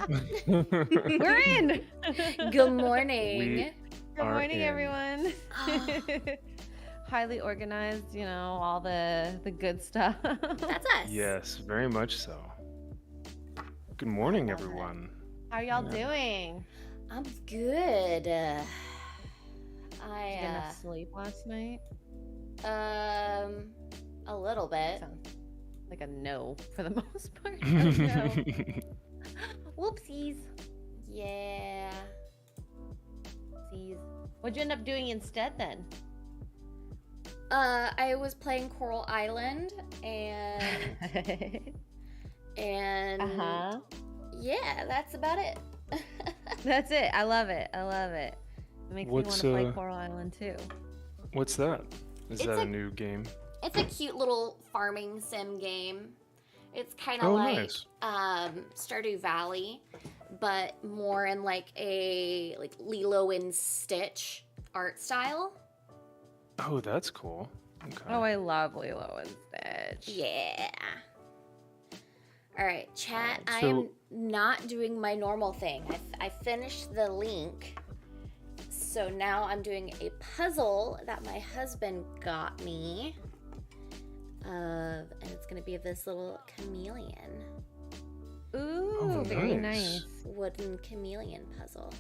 We're in. Good morning. Good are morning, in. everyone. Highly organized, you know, all the good stuff. That's us. Yes, very much so. Good morning, love it. everyone. How y'all Yeah. doing? I'm good. Did you get enough sleep last night? A little bit. Sounds like a no for the most part. No. Whoopsies. Yeah. Whoopsies. What'd you end up doing instead then? I was playing Coral Island and yeah, that's about it. That's it. I love it. I love it. It makes me want What's, to play Coral Island too. What's that? Is It's that a- a new game? It's a cute little farming sim game. It's kind of Oh, like nice. Stardew Valley, but more in like a Lilo and Stitch art style. Oh, that's cool. Okay. Oh, I love Lilo and Stitch. Yeah. All right, chat. I So- am not doing my normal thing. I finished the link. So now I'm doing a puzzle that my husband got me. And it's going to be this little chameleon. Ooh, Oh, very nice. nice. Wooden chameleon puzzle.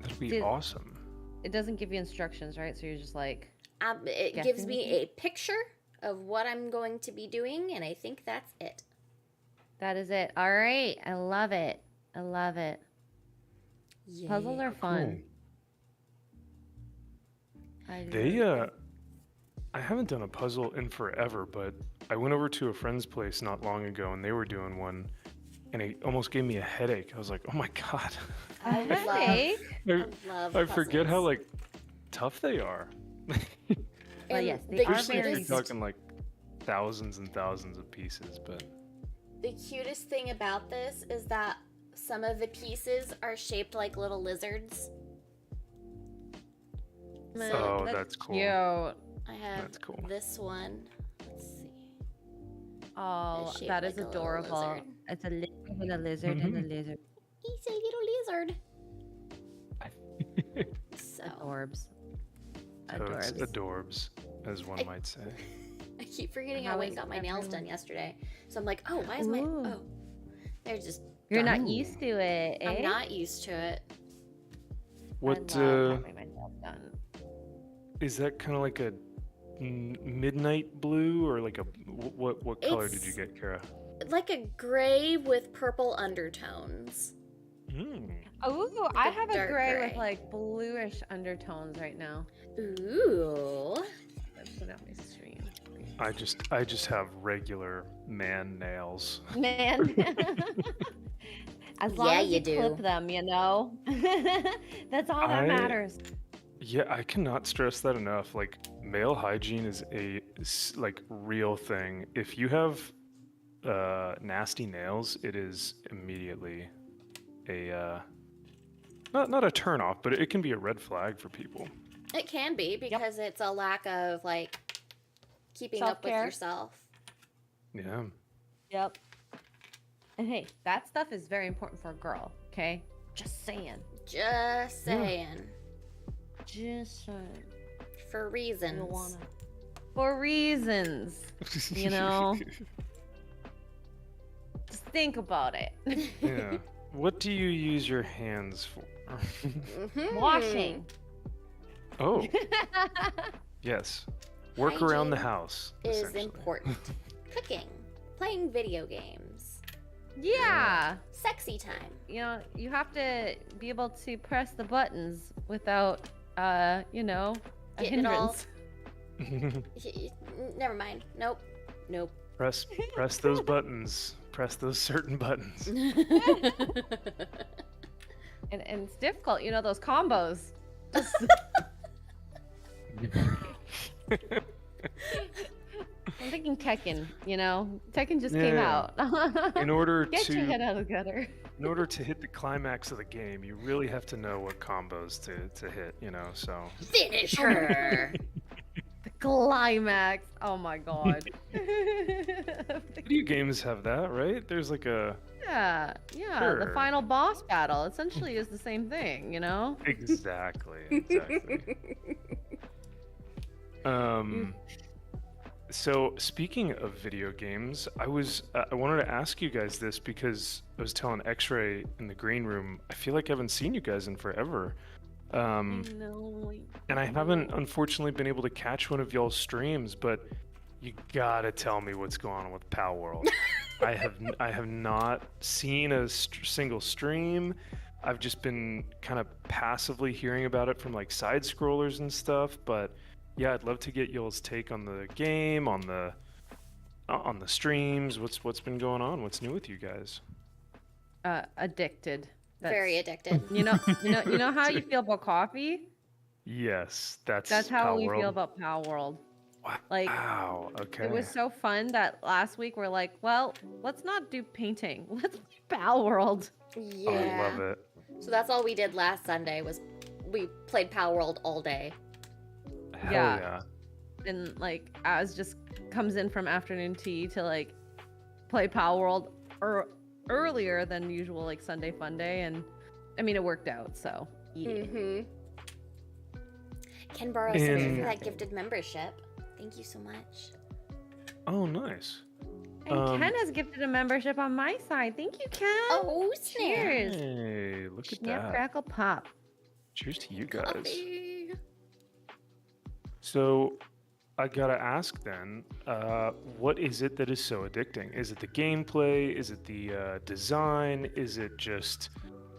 That'll be Did- awesome. It doesn't give you instructions, right? So you're just like, It Guessing gives me a picture of what I'm going to be doing, and I think that's it. that is it. All right. I love it. I love it. Yeah. Puzzles are fun. I do. They I haven't done a puzzle in forever, but I went over to a friend's place not long ago and they were doing one and it almost gave me a headache. I was like, "Oh my god." I A love- headache? love I forget how puzzles. like tough they are. Well, And yes, they the are Especially if very you're cutest, talking like thousands and thousands of pieces, but the cutest thing about this is that some of the pieces are shaped like little lizards. Oh, that's cool. Cute. I have That's cool. this one. Let's see. Oh, It's shaped that is like a little adorable. lizard. It's a lizard and a lizard. He's a little lizard. So Adorbs. Toads, Adorbs. adorbs, as one I- might say. I keep forgetting How I went is and got my nails everyone? done yesterday. So I'm like, oh, why is my Ooh. oh, they're just. You're done. not used to it, eh? I'm not used to it. What I love having my nails done. is that? Kind of like a midnight blue, or like a what color did you It's- get, Kara? Like a gray with purple undertones. Mm. Oh, I a have a dark gray gray. with like bluish undertones right now. Ooh. Let's put it on my stream. I just have regular man nails. Man. As long Yeah, as you you do. clip them, you know? That's all that I- matters. Yeah, I cannot stress that enough. Like male hygiene is a like real thing. If you have nasty nails, it is immediately a not a turn off, but it can be a red flag for people. It can be because it's a lack of like keeping up with Self-care. yourself. Yeah. Yep. And hey, that stuff is very important for a girl, okay? Just saying. Just saying. Just saying. For reasons. You wanna. For reasons. You know? Just think about it. Yeah. What do you use your hands for? Mhm. Washing. Oh, yes. Work around the Hygiene house. is essentially. important. Cooking, playing video games, Yeah. sexy time. You know, you have to be able to press the buttons without, you know, a Getting it all- hindrance. Never mind. Nope. Nope. press those buttons. Press those certain buttons. And it's difficult, you know, those combos. Just- I'm thinking Tekken, you know? Tekken just came Yeah. out. In order Get your head to out of the gutter. in order to hit the climax of the game, you really have to know what combos to hit, you know, so Finish her. The Climax. Oh my god. Video games have that, right? There's like a Yeah, yeah. The Sure. final boss battle essentially is the same thing, you know? exactly. Um. So speaking of video games, I wanted to ask you guys this because I was telling X-Ray in the green room. I feel like I haven't seen you guys in forever. I know. And I haven't unfortunately been able to catch one of y'all's streams, but you gotta tell me what's going on with Palworld. I have not seen a single stream. I've just been kind of passively hearing about it from like side scrollers and stuff, but yeah, I'd love to get y'all's take on the game, on the streams. What's been going on? What's new with you guys? Addicted. Very addicted. You know how you feel about coffee? Yes, That's how we Palworld. feel about Palworld. Like, Wow. Okay. it was so fun that last week we're like, well, let's not do painting. Let's play Palworld. Yeah. I love it. So that's all we did last Sunday was we played Palworld all day. Hell Yeah. yeah. And like, Az just comes in from afternoon tea to like play Palworld earlier than usual, like Sunday fun day, and I mean it worked out. So Mm-hmm. Can borrow something for that gifted membership. Thank you so much. Oh, nice. And Ken has gifted a membership on my side. Thank you, Ken. Oh, snap. Cheers. Hey, look at Snap, that. crackle, pop. Cheers to you guys. Coffee. So, I gotta ask then, what is it that is so addicting? Is it the gameplay? Is it the design? Is it just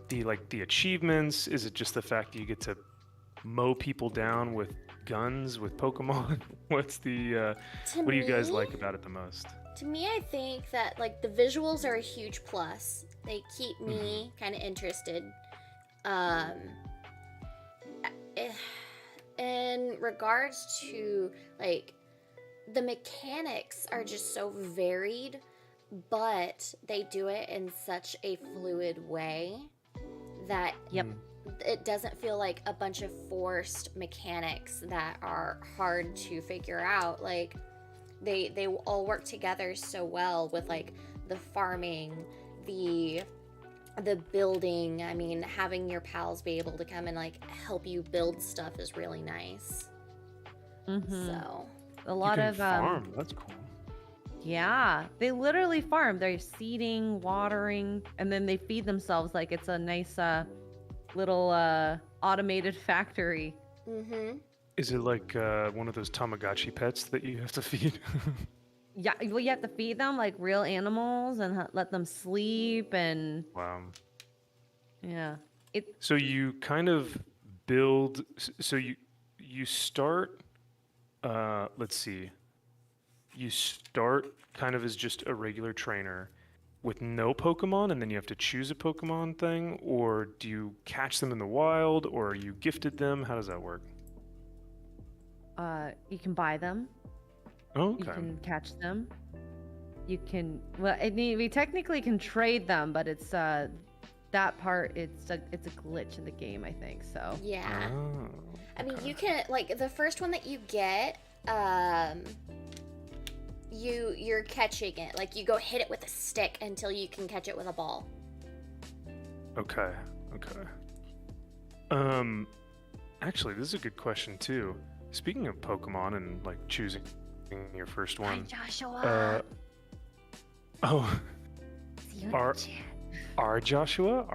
the achievements? Is it just the fact that you get to mow people down with guns with Pokemon? What's the what do you guys like about it the most? To me, I think that like the visuals are a huge plus. They keep me kind of interested. In regards to like the mechanics are just so varied, but they do it in such a fluid way that Yep. it doesn't feel like a bunch of forced mechanics that are hard to figure out. Like they all work together so well with like the farming, the building. I mean, having your pals be able to come and like help you build stuff is really nice. Mm-hmm. So A lot you can of farm. That's cool. yeah, they literally farm. They're seeding, watering, and then they feed themselves like it's a nice little automated factory. mm-hmm. Is it like one of those Tamagotchi pets that you have to feed? Yeah, well, you have to feed them like real animals and let them sleep, and Wow. yeah, So you kind of build. So you start. Let's see. You start kind of as just a regular trainer with no Pokemon, and then you have to choose a Pokemon thing, or do you catch them in the wild, or are you gifted them? How does that work? you can buy them. Oh, You okay. can catch them. You can, well, we technically can trade them, but it's that part. It's a glitch in the game, I think. So Yeah. Oh, I mean, okay. you can like the first one that you get, you're catching it. Like you go hit it with a stick until you can catch it with a ball. Okay. Actually, this is a good question too. Speaking of Pokemon and like choosing your first Hi, one, Joshua. oh, See you in our- the chat. our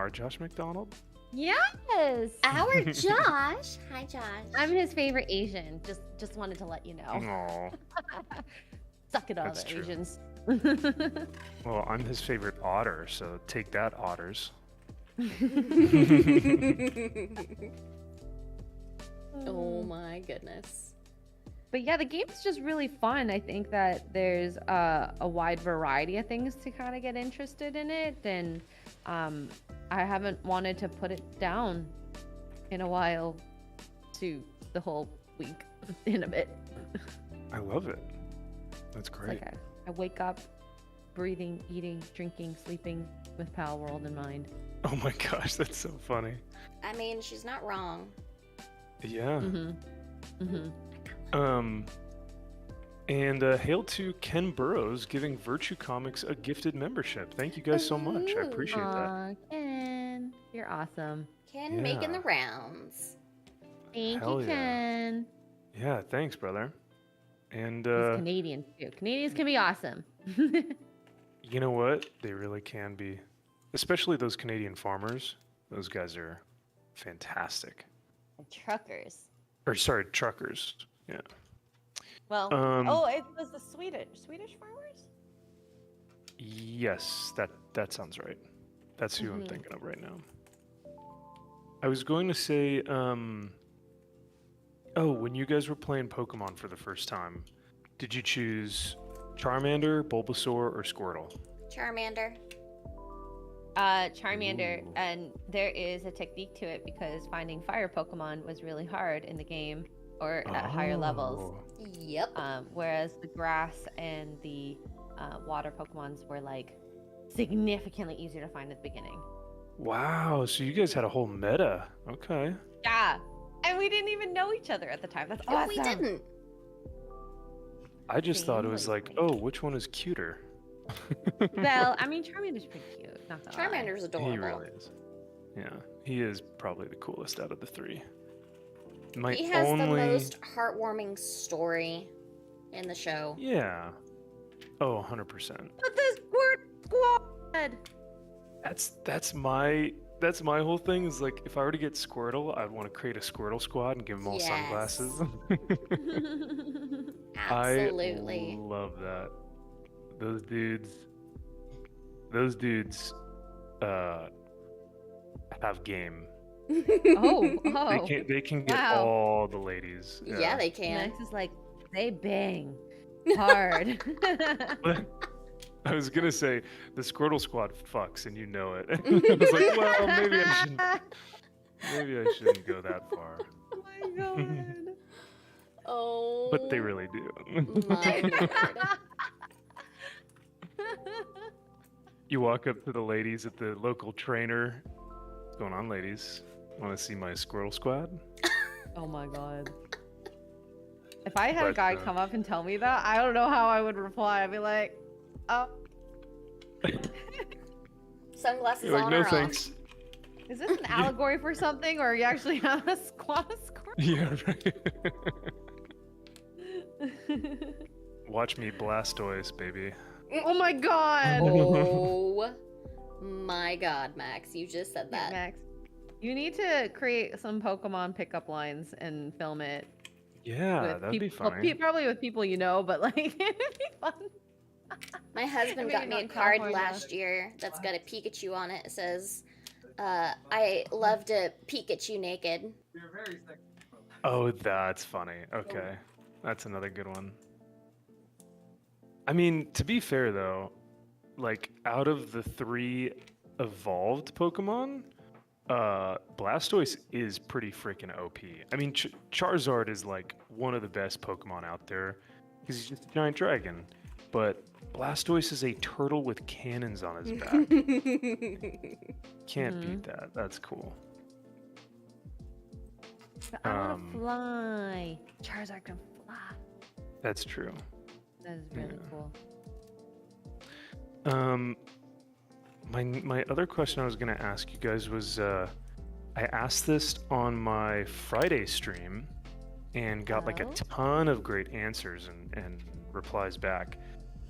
Josh McDonald? Yes. Our Josh. Hi, Josh. I'm his favorite Asian. Just wanted to let you know. Oh, Suck it all, That's the true. Asians. well, I'm his favorite otter, so take that, otters. Oh my goodness. But yeah, the game's just really fun. I think that there's a wide variety of things to kind of get interested in it, and I haven't wanted to put it down in a while to the whole week in a bit. I love it. That's It's great. like I wake up breathing, eating, drinking, sleeping with Palworld in mind. Oh my gosh, that's so funny. I mean, she's not wrong. Yeah. Mm-hmm. Mm-hmm. And hail to Ken Burrows giving Virtue Comics a gifted membership. Thank you guys so much. I Ooh. appreciate that. Aw, Ken, you're awesome. Ken making the rounds. Thank Hell you, yeah. Ken. Yeah, thanks, brother. And He's Canadian too. Canadians can be awesome. you know what? They really can be. Especially those Canadian farmers. Those guys are fantastic. Truckers. Or sorry, truckers. Yeah. Well, it was the Swedish farmers? Yes, that sounds right. That's who I'm thinking of right now. I was going to say, when you guys were playing Pokemon for the first time, did you choose Charmander, Bulbasaur, or Squirtle? Charmander. Charmander, Ooh. and there is a technique to it because finding fire Pokemon was really hard in the game or at higher levels. Yep. Whereas the grass and the water Pokemons were like significantly easier to find at the beginning. Wow, so you guys had a whole meta. Okay. Yeah, and we didn't even know each other at the time. That's awesome. No, we didn't. I just thought it was Same. like, oh, which one is cuter? Well, I mean, Charmander's pretty cute. Not gonna lie. Charmander's adorable. He really is. Yeah, he is probably the coolest out of the three. My He has only... the most heartwarming story in the show. Yeah. Oh, 100%. But the Squirt Squad. That's my whole thing is like if I were to get Squirtle, I'd want to create a Squirtle squad and give them all Yes. sunglasses. Absolutely. I love that. Those dudes have game. Oh. They can get Wow. all the ladies. Yeah, they can. Max is like, they bang hard. I was gonna say the Squirtle squad fucks and you know it. I was like, well, maybe I shouldn't go that far. Oh my god. Oh. But they really do. My lord. You walk up to the ladies at the local trainer. What's going on, ladies? Want to see my Squirtle squad? Oh my god. If I had a But, guy come up and tell me that, I don't know how I would reply. I'd be like, oh, Sunglasses You're like, on no or off? thanks. is this an allegory for something, or you actually have a squad of squirrels? Yeah, right. Watch me Blastoise, baby. Oh my god. Oh my god, Max, you just said Yeah, that. Max, you need to create some Pokemon pickup lines and film it. Yeah, with that'd be people, funny. probably with people you know, but like it'd be fun. My husband I mean, got me a not card California. last year that's got a Pikachu on it. It says, I love to peek at you naked. Oh, that's funny. Okay. That's another good one. I mean, to be fair though, like out of the 3 evolved Pokemon, Blastoise is pretty freaking OP. I mean, Charizard is like one of the best Pokemon out there because he's just a giant dragon. But Blastoise is a turtle with cannons on his back. Can't beat that. That's cool. I want to fly. Charizard can fly. That's true. That is really Yeah. cool. My other question I was gonna ask you guys was, I asked this on my Friday stream, and got like a Oh. ton of great answers and replies back.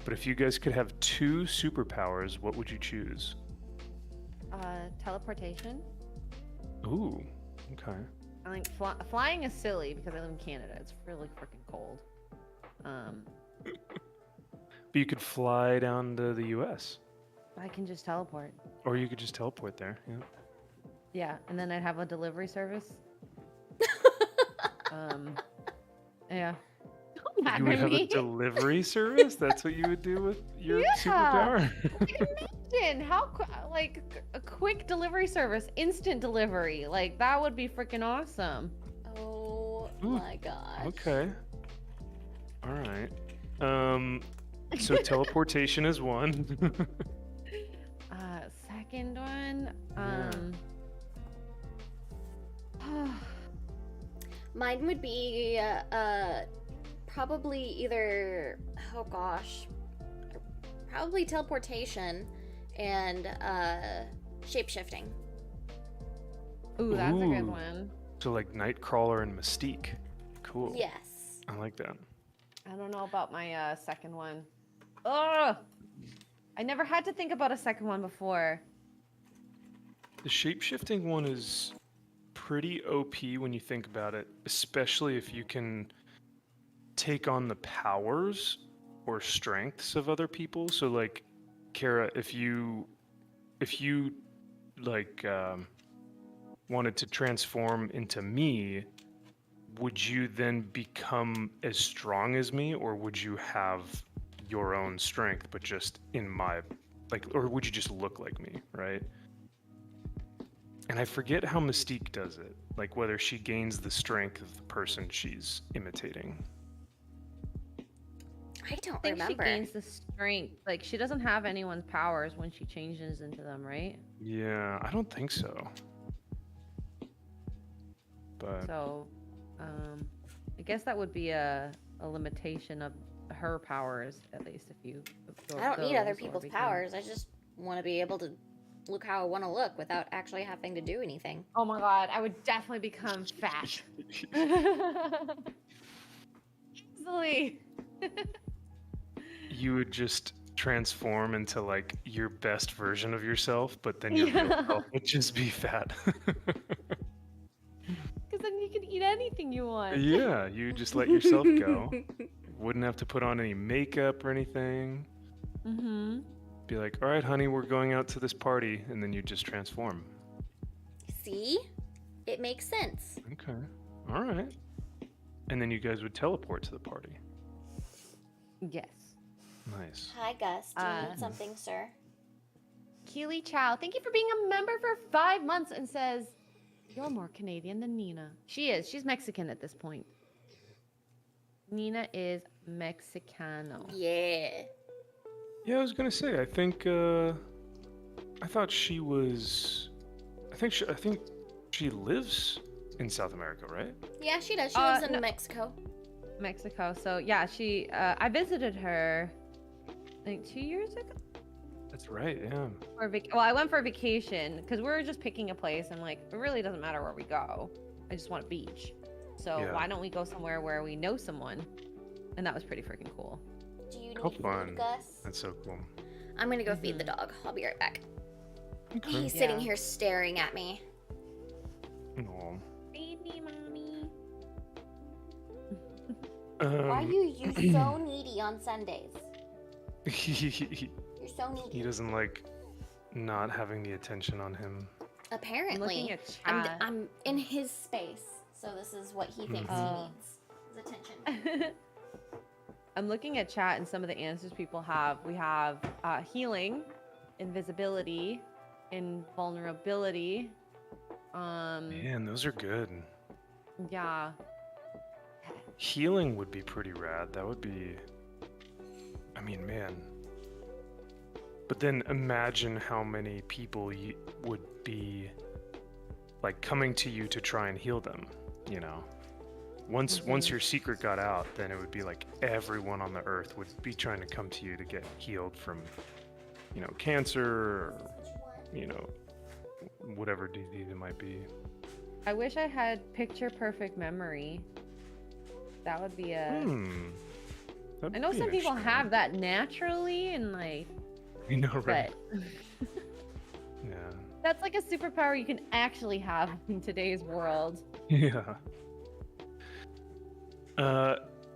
But if you guys could have 2 superpowers, what would you choose? Teleportation. Ooh, okay. I think flying is silly because I live in Canada. It's really freaking cold. But you could fly down to the U.S., I can just teleport. or you could just teleport there. Yeah. Yeah, and then I'd have a delivery service. Yeah. Don't You would at have a me. delivery service? That's what you would do with your superpower? Imagine how like a quick delivery service, instant delivery. Like that would be freaking awesome. Oh Ooh, my gosh. Okay. All right. So teleportation is one. Second one. Mine would be probably either, oh gosh, probably teleportation and shape-shifting. Ooh, that's a good Ooh. one. So like Nightcrawler and Mystique. Cool. Yes. I like that. I don't know about my second one. Oh, I never had to think about a second one before. The shapeshifting one is pretty OP when you think about it, especially if you can take on the powers or strengths of other people. So like, Kara, if you like wanted to transform into me, would you then become as strong as me, or would you have your own strength but just in my, like, or would you just look like me, right? And I forget how Mystique does it, like whether she gains the strength of the person she's imitating. I don't I think remember. she gains the strength. Like, she doesn't have anyone's powers when she changes into them, right? Yeah, I don't think so. But So, I guess that would be a limitation of her powers, at least if you absorb I don't need other those or people's become- powers. I just want to be able to look how I want to look without actually having to do anything. Oh my god, I would definitely become fat. Easily. you would just transform into like your best version of yourself, but then your real Yeah. self would just be fat. Because then you can eat anything you want. Yeah, you just let yourself go. Wouldn't have to put on any makeup or anything. Mm-hmm. Be like, all right, honey, we're going out to this party, and then you just transform. See? It makes sense. Okay, all right. And then you guys would teleport to the party. Yes. Nice. Hi, Gus. Do you Uh, need something, sir? Keely Chow, thank you for being a member for 5 months, and says, you're more Canadian than Nina. She is. She's Mexican at this point. Nina is Mexicano. Yeah. Yeah, I was gonna say, I think, I thought she was, I think she lives in South America, right? Yeah, she does. She lives in no. Mexico. Mexico. So yeah, she. I visited her, I think 2 years ago. That's right, yeah. Well, I went for a vacation because we were just picking a place, and like, it really doesn't matter where we go. I just want a beach. So Yeah. why don't we go somewhere where we know someone? And that was pretty freaking cool. Do you need How food, fun. Gus? That's so cool. I'm gonna go feed the dog. I'll be right back. Okay. He's sitting Yeah. here staring at me. Aw. Baby mommy. Why are you so needy on Sundays? he You're so needy. doesn't like not having the attention on him. I'm Apparently. looking at chat. I'm in his space, so this is what he thinks he needs. His attention. I'm looking at chat and some of the answers people have. We have healing, invisibility, invulnerability. Man, those are good. Yeah. Healing would be pretty rad. That would be, I mean, man. But then imagine how many people would be like coming to you to try and heal them, you know? Once your secret got out, then it would be like everyone on the earth would be trying to come to you to get healed from, you know, cancer or, you know, whatever disease it might be. I wish I had picture perfect memory. That would be a. That'd I know be some an people interesting have one. that naturally, and like, I know, right? but Yeah. that's like a superpower you can actually have in today's world. Yeah.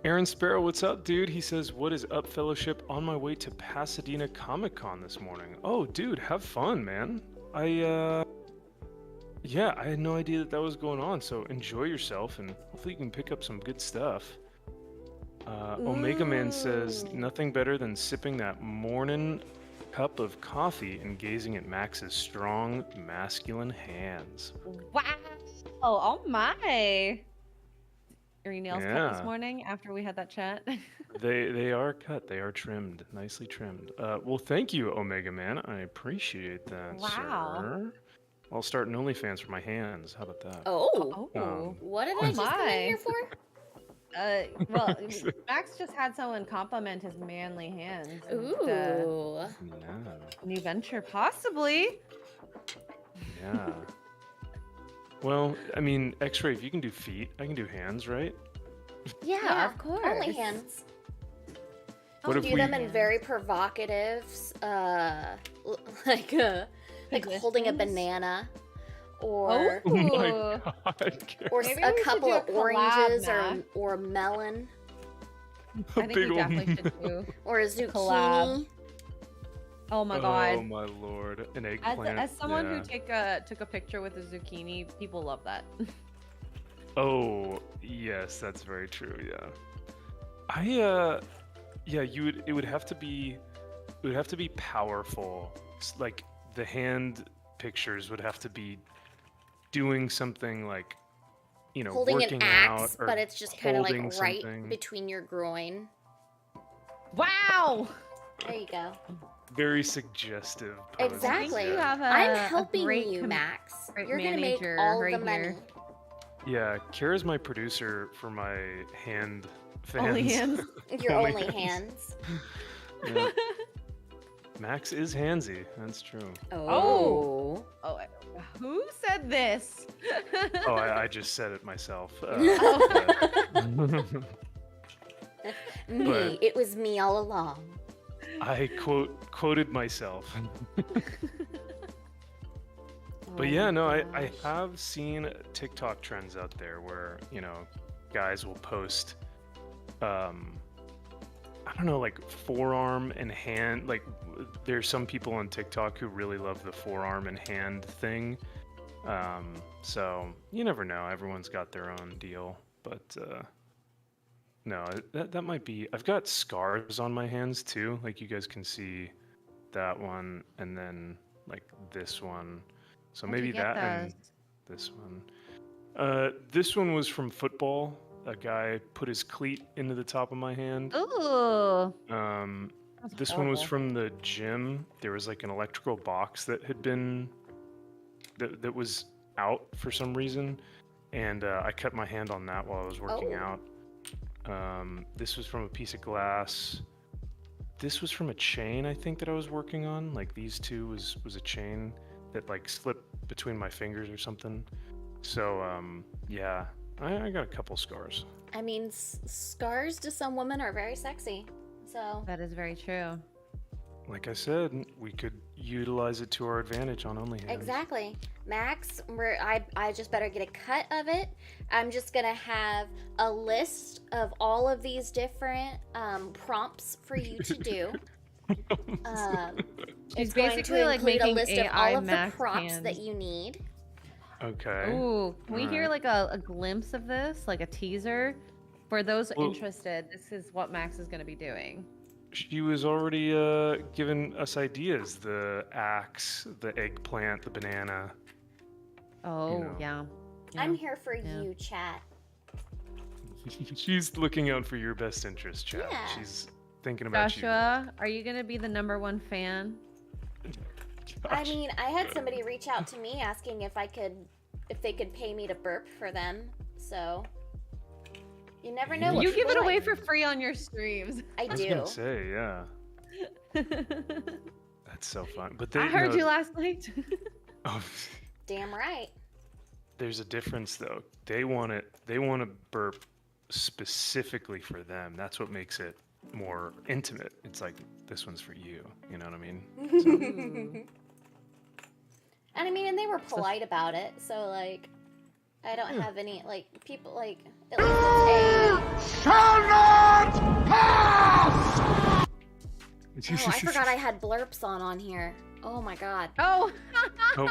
Aaron Sparrow, what's up, dude? He says, what is up, fellowship? On my way to Pasadena Comic-Con this morning. Oh, dude, have fun, man. Yeah, I had no idea that was going on, so enjoy yourself, and hopefully you can pick up some good stuff. Omega Man says, nothing better than sipping that morning cup of coffee and gazing at Max's strong, masculine hands. Wow! Oh my! Are your nails cut Yeah. this morning after we had that chat? They are cut. They are trimmed. Nicely trimmed. Well, thank you, Omega Man. I appreciate that, Wow. sir. I'll start an OnlyFans for my hands. How about that? Oh. Oh. What did Oh I just come in my. here for? Well, Max just had someone compliment his manly hands. Ooh. Yeah. New venture, possibly. Yeah. Well, I mean, X-ray. If you can do feet, I can do hands, right? Yeah, of course. Only hands. What if Do we? them in very provocative, like holding a banana, or Oh my Ooh. God! or Maybe a we should couple do a of collab, oranges, Mac. or a melon, I think we definitely should do. or a zucchini. Collab. Oh my Oh god. my lord! An As, eggplant. as someone yeah. who took a picture with a zucchini, people love that. Oh yes, that's very true. Yeah. Yeah, it would have to be powerful. Like the hand pictures would have to be doing something like, Holding working an out axe, or but it's just kind of like holding right something. between your groin. Wow. There you go. Very suggestive. Poses, Exactly. You Yeah. have I'm a helping great you, Max. great You're gonna make manager all right the money. here. Yeah, Kara's my producer for my hand fans. Only hands. Your Only only hands. hands. Yeah. Max is handsy. That's true. Oh. Oh, who said this? Oh, I just said it myself. Me. But- It was me all along. I quoted myself. But yeah, no, I have seen TikTok trends out there where, guys will post, I don't know, like forearm and hand. Like, there's some people on TikTok who really love the forearm and hand thing. So you never know. Everyone's got their own deal. But no, that might be. I've got scars on my hands too. Like you guys can see that one, and then like this one. So How'd you maybe get that and those? this one. This one was from football. A guy put his cleat into the top of my hand. Ooh. That's This one was horrible. from the gym. There was like an electrical box that had been that was out for some reason, and I cut my hand on that while I was working Oh. out. This was from a piece of glass. This was from a chain, I think, that I was working on. Like these two was a chain that like slipped between my fingers or something. So yeah, I got a couple scars. I mean, scars to some women are very sexy. So That is very true. Like I said, we could utilize it to our advantage on OnlyHands. exactly, Max. I just better get a cut of it. I'm just gonna have a list of all of these different prompts for you to do. She's It's going basically to like include a making list of AI all of the Max props hands. that you need. Okay. Ooh, can we hear Alright. like a glimpse of this, like a teaser? For those Well- interested, this is what Max is going to be doing. She was already giving us ideas. The axe, the eggplant, the banana. Oh, know. yeah. I'm here for Yeah. you, chat. She's looking out for your best interest, Chad. Yeah. She's thinking about Joshua, are you going to be the #1 fan? you. I Gosh. mean, I had somebody reach out to me asking if they could pay me to burp for them. So you never know. what You give it people away like. for free on your streams. I I was do. gonna say, yeah, that's so fun. But they, I heard you last night. Oh, Damn right. there's a difference though. They want to burp specifically for them. That's what makes it more intimate. It's like this one's for you. You know what I mean? Ooh. And I mean, and they were polite about it. So like, I don't have any like people like. At least Oh, I forgot I had blurps on here. Oh my god. Oh, Oh,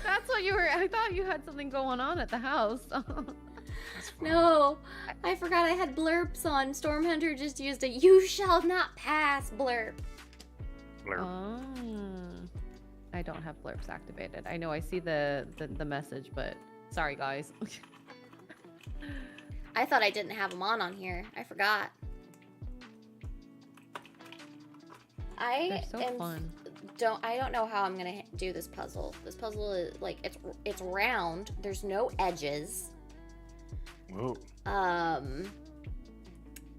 that's what you were. I thought you had something going on at the house. that's fine. No, I forgot I had blurps on. Stormhunter just used a "You shall not pass" blurb. Blurb. Oh. I don't have blurps activated. I know I see the message, but sorry guys. I thought I didn't have them on here. I forgot. They're so fun. I don't know how I'm gonna do this puzzle. This puzzle is like it's round. There's no edges. Whoa.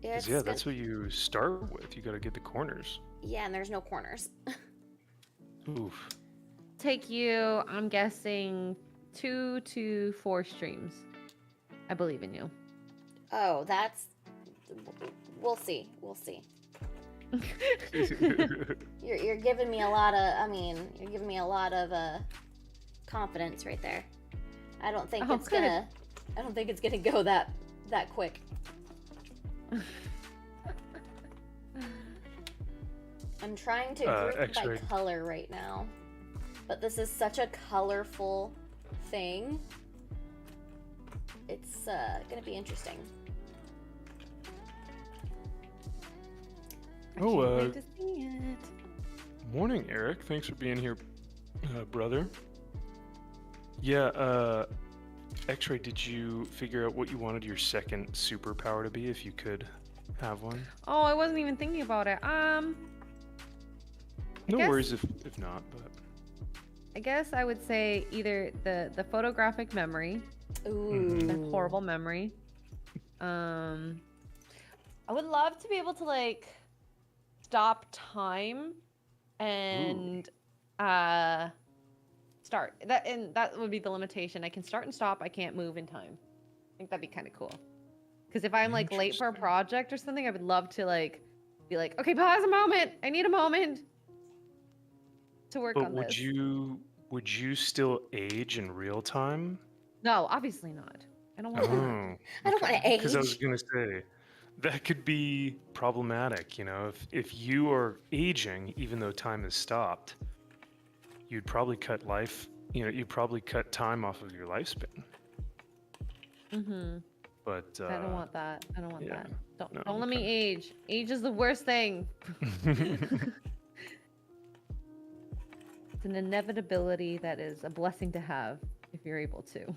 Yeah, Because that's what you start with. You got to get the corners. Yeah, and there's no corners. Oof. Take you, I'm guessing, 2 to 4 streams. I believe in you. Oh, we'll see. We'll see. You're giving me a lot of, you're giving me a lot of confidence right there. I don't think it's gonna go that quick. I'm trying to group by color right now, but this is such a colorful thing. It's gonna be interesting. Wait to see it. Morning, Eric. Thanks for being here, brother. Yeah, X-Ray, did you figure out what you wanted your second superpower to be, if you could have one? Oh, I wasn't even thinking about it. No worries if not, but... I guess I would say either the photographic memory. Ooh. The horrible memory. I would love to be able to, like, stop time and start. That would be the limitation. I can start and stop. I can't move in time. I think that'd be kind of cool. Because if I'm, like, late for a project or something, I would love to, like, be like, okay, pause a moment. I need a moment to work on this. Would you still age in real time? No, obviously not. I don't want to. I don't want to age. Because I was gonna say that could be problematic. You know, if you are aging, even though time has stopped, you'd probably cut life. You know, you'd probably cut time off of your lifespan. Mm-hmm. But I don't want that. I don't want that. No, Don't let me age. Age is the worst thing. It's an inevitability that is a blessing to have if you're able to.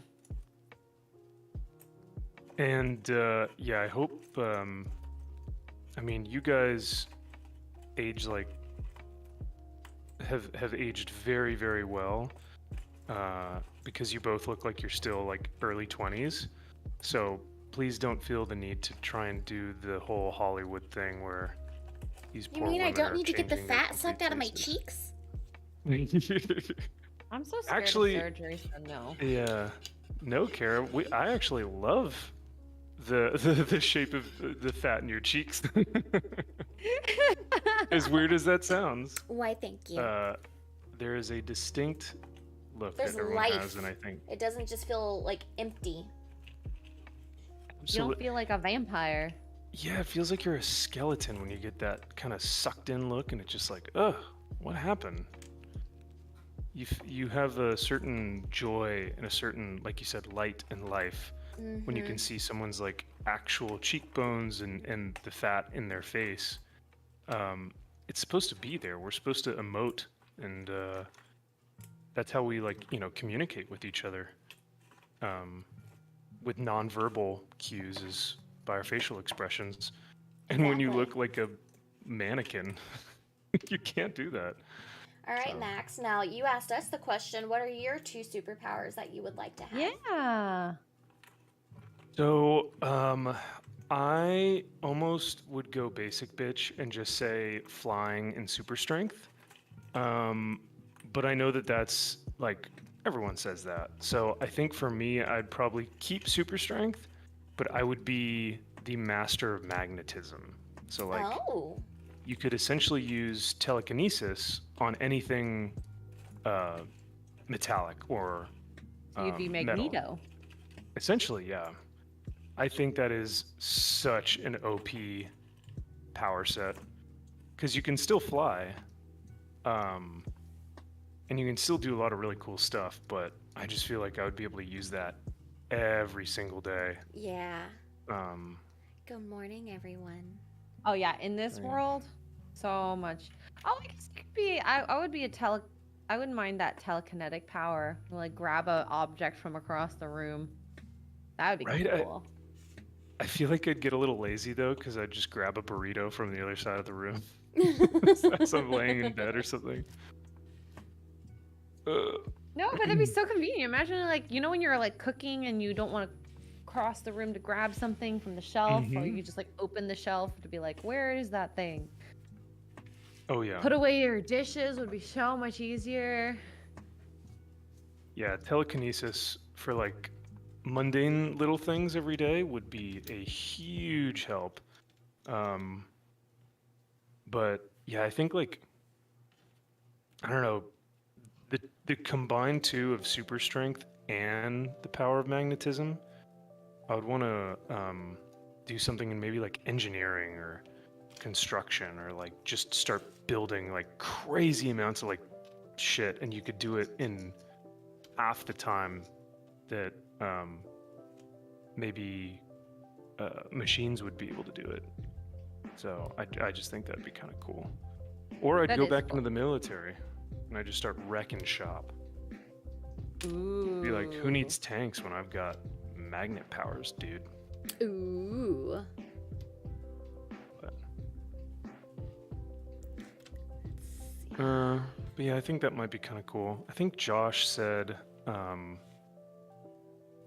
And yeah, I hope. I mean, you guys age like have aged very, very well, because you both look like you're still like early 20s. So please don't feel the need to try and do the whole Hollywood thing where these poor women I don't need to get the changing their fat sucked out of my faces. cheeks? I'm so scared of surgery, so no. Yeah, no, Kara. I actually love the shape of the fat in your cheeks. As weird as that sounds. Why, thank you. There is a distinct look There's that everyone life. has, and I think It doesn't just feel like empty. You don't feel like a vampire. Yeah, it feels like you're a skeleton when you get that kind of sucked in look, and it's just like, ugh, what happened? You have a certain joy and a certain, like you said, light in life when you can see someone's like actual cheekbones and the fat in their face. It's supposed to be there. We're supposed to emote, and that's how we communicate with each other. With nonverbal cues is by our facial expressions. And when you look like a mannequin, you can't do that. All right, Max. Now, you asked us the question, what are your 2 superpowers that you would like to have? Yeah. So, I almost would go basic bitch and just say flying and super strength. But I know that's like everyone says that. So I think for me, I'd probably keep super strength, but I would be the master of magnetism. So you could essentially use telekinesis on anything metallic or you'd be Magneto. Metal. Essentially, yeah. I think that is such an OP power set because you can still fly, and you can still do a lot of really cool stuff, but I just feel like I would be able to use that every single day. Yeah. Good morning, everyone. Oh yeah, in this world, so much. Oh, I guess it could be. I would be I wouldn't mind that telekinetic power, like grab an object from across the room. That would be cool. I feel like I'd get a little lazy though, because I'd just grab a burrito from the other side of the room as I'm laying in bed or something. No, but that'd be so convenient. Imagine when you're like cooking and you don't want to across the room to grab something from the shelf, or Mhm. you just like open the shelf to be like, where is that thing? Oh yeah. Put away your dishes would be so much easier. Yeah, telekinesis for like mundane little things every day would be a huge help. Um, but yeah, I think like I don't know, the combined two of super strength and the power of magnetism, I would want to do something in maybe like engineering or construction, or like just start building like crazy amounts of like shit, and you could do it in half the time that maybe machines would be able to do it. So I just think that'd be kind of cool. Or I'd That go is back cool. into the military and I just start wrecking shop. Ooh. Be like, who needs tanks when I've got magnet powers, dude? Ooh. But yeah, I think that might be kind of cool. I think Josh said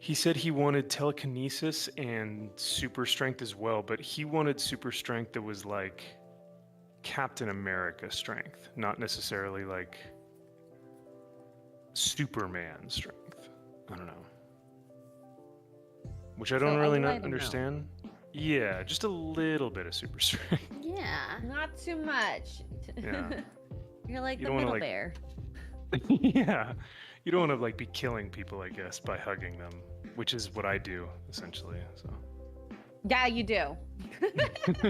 he said he wanted telekinesis and super strength as well, but he wanted super strength that was like Captain America strength, not necessarily like Superman strength. I don't know. Which I don't So a really light not amount. understand. Yeah, just a little bit of super strength. Yeah. Not too much. Yeah. You're like You the don't wanna, middle like- bear. Yeah. You don't want to like be killing people, I guess, by hugging them, which is what I do essentially. So Yeah, you do.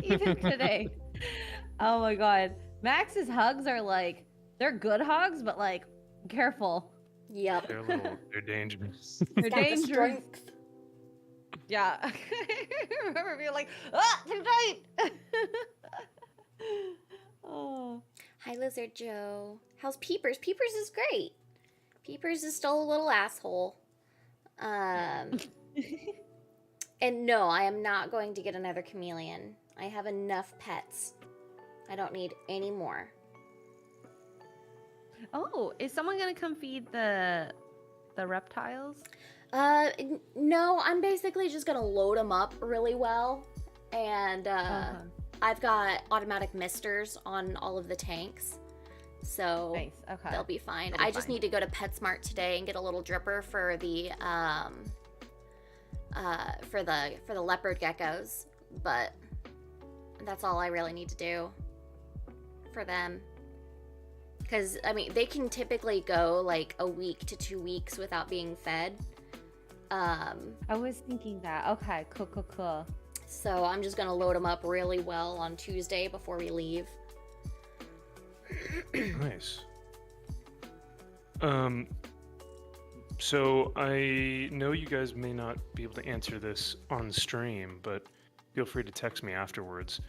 Even today. Oh my god. Max's hugs are like, they're good hugs, but like, careful. Yep. they're dangerous. They're Got the dangerous. strength. Yeah. I remember being like, ah, too tight. Oh. Hi, Lizard Joe. How's Peepers? Peepers is great. Peepers is still a little asshole. And no, I am not going to get another chameleon. I have enough pets. I don't need any more. Oh, is someone gonna come feed the reptiles? No, I'm basically just gonna load them up really well. And Uh-huh. I've got automatic misters on all of the tanks. So Nice. Okay. they'll be fine. They'll be I just fine. need to go to PetSmart today and get a little dripper for the leopard geckos, but that's all I really need to do for them. Because I mean, they can typically go like a week to 2 weeks without being fed. I was thinking that. Okay. Cool. So I'm just gonna load them up really well on Tuesday before we leave. Nice. So I know you guys may not be able to answer this on stream, but feel free to text me afterwards.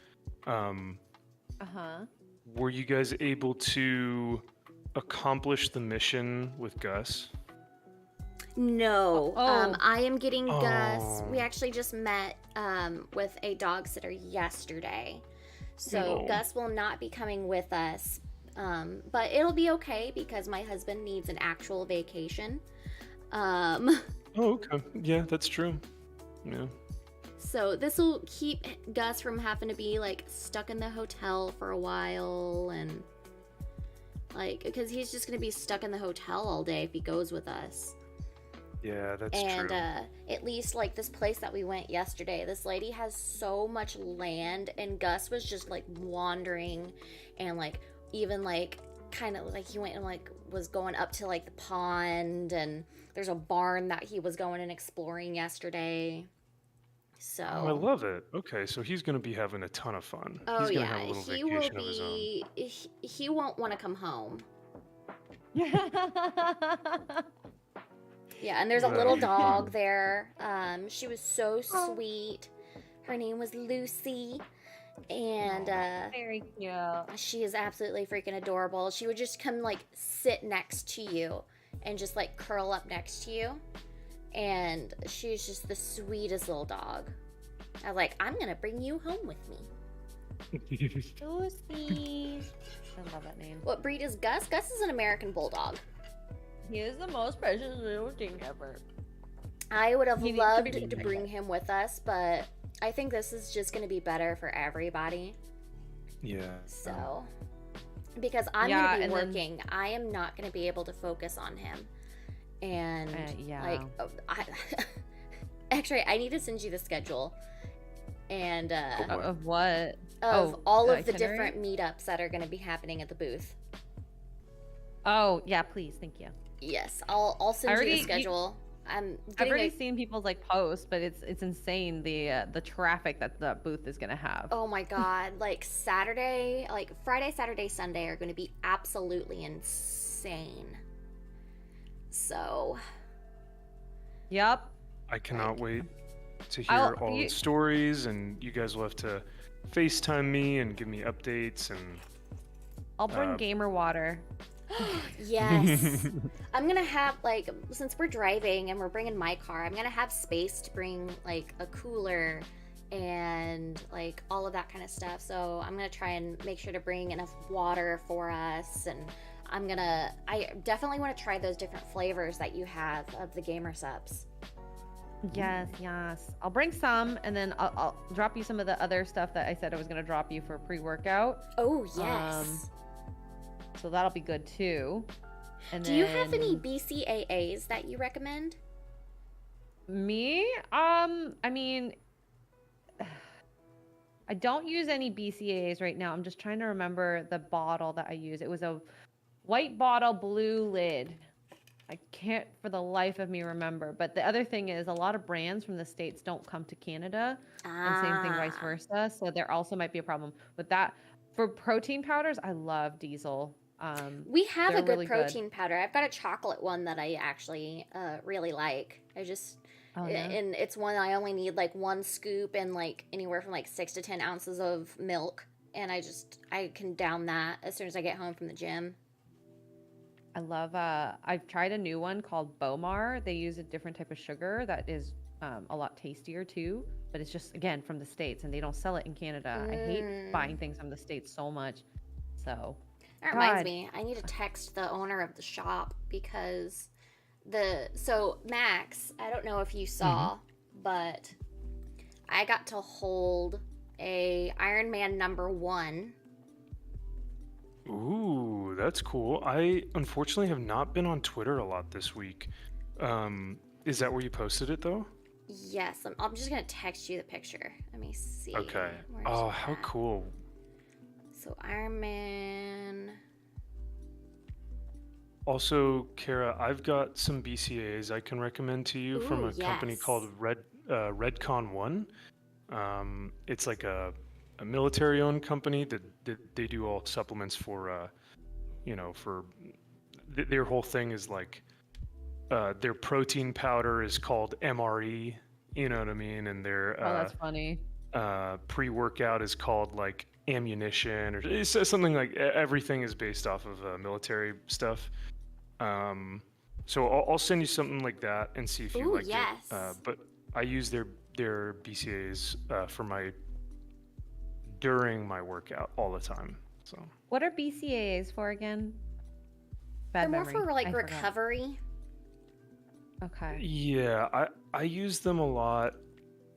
Uh-huh. Were you guys able to accomplish the mission with Gus? No, Oh. I am getting Gus. Oh. We actually just met with a dog sitter yesterday, so Oh. Gus will not be coming with us. But it'll be okay because my husband needs an actual vacation. Oh, okay. Yeah, that's true. Yeah. So this will keep Gus from having to be like stuck in the hotel for a while, and like because he's just gonna be stuck in the hotel all day if he goes with us. Yeah, that's And true. at least like this place that we went yesterday, this lady has so much land, and Gus was just like wandering, and like even like kind of like he went and like was going up to like the pond, and there's a barn that he was going and exploring yesterday. So Oh, I love it. Okay, so he's gonna be having a ton of fun. oh He's gonna yeah, have a little he will vacation of his own. be. He won't want to come home. Yeah, and there's a little dog there. She was so sweet. Her name was Lucy, and Very cute. she is absolutely freaking adorable. She would just come like sit next to you and just like curl up next to you, and she's just the sweetest little dog. I was like, I'm gonna bring you home with me. Lucy. I love that name. What breed is Gus? Gus is an American Bulldog. He is the most precious little thing ever. I would have He needs to loved be to checked bring out. him with us, but I think this is just going to be better for everybody. Yeah. So, because I'm Yeah, going to be and then- working, I am not going to be able to focus on him. And yeah. like, actually, I need to send you the schedule and What? Of what? of Oh, all the of the itinerary? different meetups that are going to be happening at the booth. Oh, yeah, please. Thank you. Yes, I'll send you the you- schedule. I'm I've getting already seen people's like posts, but it's insane the traffic that the booth is gonna have. Oh my god, like Saturday, like Friday, Saturday, Sunday are going to be absolutely insane. So, Yep. I cannot wait to hear I'll- all the you- stories, and you guys will have to FaceTime me and give me updates. And I'll bring gamer water. yes. I'm going to have, like, since we're driving and we're bringing my car, I'm going to have space to bring, like, a cooler and, like, all of that kind of stuff. So I'm going to try and make sure to bring enough water for us. And I definitely want to try those different flavors that you have of the gamer subs. Yes, yes. I'll bring some, and then I'll drop you some of the other stuff that I said I was gonna drop you for pre-workout. Oh, yes. So that'll be good too. And Do you have any then- BCAAs that you recommend? Me? I mean, I don't use any BCAAs right now. I'm just trying to remember the bottle that I use. It was a white bottle, blue lid. I can't for the life of me remember. But the other thing is a lot of brands from the States don't come to Canada. And same thing vice Ah. versa. So there also might be a problem with that. For protein powders, I love Diesel. We have a They're good really good. protein powder. I've got a chocolate one that I actually really like. Oh, yeah? And it's one I only need like one scoop and like anywhere from like 6 to 10 ounces of milk, and I can down that as soon as I get home from the gym. I love I've tried a new one called Bomar. They use a different type of sugar that is a lot tastier too, but it's just again from the States and they don't sell it in Canada. I hate buying things from the States so much. So That reminds God. me, I need to text the owner of the shop because Max, I don't know if you saw, but I got to hold a Iron Man #1. Ooh, that's cool. I unfortunately have not been on Twitter a lot this week. Is that where you posted it though? Yes, I'm just gonna text you the picture. Let me see. Okay. Where's Oh, how that? cool. So Iron Man. Also, Kara, I've got some BCAs I can recommend to you from Ooh, a company yes. called Redcon One. It's like a military-owned company that they do all supplements for, their whole thing is like their protein powder is called MRE, you know what I mean, and their oh, that's funny. pre-workout is called like ammunition, or it's something like everything is based off of military stuff. So I'll send you something like that and see if you Ooh, like yes. it. But I use their BCAs for during my workout all the time. So What are BCAAs for again? Bad They're more memory. for like I forgot. recovery. Okay. yeah, I use them a lot.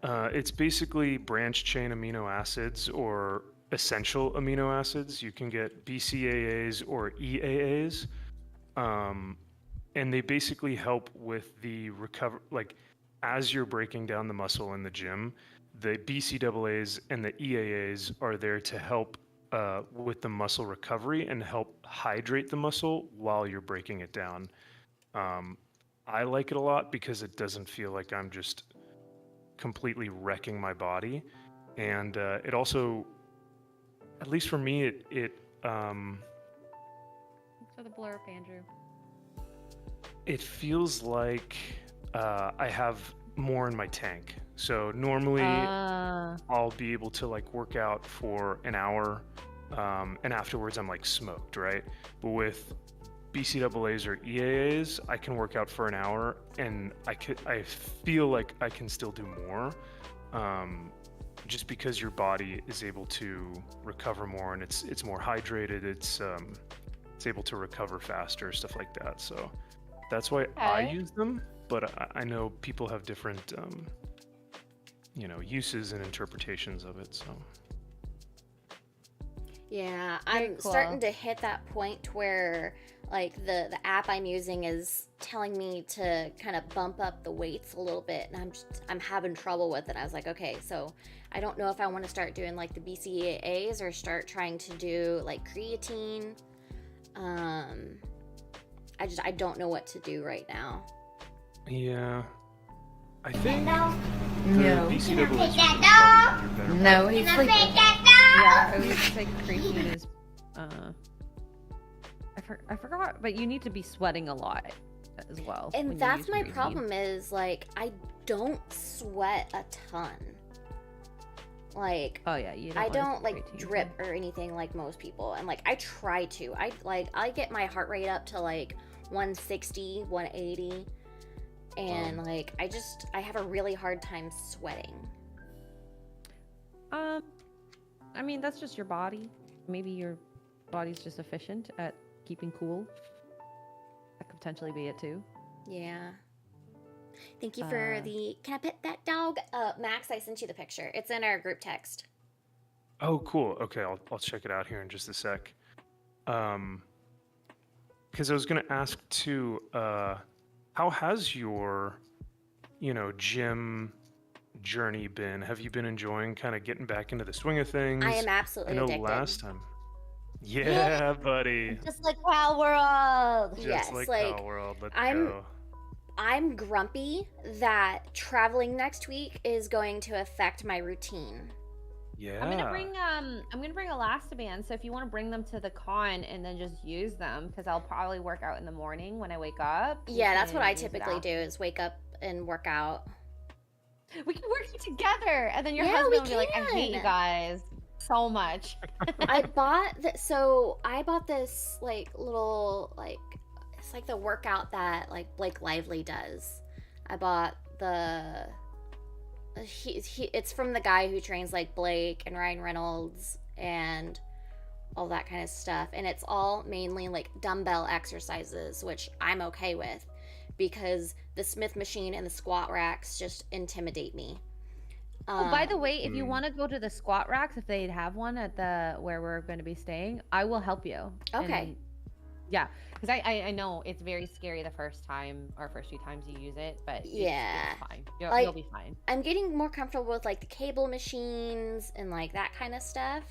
It's basically branch chain amino acids or essential amino acids. You can get BCAAs or EAAs. And they basically help with the like as you're breaking down the muscle in the gym, the BCAAs and the EAAs are there to help with the muscle recovery and help hydrate the muscle while you're breaking it down. I like it a lot because it doesn't feel like I'm just completely wrecking my body. And it also, at least for me, Thanks for the blurb, Andrew. it feels like I have more in my tank. So normally I'll be able to like work out for an hour, and afterwards I'm like smoked, right? But with BCAAs or EAAs, I can work out for an hour and I feel like I can still do more, just because your body is able to recover more and it's more hydrated. It's able to recover faster, stuff like that. So that's why I Okay. use them. but I know people have different, uses and interpretations of it. So. Yeah, Very I'm cool. starting to hit that point where like the app I'm using is telling me to kind of bump up the weights a little bit, and I'm having trouble with it. I was like, okay, so I don't know if I want to start doing like the BCAAs or start trying to do like creatine. I don't know what to do right now. Yeah. I think No. the BCAAs would Take probably that be better. No, he's Sleeping. sleeping. Yeah, I was gonna say creatine is. I forgot, but you need to be sweating a lot as well. when And you that's use my creatine. problem is like I don't sweat a ton. Like Oh yeah, you. I wanna don't take like creatine. drip or anything like most people, and like I try to. I get my heart rate up to like 160, 180, and like I have a really hard time sweating. I mean that's just your body. Maybe your body's just efficient at keeping cool. That could potentially be it too. Yeah. Thank you for the. Can I pet that dog? Max, I sent you the picture. It's in our group text. Oh, cool. Okay, I'll check it out here in just a sec. Because I was gonna ask too, how has your, gym journey been? Have you been enjoying kind of getting back into the swing of things? I am I absolutely know addicted. last time. Yeah, buddy. Just like Palworld. Just Yes, like like, Palworld. Let's I'm- go. I'm grumpy that traveling next week is going to affect my routine. Yeah. I'm gonna bring Elastaband. So if you want to bring them to the con and then just use them, because I'll probably work out in the morning when I wake up. you Yeah, that's can what I use it typically after. do is wake up and work out. We can work together, and then your Yeah, husband we will be like, "I hate you can. guys so much." I bought this like little like it's like the workout that like Blake Lively does. I bought it's from the guy who trains like Blake and Ryan Reynolds and all that kind of stuff, and it's all mainly like dumbbell exercises, which I'm okay with because the Smith machine and the squat racks just intimidate me. Oh, by the way, if you Mm. want to go to the squat racks, if they have one at the where we're going to be staying, I will help you. Okay. And- yeah, because I know it's very scary the first time or first few times you use it, but Yeah. it's fine. Like- You'll be fine. I'm getting more comfortable with like the cable machines and like that kind of stuff.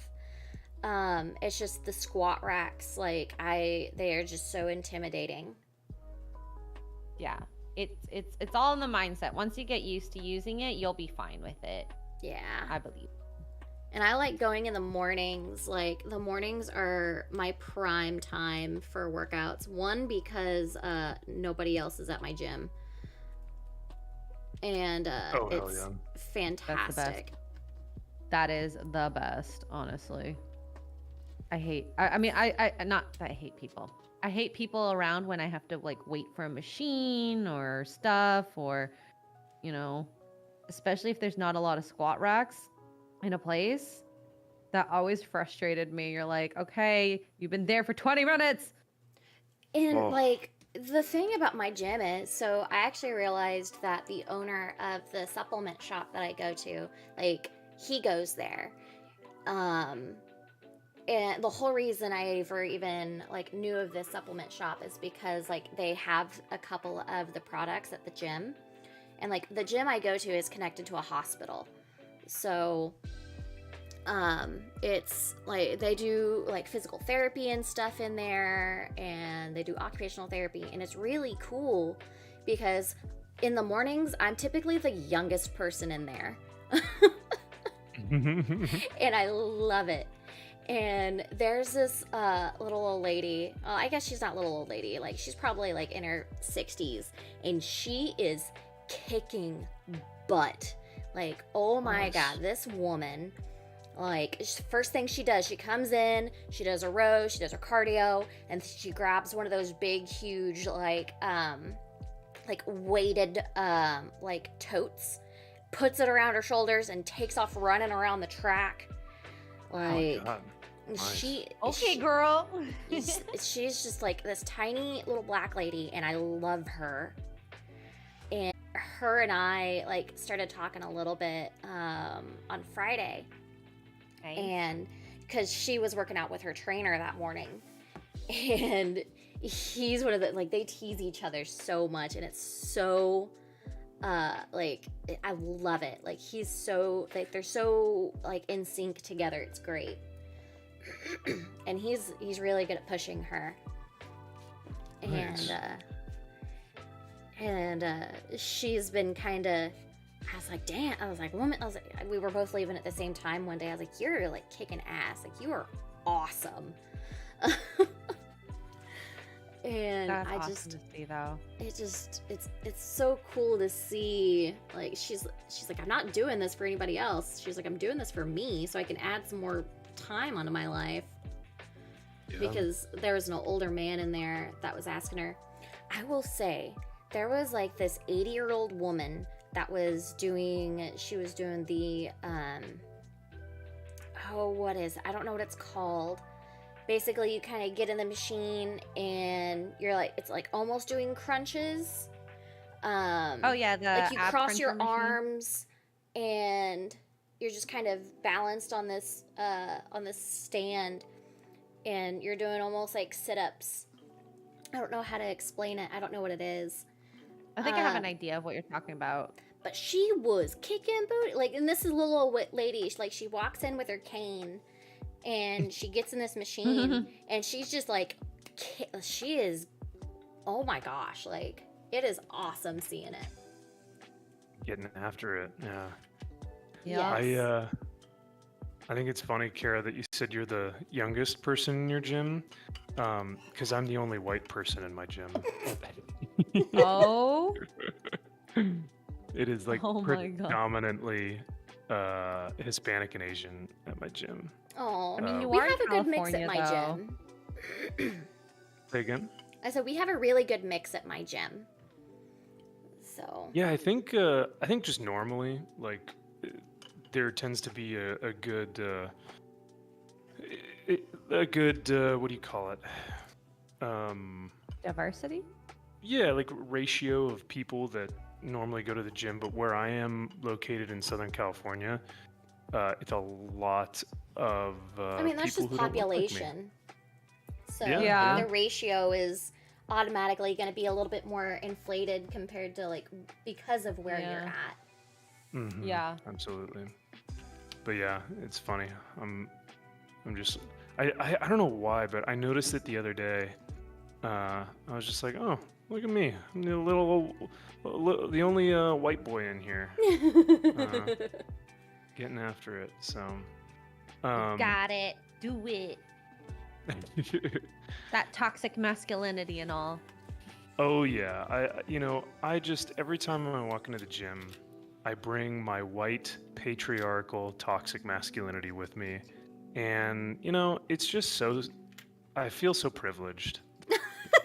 It's just the squat racks, like they are just so intimidating. Yeah, it's all in the mindset. Once you get used to using it, you'll be fine with it. Yeah. I believe. And I like going in the mornings. Like the mornings are my prime time for workouts. One, because nobody else is at my gym. And Oh, hell it's yeah. fantastic. That is the best, honestly. I hate. I mean, not that I hate people. I hate people around when I have to like wait for a machine or stuff, or especially if there's not a lot of squat racks in a place. That always frustrated me. You're like, okay, you've been there for 20 minutes. And Oh. like the thing about my gym is, so I actually realized that the owner of the supplement shop that I go to, like he goes there. And the whole reason I ever even like knew of this supplement shop is because like they have a couple of the products at the gym. And like the gym I go to is connected to a hospital. So it's like they do like physical therapy and stuff in there, and they do occupational therapy, and it's really cool because in the mornings I'm typically the youngest person in there. And I love it. And there's this little old lady. Well, I guess she's not little old lady. Like she's probably like in her 60s, and she is kicking butt. Like, oh my Nice. god, this woman. Like first thing she does, she comes in, she does a row, she does her cardio, and she grabs one of those big, huge, like weighted, like totes, puts it around her shoulders, and takes off running around the track. Like Oh, God. Nice. she Okay, girl. she's just like this tiny little black lady, and I love her. her and I like started talking a little bit on Friday, Nice. and because she was working out with her trainer that morning, and he's one of the like they tease each other so much, and it's so like I love it. Like he's so like they're so like in sync together. It's great. And he's really good at pushing her. Nice. And she's been kind of I was like, damn. I was like, woman. I was like, we were both leaving at the same time one day. I was like, you're like kicking ass. Like you are awesome. And That's I awesome just to see, though. it's so cool to see. Like she's like, I'm not doing this for anybody else. She's like, I'm doing this for me so I can add some more time onto my life. Yeah. Because there was an older man in there that was asking her. I will say there was like this 80-year-old woman that was doing the I don't know what it's called. Basically, you kind of get in the machine and you're like, it's like almost doing crunches. Oh yeah, the Like you ab cross your cruncher machine. arms and you're just kind of balanced on this stand, and you're doing almost like sit-ups. I don't know how to explain it. I don't know what it is. I think I have an idea of what you're talking about. But she was kicking booty. Like, and this is a little old lady. She walks in with her cane, and she gets in this machine, and she's just like, she is, oh my gosh, like, it is awesome seeing it. Getting after it, yeah. Yes. I think it's funny, Kara, that you said you're the youngest person in your gym, because I'm the only white person in my gym. Oh. It is like Oh my God. predominantly Hispanic and Asian at my gym. Oh, I mean, you we are in have a good mix at California, my though. gym. Say again? I said we have a really good mix at my gym. So. Yeah, I think just normally, like, there tends to be a good what do you call it? Diversity? Yeah, like ratio of people that normally go to the gym, but where I am located in Southern California, it's a lot of I mean, that's people just who don't look like me. population. So Yeah. the ratio is automatically going to be a little bit more inflated compared to like because of where you're Yeah. at. Mhm, Yeah. absolutely. But yeah, it's funny. I'm just I don't know why, but I noticed it the other day. I was just like, oh, look at me. I'm the only white boy in here, getting after it. So, Got it. Do it. That toxic masculinity and all. Oh yeah, I just every time I walk into the gym, I bring my white patriarchal toxic masculinity with me, and it's just so I feel so privileged.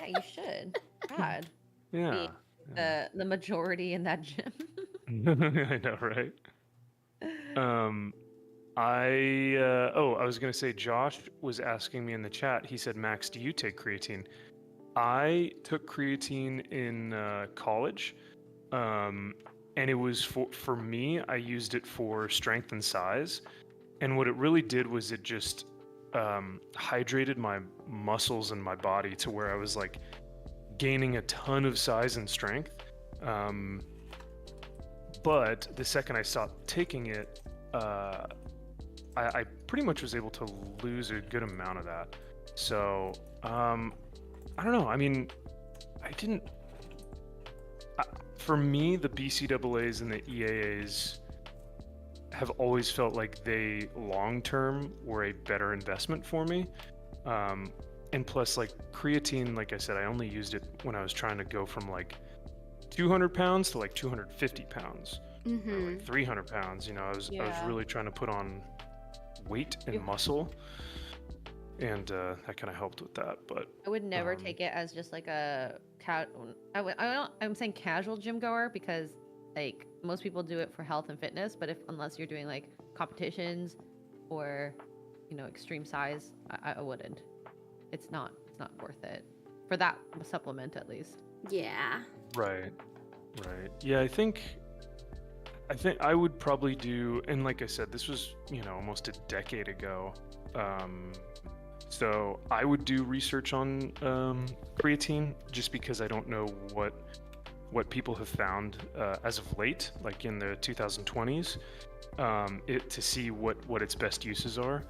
Yeah, you should. God. Yeah. The majority in that gym. I know, right? I was gonna say, Josh was asking me in the chat. He said, Max, do you take creatine? I took creatine in college, and it was for me. I used it for strength and size, and what it really did was it just hydrated my muscles and my body to where I was like gaining a ton of size and strength. But the second I stopped taking it, I pretty much was able to lose a good amount of that. So I don't know. I mean, for me, the BCAAs and the EAAs have always felt like they long-term were a better investment for me. And plus, like, creatine, like I said, I only used it when I was trying to go from like 200 pounds to like 250 pounds, or like 300 pounds. I was really trying to put on weight and muscle, and that kind of helped with that. But I would never take it as just like a I'm saying casual gym goer, because like most people do it for health and fitness, but unless you're doing like competitions or extreme size, I wouldn't. It's not worth it for that supplement, at least. Yeah. right. Right. Yeah, I think I would probably do, and like I said, this was, almost a decade ago. So I would do research on creatine just because I don't know what people have found as of late, like in the 2020s, to see what its best uses are.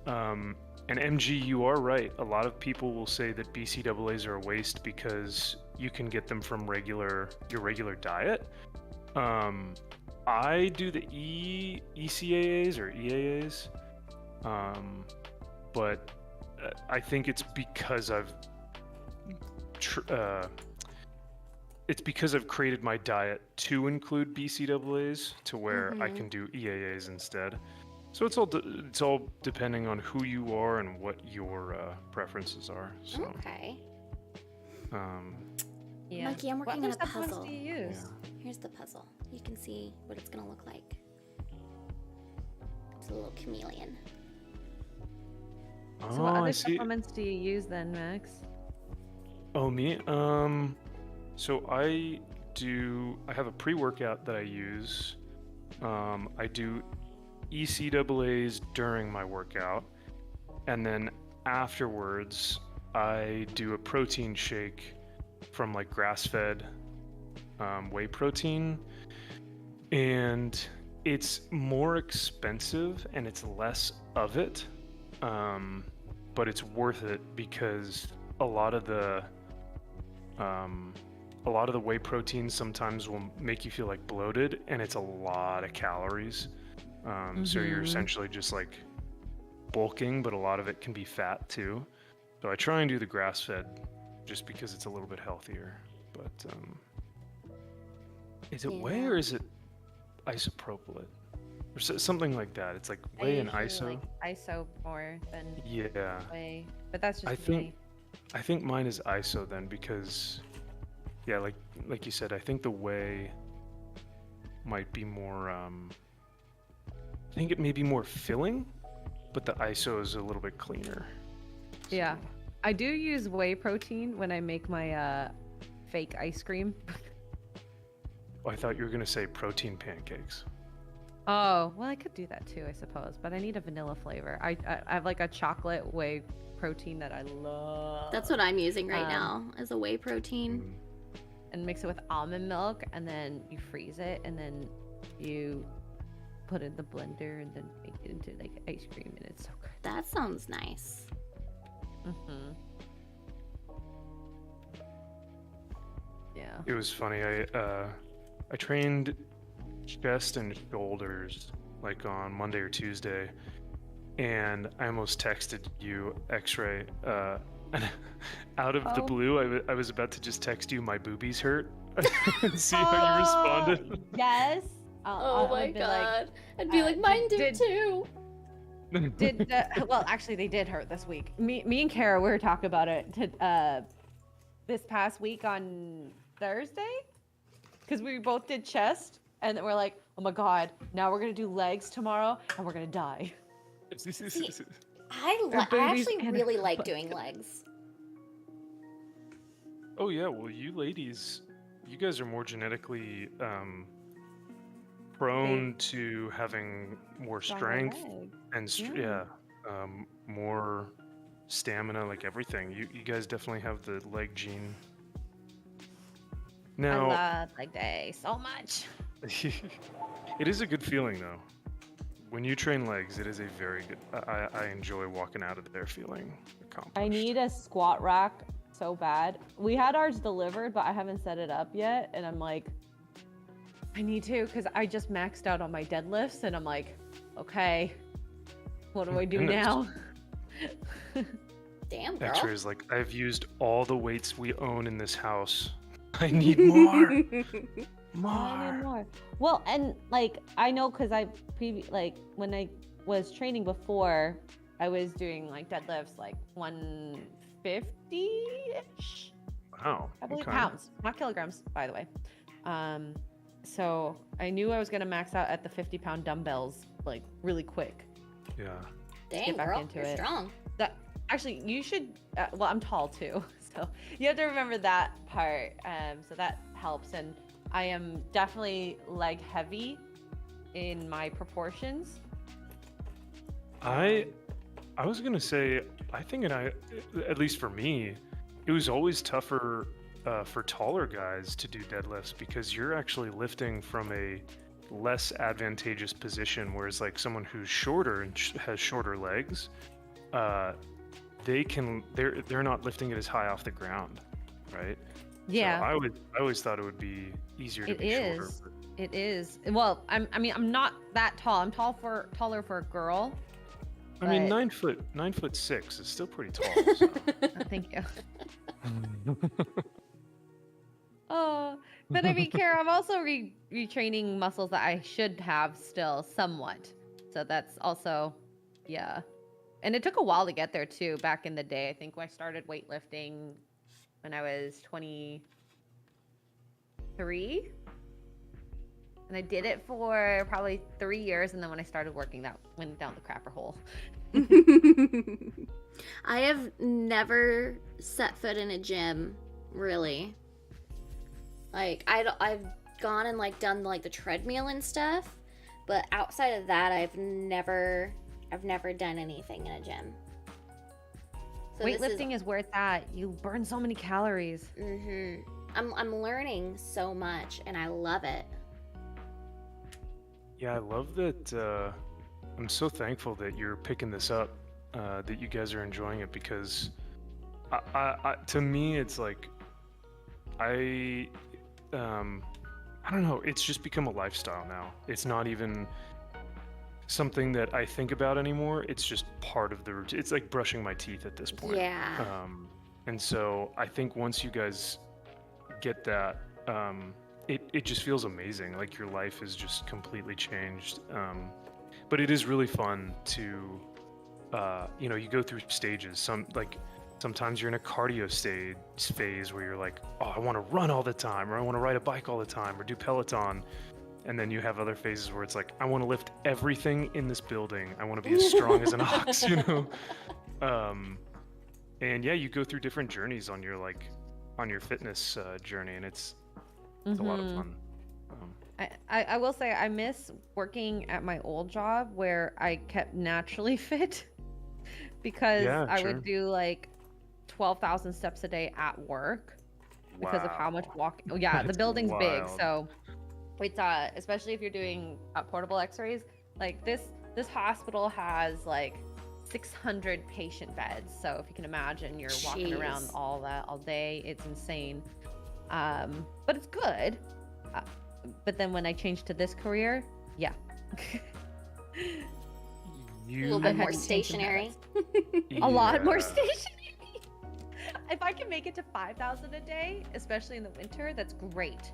And MG, you are right. A lot of people will say that BCAAs are a waste because you can get them from your regular diet. I do the ECAAs or EAAs, but I think it's because I've created my diet to include BCAAs to where I can do EAAs instead. So it's all depending on who you are and what your preferences are. So. Okay. Yeah. Mikey, I'm working on what a other supplements puzzle. do you use? Yeah. Here's the puzzle. You can see what it's gonna look like. It's a little chameleon. So what I other see. supplements do you use then, Max? Oh, me? So I have a pre-workout that I use. I do ECAAs during my workout, and then afterwards I do a protein shake from like grass-fed whey protein, and it's more expensive and it's less of it, but it's worth it because a lot of the whey protein sometimes will make you feel like bloated, and it's a lot of calories. So you're essentially just like bulking, but a lot of it can be fat too. So I try and do the grass-fed just because it's a little bit healthier. But is it whey or is it isopropyl? Or something like that. It's like whey and iso. Like iso more than whey, but that's just I think mine is iso then because, yeah, like you said, I think the whey might be more. I think it may be more filling, but the iso is a little bit cleaner. Yeah, I do use whey protein when I make my fake ice cream. Oh, I thought you were gonna say protein pancakes. Oh, well, I could do that too, I suppose, but I need a vanilla flavor. I have like a chocolate whey protein that I love. That's what I'm using right now as a whey protein. And mix it with almond milk, and then you freeze it, and then you put it in the blender, and then make it into like ice cream, and it's so good. That sounds nice. Yeah. It was funny. I trained chest and shoulders like on Monday or Tuesday, and I almost texted you, X-Ray, out of the blue. I was about to just text you, my boobies hurt, and see how you responded. Yes. Oh my god. I'd be like, mine did too. Well, actually, they did hurt this week. Me and Kara, we were talking about it this past week on Thursday, because we both did chest, and then we're like, oh my god, now we're gonna do legs tomorrow, and we're gonna die. See, I actually really like doing legs. Oh yeah, well you ladies, you guys are more genetically prone to having more strength and more stamina, like everything. You guys definitely have the leg gene. Now, I love leg day so much. it is a good feeling though. When you train legs, it is a very good. I enjoy walking out of there feeling accomplished. I need a squat rack so bad. We had ours delivered, but I haven't set it up yet, and I'm like, I need to, because I just maxed out on my deadlifts, and I'm like, okay, what do I do now? Damn, girl. X-Ray is like, I've used all the weights we own in this house. I need more. I need more. Well, and like I know because when I was training before, I was doing like deadlifts like 150-ish. Wow. I believe pounds, not kilograms, by the way. So I knew I was gonna max out at the 50-pound dumbbells like really quick. Yeah. Dang, girl, you're strong. Actually, you should. Well, I'm tall too, so you have to remember that part. So that helps. And I am definitely leg heavy in my proportions. I was gonna say, I think at least for me, it was always tougher for taller guys to do deadlifts because you're actually lifting from a less advantageous position, whereas like someone who's shorter and has shorter legs, they're not lifting it as high off the ground, right? Yeah. So I always thought it would be easier to be shorter. It is. Well, I'm not that tall. I'm taller for a girl. I mean, 9'6" is still pretty tall. So. Thank you. Oh, but I mean, Kara, I'm also retraining muscles that I should have still somewhat. So that's also, yeah. And it took a while to get there too. Back in the day, I think when I started weightlifting when I was 23. And I did it for probably 3 years, and then when I started working, that went down the crapper hole. I have never set foot in a gym, really. Like, I've gone and, like, done, like, the treadmill and stuff, but outside of that, I've never done anything in a gym. So weightlifting is where it's at. You burn so many calories. Mm-hmm. I'm learning so much, and I love it. Yeah, I love that. I'm so thankful that you're picking this up, that you guys are enjoying it, because to me, it's like, I don't know, it's just become a lifestyle now. It's not even something that I think about anymore. It's just part of the routine. It's like brushing my teeth at this point. Yeah. And so I think once you guys get that, it just feels amazing. Like your life is just completely changed. But it is really fun to, you go through stages. Sometimes you're in a cardio phase where you're like, oh, I want to run all the time, or I want to ride a bike all the time, or do Peloton. And then you have other phases where it's like, I want to lift everything in this building. I want to be as strong as an ox, And yeah, you go through different journeys on your fitness journey, and it's a lot of fun. I will say I miss working at my old job where I kept naturally fit because I would do like 12,000 steps a day at work because of how much walking. Oh yeah, the building's big, so it's especially if you're doing portable X-rays. Like this hospital has like 600 patient beds, so if you can imagine, you're walking around all day. It's insane, but it's good. But then when I changed to this career, yeah. A little bit more stationary. A lot more stationary. If I can make it to 5,000 a day, especially in the winter, that's great.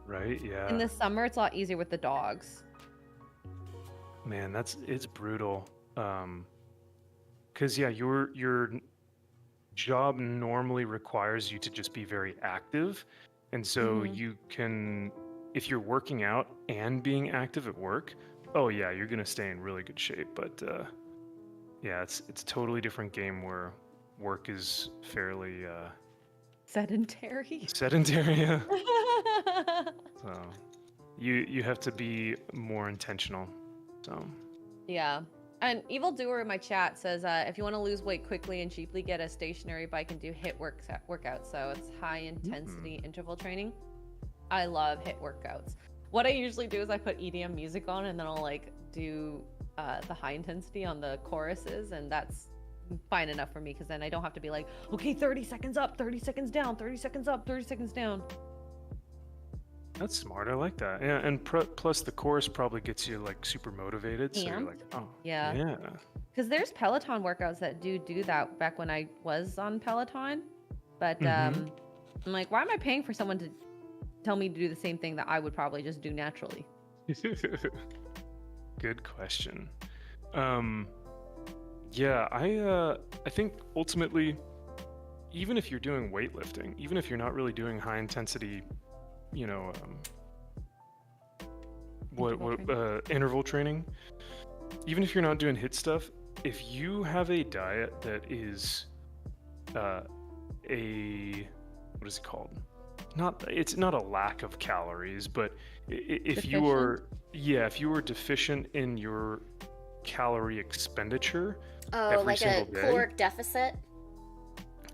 Right, yeah. In the summer, it's a lot easier with the dogs. Man, it's brutal. Because, yeah, your job normally requires you to just be very active. And so you can, if you're working out and being active at work, oh yeah, you're going to stay in really good shape. But yeah, it's a totally different game where work is fairly sedentary. Yeah. So you have to be more intentional. So yeah. And Evildoer in my chat says, if you want to lose weight quickly and cheaply, get a stationary bike and do HIIT workouts. So it's high intensity interval training. I love HIIT workouts. What I usually do is I put EDM music on, and then I'll like do the high intensity on the choruses, and that's fine enough for me, because then I don't have to be like, okay, 30 seconds up, 30 seconds down, 30 seconds up, 30 seconds down. That's smart. I like that. Yeah, and plus the chorus probably gets you like super motivated. So you're like, oh, yeah. Because there's Peloton workouts that do that back when I was on Peloton. But I'm like, why am I paying for someone to tell me to do the same thing that I would probably just do naturally? Good question. Yeah, I think ultimately, even if you're doing weightlifting, even if you're not really doing high intensity, interval training, even if you're not doing HIIT stuff, if you have a diet that is what is it called? it's not a lack of calories, but if you Deficient? are, yeah, if you are deficient in your calorie expenditure Oh, every like a single day, caloric deficit?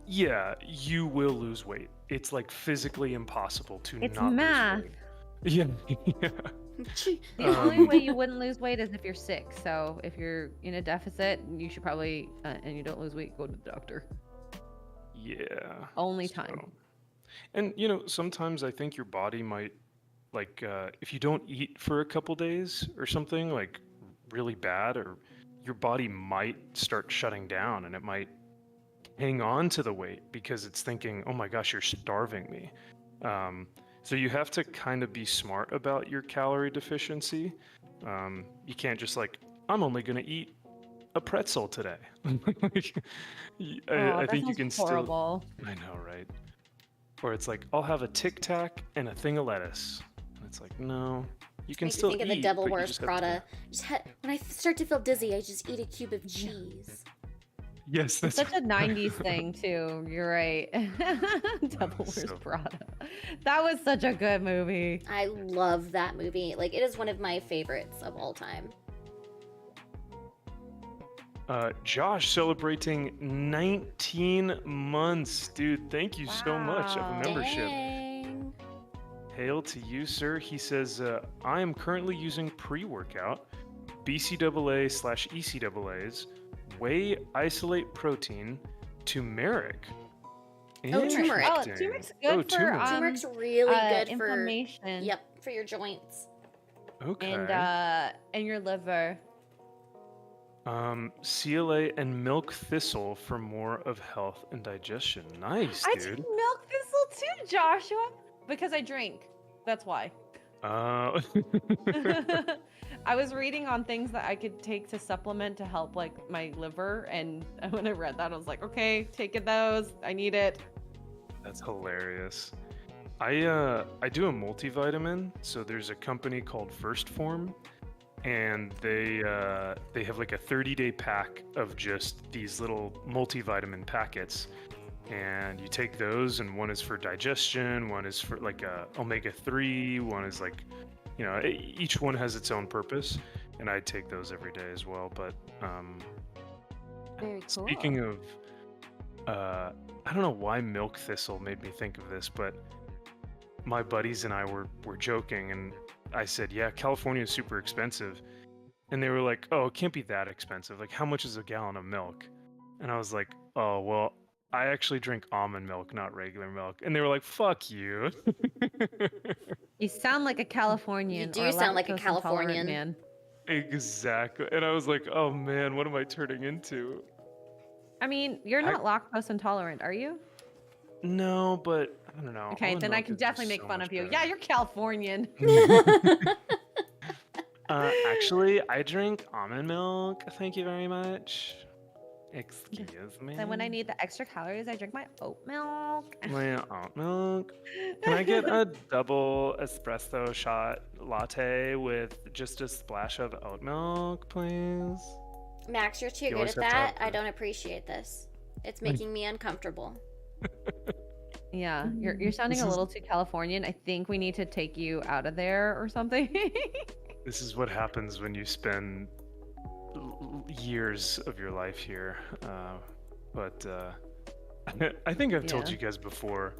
yeah, you will lose weight. It's like physically impossible to It's not math. lose weight. Yeah, yeah. The only way you wouldn't lose weight is if you're sick. So if you're in a deficit, you should probably, and you don't lose weight, go to the doctor. Yeah. Only time. So, and sometimes I think your body might like if you don't eat for a couple days or something like really bad, or your body might start shutting down and it might hang on to the weight because it's thinking, oh my gosh, you're starving me. So you have to kind of be smart about your calorie deficiency. You can't just like, I'm only going to eat a pretzel today. I That think you sounds can horrible. still, I know, right? Or it's like, I'll have a Tic Tac and a thing of lettuce. And it's like, no, you can Makes me still think eat, of the Devil but you Wears just have Prada. to- When I start to feel dizzy, I just eat a cube of cheese. Yes, It's that's such a 90s thing, too. You're right. Devil Wears so- Prada. That was such a good movie. I love that movie. Like, it is one of my favorites of all time. Josh celebrating 19 months. Dude, thank you so much of a Wow. membership. Dang. Hail to you, sir. He says, I am currently using pre-workout, BCAA/ECAAs, whey isolate protein, turmeric. Oh, turmeric. Oh, Interesting. turmeric's good for turmeric. Turmeric's really good for inflammation. for your joints. Okay. And your liver. CLA and milk thistle for more of health and digestion. Nice, I dude. take milk thistle too, Joshua, because I drink. That's why. Uh, I was reading on things that I could take to supplement to help like my liver, and when I read that, I was like, okay, taking those. I need it. That's hilarious. I do a multivitamin. So there's a company called First Form, and they have like a 30-day pack of just these little multivitamin packets, and you take those, and one is for digestion, one is for like omega-3, one is like, each one has its own purpose, and I take those every day as well. But Very cool. speaking of, I don't know why milk thistle made me think of this, but my buddies and I were joking, and I said, yeah, California is super expensive. And they were like, oh, it can't be that expensive. Like, how much is a gallon of milk? And I was like, oh, well, I actually drink almond milk, not regular milk. And they were like, fuck you. You sound like a Californian. You do or sound like a lactose intolerant Californian. man. Exactly. And I was like, oh man, what am I turning into? I mean, you're not lactose intolerant, are you? No, but I don't know. Okay, Almond then I milk can is just definitely make so fun much of you. better. Yeah, you're Californian. Actually, I drink almond milk. Thank you very much. Excuse me. Then when I need the extra calories, I drink my oat milk. My almond milk. Can I get a double espresso shot latte with just a splash of oat milk, please? Max, you're too You good always at have to have that. I the- don't appreciate this. It's making me uncomfortable. Yeah, you're sounding This a is- little too Californian. I think we need to take you out of there or something. This is what happens when you spend years of your life here. But I think I've told Yeah. you guys before.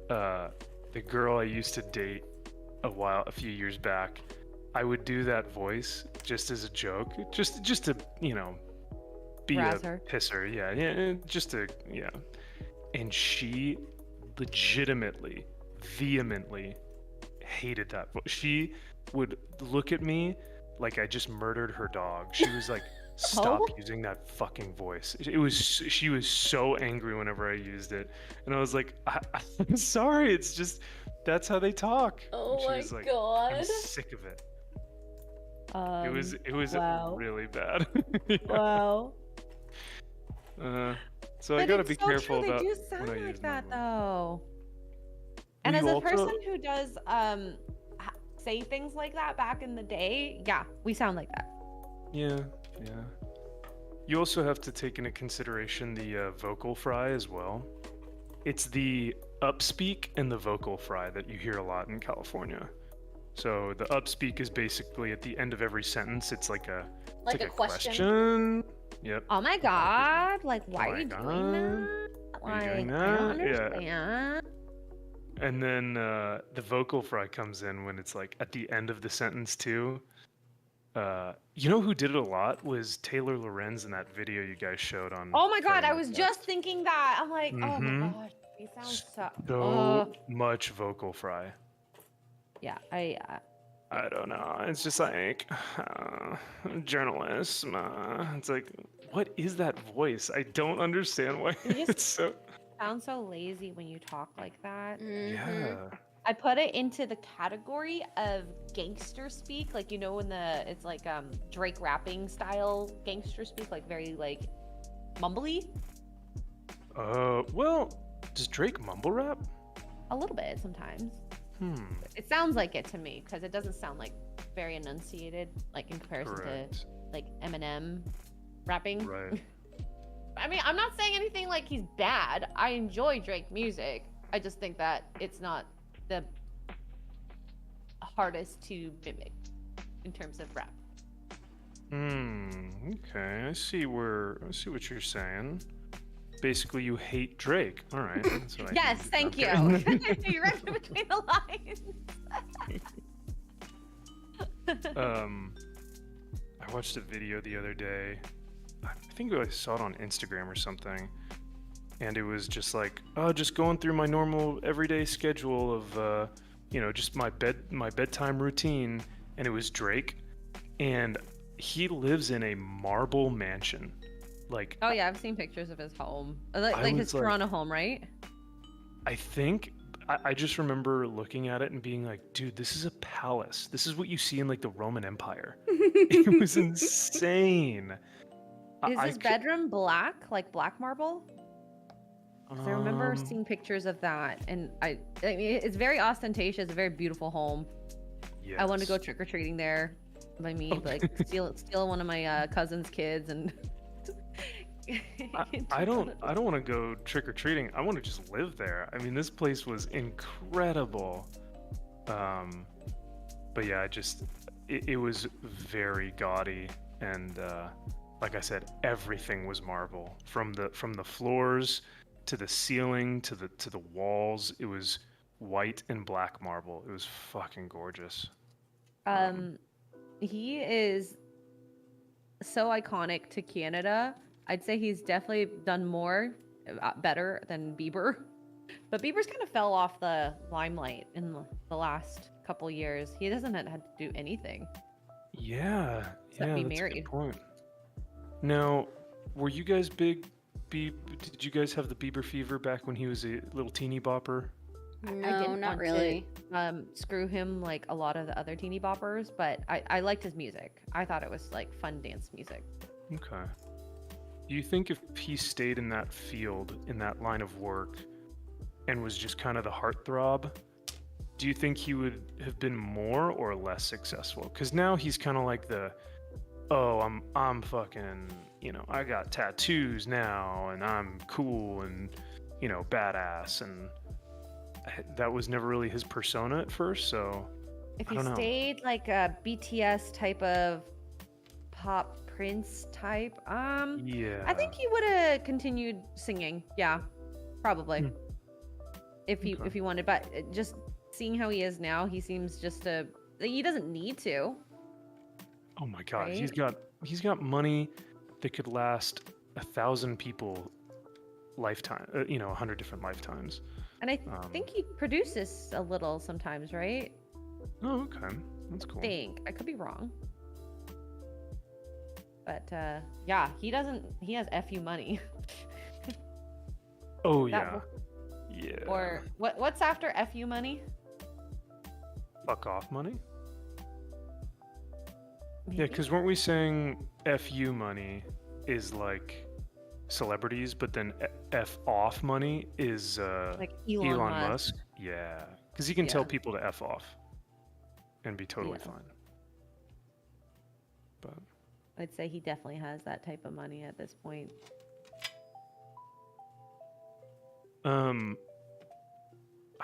The girl I used to date a few years back, I would do that voice just as a joke, just to be Razz a her. pisser. Yeah, just to And she legitimately, vehemently hated that voice. She would look at me like I just murdered her dog. She was like, "Stop Oh. using that fucking voice." She was so angry whenever I used it, and I was like, "I'm sorry. It's just that's how they talk." And Oh she my was like, god. "I'm sick of it." It was wow. really bad. Yeah. Wow. So I But gotta it's be so careful true. about They do when sound I like use my that voice. though. And Will as you a also- person who does say things like that back in the day, yeah, we sound like that. Yeah. You also have to take into consideration the vocal fry as well. It's the upspeak and the vocal fry that you hear a lot in California. So the upspeak is basically at the end of every sentence. It's like a question. Yep. Oh my god! Like, why Oh are my you God. doing that? Are you doing Like, I don't that? Yeah. understand. And then the vocal fry comes in when it's like at the end of the sentence too. You know who did it a lot was Taylor Lorenz in that video you guys showed on. Oh my god! Friday I Night was Lights. just thinking that. I'm like, oh my Mhm. gosh, he sounds so. So much vocal fry. Yeah, I don't know. It's just like journalists. It's like, what is that voice? I don't understand why You just- it's so. sound so lazy when you talk like that. Yeah. I put it into the category of gangster speak, like, you know, when it's like Drake rapping style gangster speak, like very like mumbly. Well, does Drake mumble rap? A little bit sometimes. Hmm. It sounds like it to me because it doesn't sound like very enunciated, like in comparison Correct. to like Eminem rapping. Right. I mean, I'm not saying anything like he's bad. I enjoy Drake music. I just think that it's not the hardest to mimic in terms of rap. Okay. I see what you're saying. Basically, you hate Drake. All right. That's what I Yes, can- thank you. okay. You read it between the lines. I watched a video the other day. I think I saw it on Instagram or something, and it was just like, oh, just going through my normal everyday schedule of, just my bedtime routine, and it was Drake, and he lives in a marble mansion, like. Oh yeah, I've seen pictures of his home, like his was like- Toronto home, right? I think I just remember looking at it and being like, dude, this is a palace. This is what you see in like the Roman Empire. It was insane. Is his bedroom black, like black marble? 'Cause I remember Um, seeing pictures of that, and I mean, it's very ostentatious, a very beautiful home. I want to go yes. trick or treating there. By me, like steal one of my cousin's kids and. I don't want to go trick or treating. I want to just live there. I mean, this place was incredible. But yeah, it was very gaudy, and like I said, everything was marble from the floors to the ceiling to the walls. It was white and black marble. It was fucking gorgeous. He is so iconic to Canada. I'd say he's definitely done more, better than Bieber. But Bieber's kind of fell off the limelight in the last couple years. He hasn't had to do anything. Yeah, Except be that's a married. good point. Now, were you guys big? Did you guys have the Bieber fever back when he was a little teeny bopper? No, didn't not want really. to screw him like a lot of the other teeny boppers, but I liked his music. I thought it was like fun dance music. Okay. Do you think if he stayed in that field, in that line of work, and was just kind of the heartthrob, do you think he would have been more or less successful? Because now he's kind of like I'm fucking, I got tattoos now, and I'm cool and, badass, and that was never really his persona at first, so If I he don't know. stayed like a BTS type of pop Prince type, Yeah. I think he would have continued singing. Yeah, probably. If he Okay. wanted, but just seeing how he is now, he seems he doesn't need to. Oh my God, Right? he's got money that could last 1,000 people lifetime. 100 different lifetimes. And I think he produces a little sometimes, right? Oh, okay, that's cool. I could be wrong. But yeah, he has FU money. Oh That yeah, yeah. Or what's after FU money? Fuck off money. Yeah, Maybe? because weren't we saying FU money is like celebrities, but then F off money is Like Elon Musk. Yeah, because he can tell Yeah. people to F off and be totally Yeah. fine. But I'd say he definitely has that type of money at this point.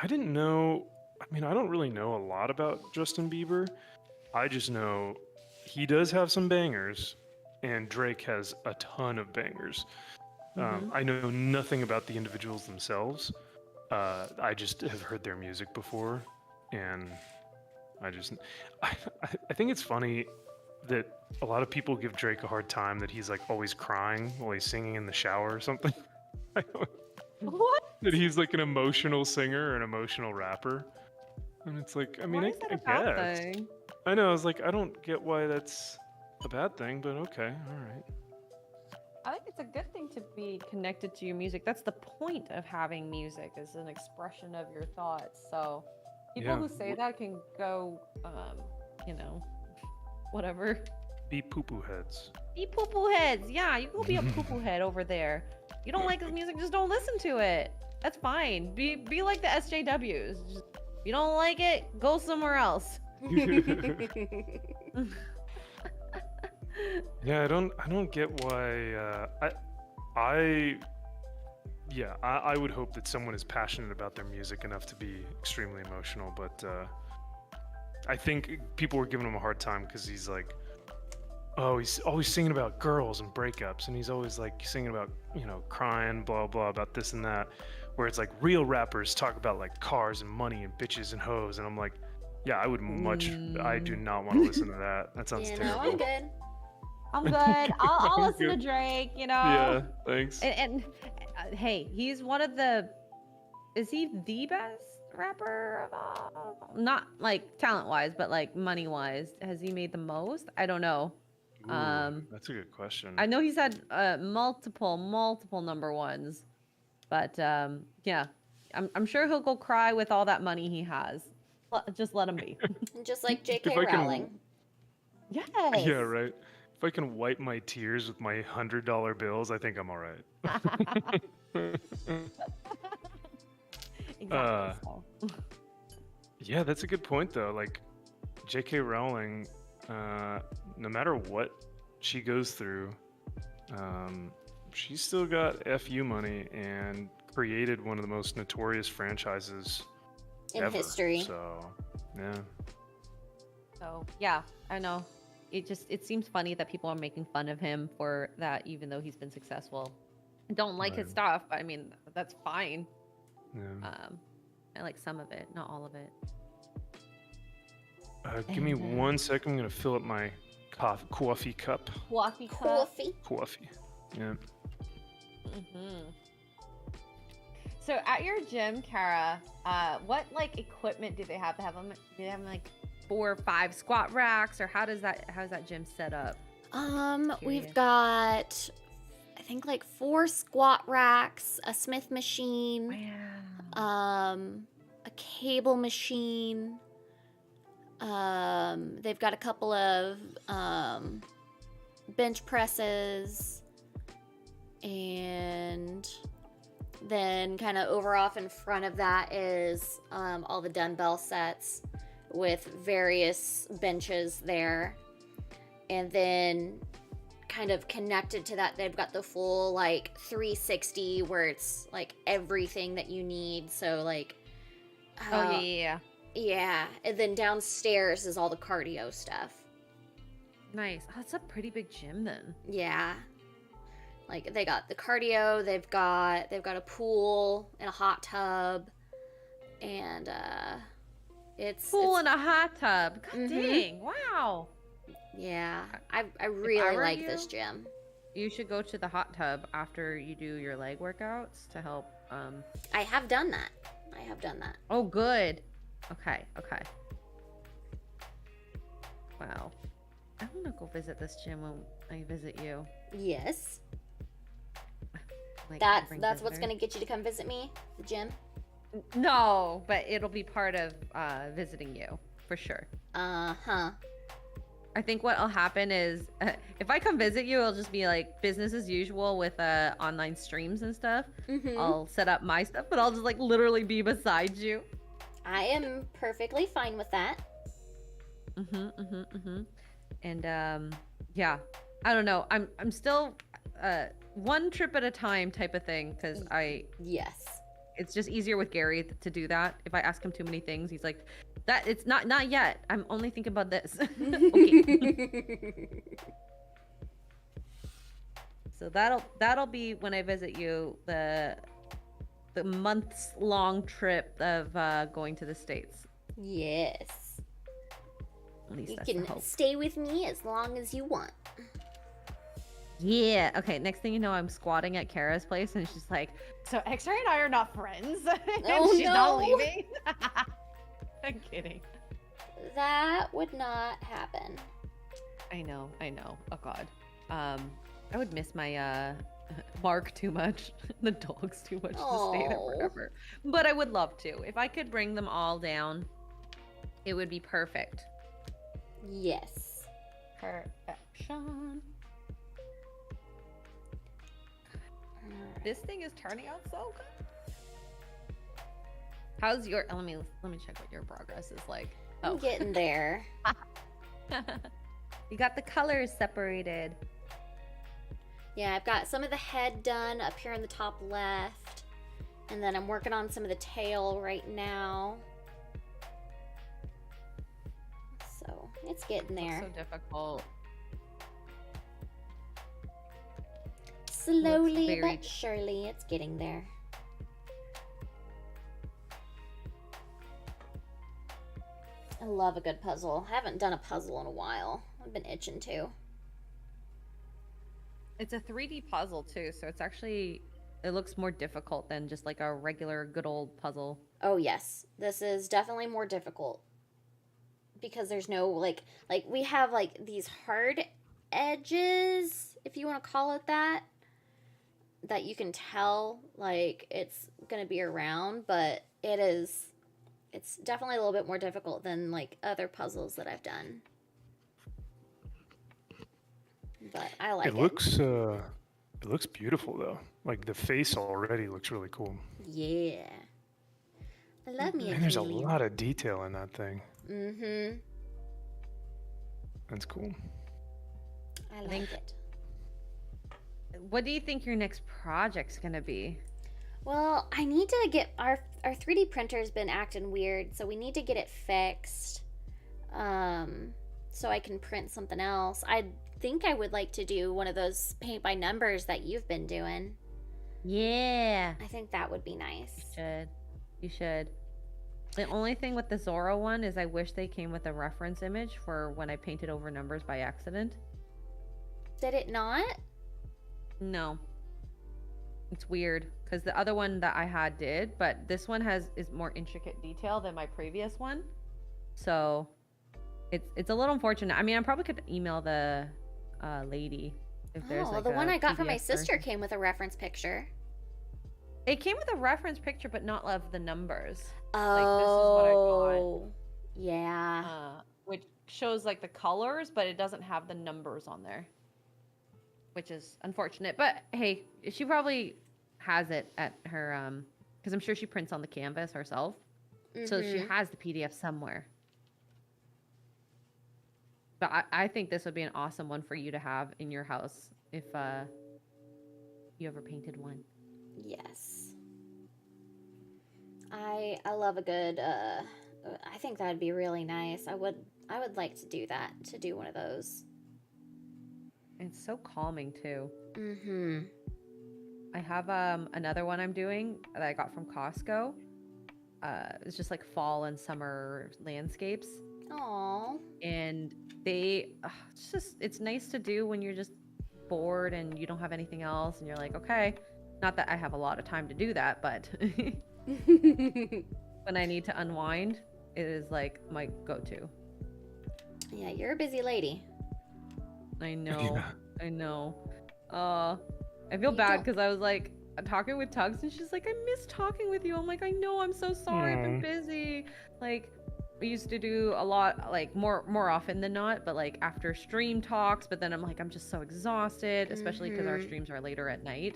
I didn't know. I mean, I don't really know a lot about Justin Bieber. I just know he does have some bangers, and Drake has a ton of bangers. I know nothing about the individuals themselves. I just have heard their music before, and I just, I think it's funny that a lot of people give Drake a hard time that he's like always crying while he's singing in the shower or something. What? That he's like an emotional singer or an emotional rapper. And it's like, I mean, Why is that a bad thing? I know, I was like, I don't get why that's a bad thing, but okay, all right. I think it's a good thing to be connected to your music. That's the point of having music, is an expression of your thoughts. So people who say that can go, you know, whatever. Be poo-poo heads. Be poo-poo heads. Yeah, you go be a poo-poo head over there. You don't like his music, just don't listen to it. That's fine. Be like the SJWs. Just, if you don't like it, go somewhere else. Yeah, I don't get why. I would hope that someone is passionate about their music enough to be extremely emotional, but I think people were giving him a hard time because he's like, oh, he's always singing about girls and breakups, and he's always like singing about, you know, crying, blah blah, about this and that, where it's like real rappers talk about like cars and money and bitches and hoes, and I'm like, yeah, I would much. I do not want to listen to that. That sounds terrible. I'm good. I'm good. I'll listen to Drake, you know. Yeah, thanks. And hey, he's one of the. Is he the best rapper of all? Not like talent-wise, but like money-wise. Has he made the most? I don't know. Ooh, that's a good question. I know he's had multiple number ones, but yeah, I'm sure he'll go cry with all that money he has. Just let him be. Just like J.K. Rowling. Yes. Yeah, right. If I can wipe my tears with my $100 bills, I think I'm all right. Exactly. So. Yeah, that's a good point, though. Like, J.K. Rowling, no matter what she goes through, she's still got FU money and created one of the most notorious franchises in ever. history. So, yeah. So, yeah, I know. It seems funny that people are making fun of him for that, even though he's been successful. I don't like his stuff, but I mean, that's fine. Yeah. I like some of it, not all of it. Give me 1 second. I'm gonna fill up my coffee cup. Coffee cup. Coffee. Yeah. So at your gym, Kara, what like equipment do they have? Do they have like 4 or 5 squat racks, or how's that gym set up? We've got, I think, like 4 squat racks, a Smith machine, a cable machine. They've got a couple of bench presses, and then kind of over off in front of that is all the dumbbell sets with various benches there. And then kind of connected to that, they've got the full like 360 where it's like everything that you need. So like yeah, and then downstairs is all the cardio stuff. Nice. Oh, that's a pretty big gym then. Yeah. Like they got the cardio, they've got a pool and a hot tub, and it's and a hot tub. God dang! Wow. Yeah, I really like this gym. You should go to the hot tub after you do your leg workouts to help. I have done that. Oh, good. Okay. Wow. I want to go visit this gym when I visit you. Yes. Like, that's what's gonna get you to come visit me, the gym. No, but it'll be part of visiting you for sure. Uh-huh. I think what'll happen is if I come visit you, it'll just be like business as usual with online streams and stuff. I'll set up my stuff, but I'll just like literally be beside you. I am perfectly fine with that. And yeah, I don't know. I'm still one trip at a time type of thing, because Yes. it's just easier with Gary to do that. If I ask him too many things, he's like, "That it's not yet. I'm only thinking about this." Okay. So that'll be when I visit you, the months long trip of going to the States. Yes. At least You that's the can hope. stay with me as long as you want. Yeah. Okay. Next thing you know, I'm squatting at Kara's place, and she's like, So X-Ray and I are not friends. And Oh, she's not no. leaving. I'm kidding. That would not happen. I know. Oh God. I would miss my Mark too much, the dogs too much to stay there Aw. forever. But I would love to. If I could bring them all down, it would be perfect. Yes. Perfection. This thing is turning out so good. How's your? Let me check what your progress is like. I'm getting there. You got the colors separated. Yeah, I've got some of the head done up here in the top left. And then I'm working on some of the tail right now. So, it's getting there. So difficult. Slowly very- but surely, it's getting there. I love a good puzzle. I haven't done a puzzle in a while. I've been itching to. It's a 3D puzzle too, so it's actually it looks more difficult than just like a regular good old puzzle. Oh yes, this is definitely more difficult because there's no like we have like these hard edges, if you want to call it that you can tell like it's gonna be around, but it's definitely a little bit more difficult than like other puzzles that I've done. But I like it. It looks beautiful though. Like the face already looks really cool. Yeah. I love me a And there's a chameleon. lot of detail in that thing. Mm-hmm. That's cool. I like think- it. What do you think your next project's gonna be? Well, I need to get our 3D printer's been acting weird, so we need to get it fixed. So I can print something else. I think I would like to do one of those paint by numbers that you've been doing. Yeah. I think that would be nice. You should. The only thing with the Zorro one is I wish they came with a reference image for when I painted over numbers by accident. Did it not? No. It's weird because the other one that I had did, but this one is more intricate detail than my previous one. So it's a little unfortunate. I mean, I probably could email the lady if there's Oh, like the a one I got from my PDF sister version. came with a reference picture. It came with a reference picture, but not of the numbers. Oh, yeah. Which shows like the colors, but it doesn't have the numbers on there, which is unfortunate. But hey, she probably has it at her because I'm sure she prints on the canvas herself, so she Mhm. has the PDF somewhere. But I think this would be an awesome one for you to have in your house if you ever painted one. Yes. I love a good I think that would be really nice. I would like to do that, to do one of those. It's so calming too. Mhm. I have another one I'm doing that I got from Costco. It's just like fall and summer landscapes, Aw. and it's nice to do when you're just bored and you don't have anything else, and you're like, okay, not that I have a lot of time to do that, but when I need to unwind, it is like my go-to. Yeah, you're a busy lady. I know. Yeah. I know. I feel You bad don't- because I was like talking with Tugs and she's like, I miss talking with you. I'm like, I know, I'm so sorry. I've been busy. Like, we used to do a lot, like more often than not, but like after stream talks, but then I'm like, I'm just so exhausted, especially because our Mhm. streams are later at night.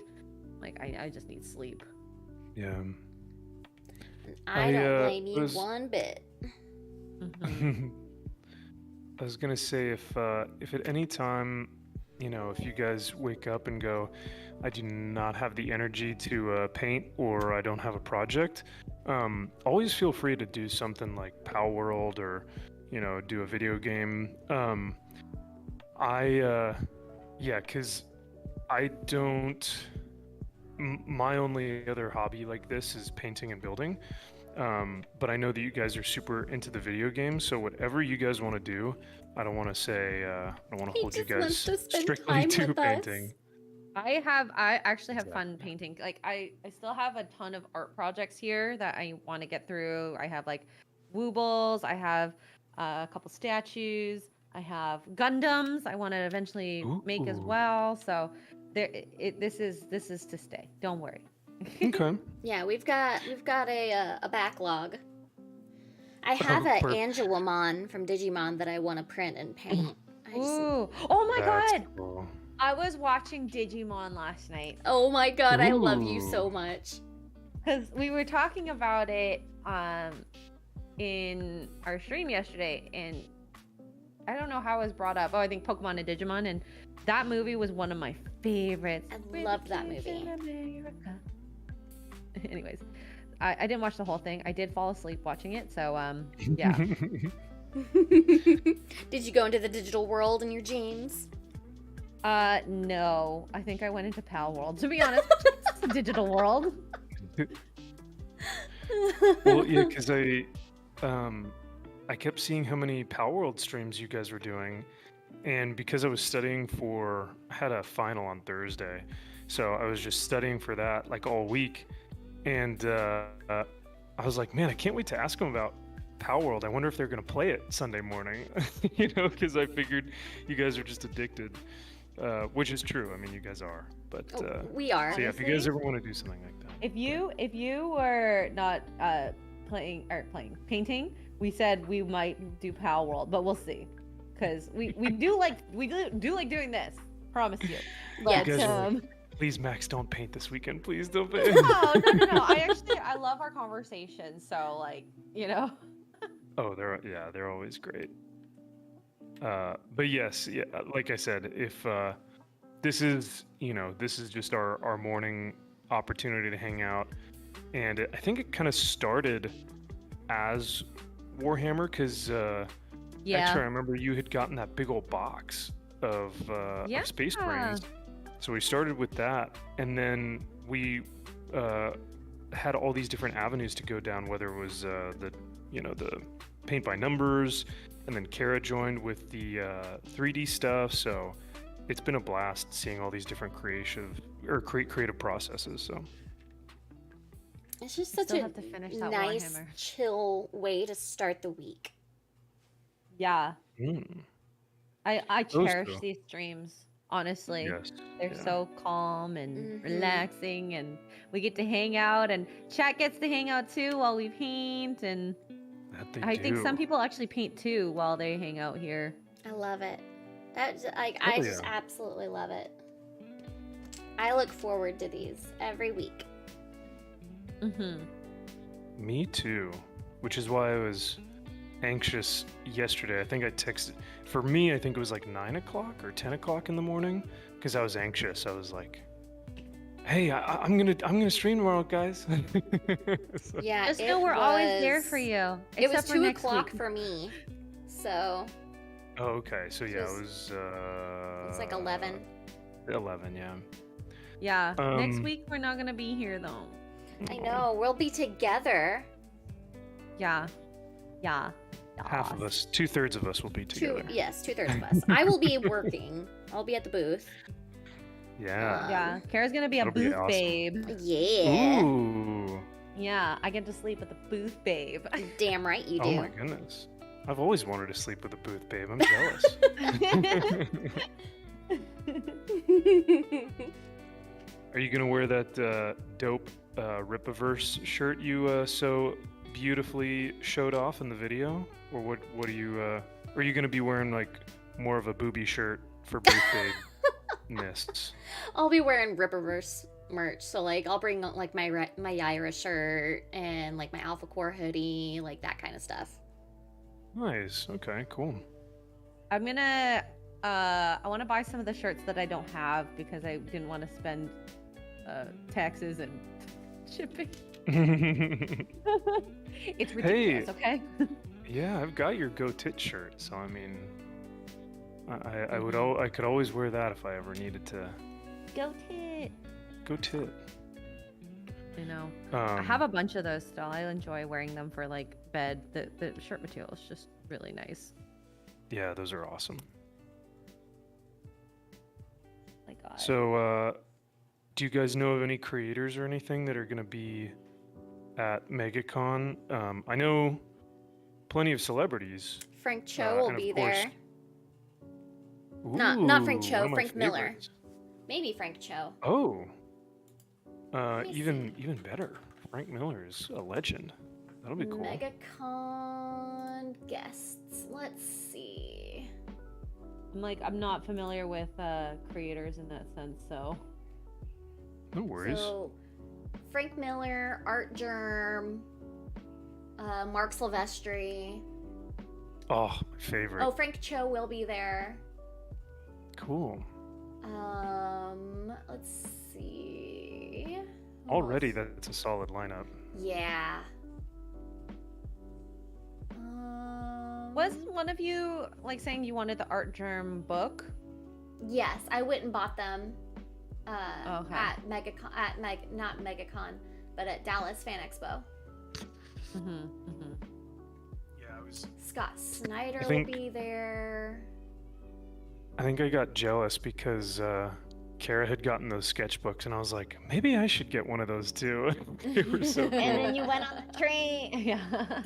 Like, I just need sleep. Yeah. I I, don't blame you was- one bit. Mhm. I was gonna say if at any time you know, if you guys wake up and go, I do not have the energy to paint, or I don't have a project, always feel free to do something like Palworld, or, you know, do a video game. Yeah, because I don't. My only other hobby like this is painting and building. But I know that you guys are super into the video games, so whatever you guys want to do, I don't want to say, I don't want to He hold you just wants guys to spend strictly time to with us. painting. I actually have fun painting. Like I still have a ton of art projects here that I want to get through. I have like woobles, I have a couple statues, I have Gundams I want to eventually make as Ooh. well. So this is to stay. Don't worry. Okay. Yeah, we've got a backlog. I have a perfect. Angelamon from Digimon that I want to print and paint. Ooh. Oh my That's god. cool. I was watching Digimon last night Oh my god, I love you Ooh. so much. because we were talking about it in our stream yesterday, and I don't know how it was brought up. Oh, I think Pokemon and Digimon, and that movie was one of my favorites. I loved that movie. Anyways, I didn't watch the whole thing. I did fall asleep watching it, so yeah. Did you go into the digital world in your dreams? No, I think I went into Palworld. To be honest, it's a digital world. Well, yeah, because I kept seeing how many Palworld streams you guys were doing, and because I was studying I had a final on Thursday, so I was just studying for that like all week, and I was like, man, I can't wait to ask them about Palworld. I wonder if they're gonna play it Sunday morning, you know, because I figured you guys are just addicted, which is true. I mean, you guys are, but We are. so yeah, if you guys ever want to do something like that. If you were not painting, we said we might do Palworld, but we'll see, because we do like doing this. Promise you. Yes. You guys are like, please, Max, don't paint this weekend. Please don't paint. No. I love our conversation. So like, you know. Oh, they're always great. But yes, yeah, like I said, if this is just our morning opportunity to hang out, and I think it kind of started as Warhammer, because actually I remember you had gotten that big old box of Space Marines, so we started with that, and then we had all these different avenues to go down, whether it was the paint by numbers, and then Kara joined with the 3D stuff. So it's been a blast seeing all these different creative processes. So It's just such a nice, chill way to start the week. Yeah. I cherish these streams, honestly. Yes. They're so calm and relaxing, and we get to hang out, and chat gets to hang out too while we paint, and I think some people actually paint too while they hang out here. I love it. I just absolutely love it. I look forward to these every week. Me too, which is why I was anxious yesterday. I think I texted, for me, I think it was like 9 o'clock or 10 o'clock in the morning, because I was anxious. I was like, hey, I'm gonna stream tomorrow, guys. So, yeah, just know we're always there for you. It was 2 o'clock for me, so. Oh, okay. So yeah, it was. It's like 11. 11, yeah. Yeah. Next week we're not gonna be here though. I know. We'll be together. Yeah. Half of us, 2/3 of us will be together. 2/3 of us. I will be working. I'll be at the booth. Yeah. Yeah. Kara's gonna be a booth babe. Yeah. Ooh. Yeah, I get to sleep with a booth babe. Damn right you do. Oh my goodness. I've always wanted to sleep with a booth babe. I'm jealous. Are you gonna wear that dope Ripaverse shirt you so beautifully showed off in the video, or what are you? Are you gonna be wearing like more of a booby shirt for booth babe-ness? I'll be wearing Ripaverse merch, so like I'll bring like my Yaira shirt and like my Alpha Core hoodie, like that kind of stuff. Nice. Okay. Cool. I'm gonna I want to buy some of the shirts that I don't have because I didn't want to spend taxes and shipping. It's ridiculous, okay? Yeah, I've got your Go Tit shirt, so I mean, I could always wear that if I ever needed to. Go Tit. Go Tit. You know, I have a bunch of those still. I enjoy wearing them for like bed. The shirt material is just really nice. Yeah, those are awesome. My God. So, do you guys know of any creators or anything that are going to be at MegaCon? I know plenty of celebrities. Frank Cho will and of be course- there. Not Frank Ooh, Cho, one of my Frank Miller. favorites. Maybe Frank Cho. Oh. me Even better. Frank Miller is a legend. That'll be cool. MegaCon guests. Let's see. I'm not familiar with creators in that sense, so. No worries. So, Frank Miller, Art Germ, Mark Silvestri. Oh, my favorite. Oh, Frank Cho will be there. Cool. Let's see. Who Already, else? that's a solid lineup. Yeah. Wasn't one of you like saying you wanted the Art Germ book? Yes, I went and bought them. Okay. At MegaCon, not MegaCon, but at Dallas Fan Expo. Yeah, I was. Scott Snyder I think- will be there. I think I got jealous because Kara had gotten those sketchbooks, and I was like, maybe I should get one of those too. They were so cool. And then you went on a train. Yeah.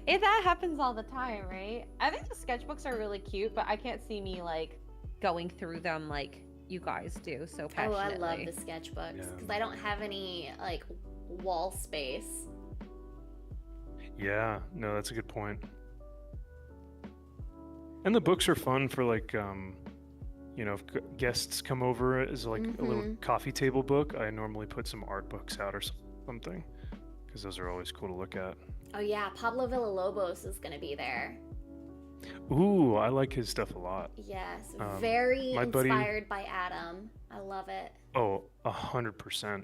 That happens all the time, right? I think the sketchbooks are really cute, but I can't see me like going through them like you guys do so Oh, passionately. I love the sketchbooks Yeah. because I don't have any like wall space. Yeah, no, that's a good point. And the books are fun for like, if guests come over as like a little coffee table book. I normally put some art books out or something because those are always cool to look at. Oh yeah, Pablo Villalobos is gonna be there. Ooh, I like his stuff a lot. Yes, Um, very my buddy- inspired by Adam. I love it. Oh, 100%.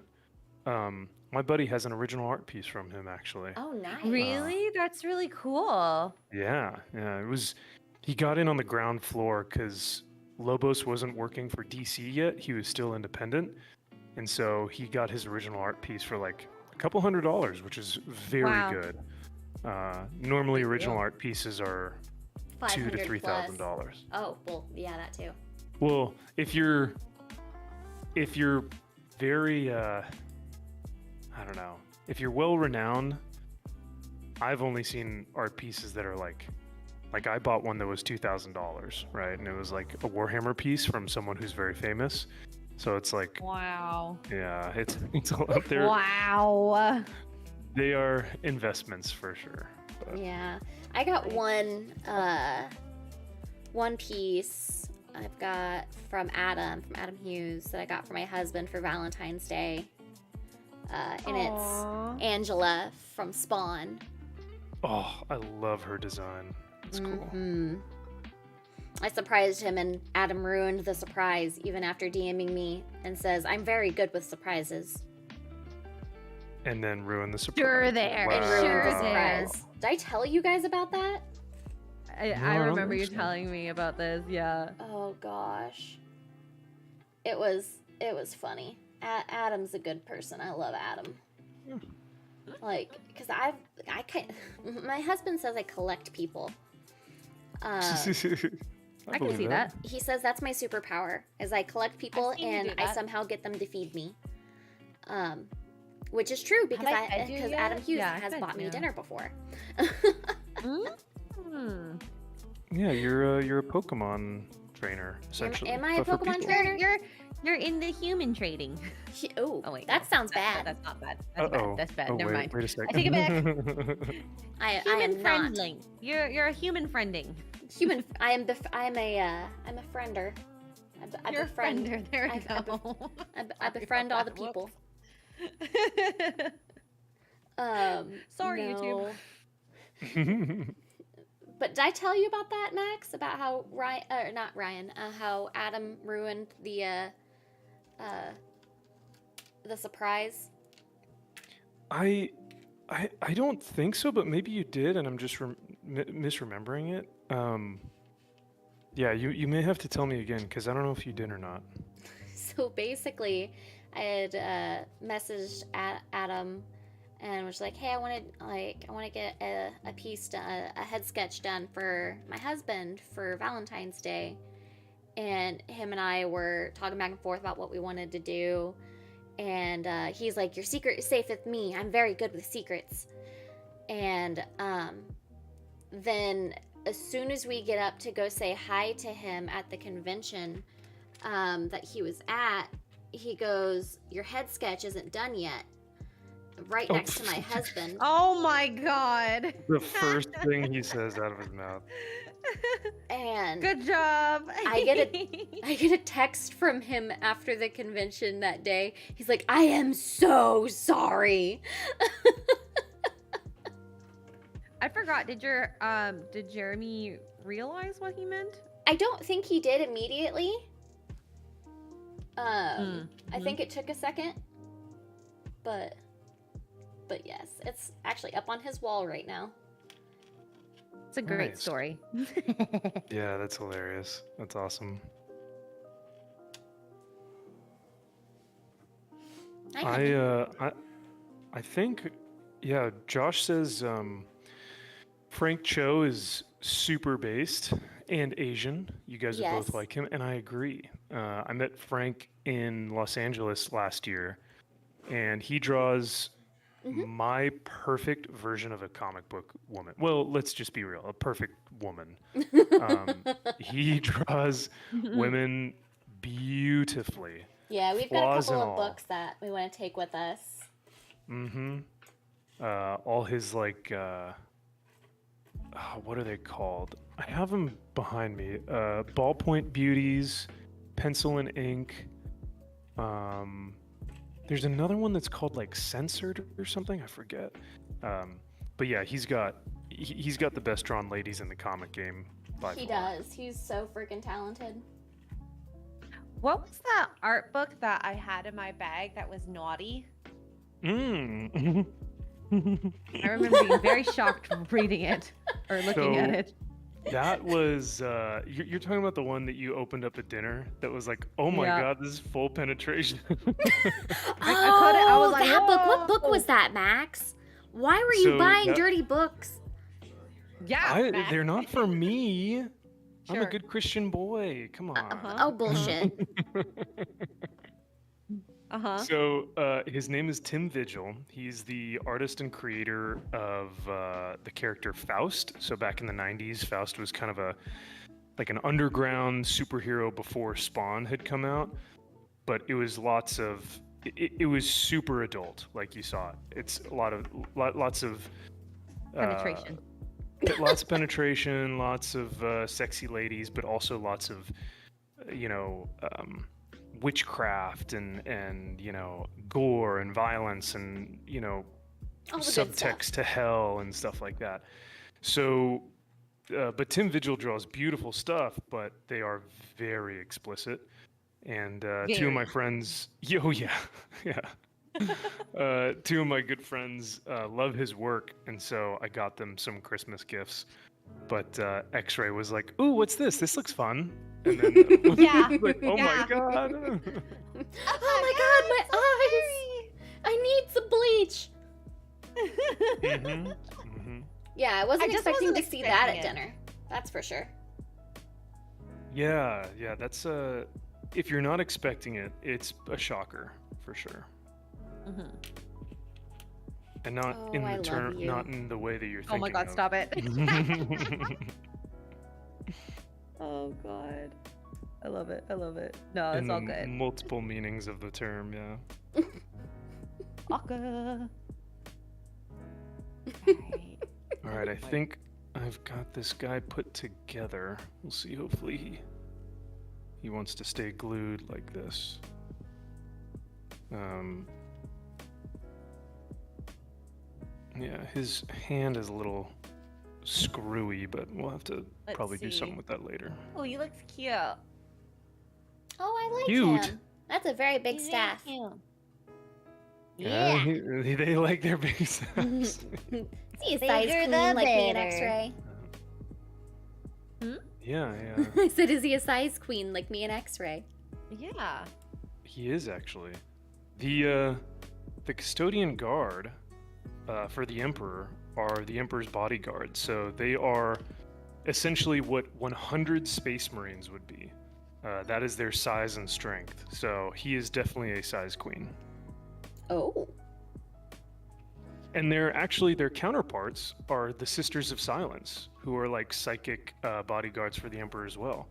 My buddy has an original art piece from him actually. Oh, nice. Really? That's really cool. Yeah. It was. He got in on the ground floor because Lobos wasn't working for DC yet. He was still independent, and so he got his original art piece for like a couple $100, which is very Wow. good. Normally, Big original deal. art pieces are $2,000 to $500 plus. $3,000. Oh, well, yeah, that too. Well, if you're very, I don't know, if you're well renowned, I've only seen art pieces that are like I bought one that was $2,000, right? And it was like a Warhammer piece from someone who's very famous. So it's like, Wow. yeah, it's a lot there. Wow. They are investments for sure. But Yeah, I got one piece I've got from Adam Hughes that I got for my husband for Valentine's Day. And Aw. it's Angela from Spawn. oh, I love her design. It's cool. Mhm. I surprised him and Adam ruined the surprise even after DMing me and says, I'm very good with surprises. And then ruin the surprise. Sure there. And Wow. ruined Sure the there. surprise. Did I tell you guys about that? I No, I don't remember you think so. telling me about this. Yeah. Oh gosh. It was funny. Adam's a good person. I love Adam. Like, because I my husband says I collect people. I can believe see that. He says that's my superpower, is I collect people seen you and do I that. somehow get them to feed me. Which is true because I fed you because yet? Adam Hughes Yeah, I has fed bought me you. dinner before. Mm. Yeah, you're a Pokemon trainer essentially. am I a but for Pokemon people. trainer? You're in the human trading. Oh, Oh wait, that no. sounds bad. That's not bad. That's Uh-oh. bad. That's bad. Oh, Never wait, mind. Wait a second. I take it back. I Human am not friendling. You're a human friending. human. I'm a friender. I You're a befriend. friender. There we I go. I befriend all the people. Sorry, no. YouTube. But did I tell you about that, Max? About how how Adam ruined the surprise? I don't think so, but maybe you did, and I'm just misremembering it. Yeah, you may have to tell me again because I don't know if you did or not. So basically, I had messaged Adam and was like, "Hey, I want to get a piece done, a head sketch done for my husband for Valentine's Day." And him and I were talking back and forth about what we wanted to do. And he's like, "Your secret is safe with me. I'm very good with secrets." And then as soon as we get up to go say hi to him at the convention that he was at, he goes, "Your head sketch isn't done yet." Right next to my husband. Oh my god. The first thing he says out of his mouth. And good job. I get a text from him after the convention that day. He's like, "I am so sorry." I forgot. Did Jeremy realize what he meant? I don't think he did immediately. I think it took a second. But yes, it's actually up on his wall right now. It's a great Nice. story. Yeah, that's hilarious. That's awesome. I think, yeah, Josh says Frank Cho is super based and Asian. You guys would both Yes. like him, and I agree. I met Frank in Los Angeles last year, and he draws my perfect version of a comic book woman. Well, let's just be real, a perfect woman. He draws women beautifully. Yeah, we've got a Flaws couple and of all. books that we want to take with us. All his what are they called? I have them behind me. Ballpoint Beauties, Pencil and Ink. There's another one that's called like Censored or something. I forget. But yeah, he's got the best drawn ladies in the comic game by He far. does. He's so freaking talented. What was that art book that I had in my bag that was naughty? Mm. I remember being very shocked reading it or looking at So- it. That was you're talking about the one that you opened up at dinner that was like, oh my Yeah. god, this is full penetration. I caught it, I was like, that book. What book "Whoa." was that, Max? Why were you So buying that- dirty books? Yeah, Max. They're not for me. I'm a Sure. good Christian boy. Come on. Uh-huh. Oh, bullshit. Uh-huh. So his name is Tim Vigil. He's the artist and creator of the character Faust. So back in the 90s, Faust was kind of an underground superhero before Spawn had come out. But it was it was super adult, like you saw it. It's lots of Penetration. lots of penetration, lots of sexy ladies, but also lots of witchcraft and gore and violence and All the good stuff. subtext to hell and stuff like that. So but Tim Vigil draws beautiful stuff, but they are very explicit. And two of my friends, yeah. Two of my good friends love his work, and so I got them some Christmas gifts. But X-Ray was like, "Ooh, what's this? This looks fun." And then Yeah. like, "Oh Yeah. my god!" Oh my god, my eyes! I need some bleach. Yeah, I wasn't I just expecting wasn't to see that at expecting it. dinner. That's for sure. Yeah, that's if you're not expecting it, it's a shocker for sure. And not Oh, in I the love term, you. not in the way that you're Oh thinking. my god, of. stop it. Oh god. I love it. I love it. No, it's In all the good. multiple meanings of the term, yeah. Aka. All right, I think I've got this guy put together. We'll see. Hopefully, he wants to stay glued like this. Yeah, his hand is a little screwy, but we'll have to Let's probably do see. something with that later. Oh, he looks cute. Oh, I like Cute. him. That's a very big He's staff. very cute. Yeah, they like their big staffs. Is he a Bigger size the queen like me in better. X-ray? Yeah, I said, is he a size queen like me in X-ray? Yeah. he is actually. The custodian guard for the Emperor are the Emperor's bodyguards, so they are essentially what 100 Space Marines would be. That is their size and strength. So he is definitely a size queen. Oh. And their counterparts are the Sisters of Silence, who are like psychic bodyguards for the Emperor as well.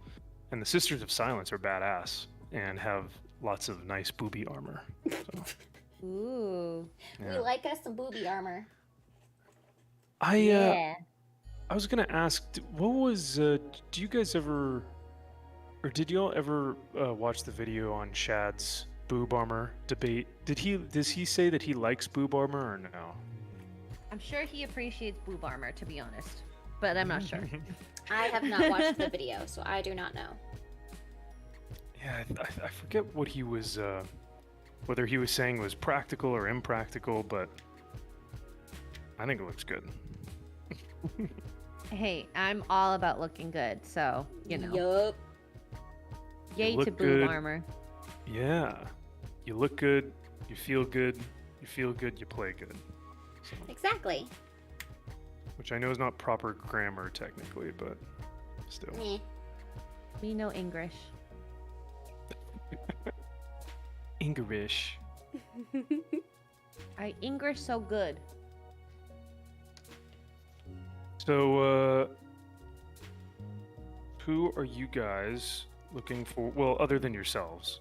And the Sisters of Silence are badass and have lots of nice booby armor. So, Ooh. yeah. We like us some booby armor. I was gonna ask, what was? Do you guys ever, or did y'all ever watch the video on Shad's boob armor debate? Does he say that he likes boob armor or no? I'm sure he appreciates boob armor, to be honest, but I'm not sure. I have not watched the video, so I do not know. Yeah, I forget what he was, whether he was saying was practical or impractical, but I think it looks good. Hey, I'm all about looking good, so you know. Yup. Yay look to boob good. armor. Yeah, you look good, you feel good, you play good. So, Exactly. which I know is not proper grammar technically, but still. Meh. We know English. English. I English so good. So, who are you guys looking for? Well, other than yourselves,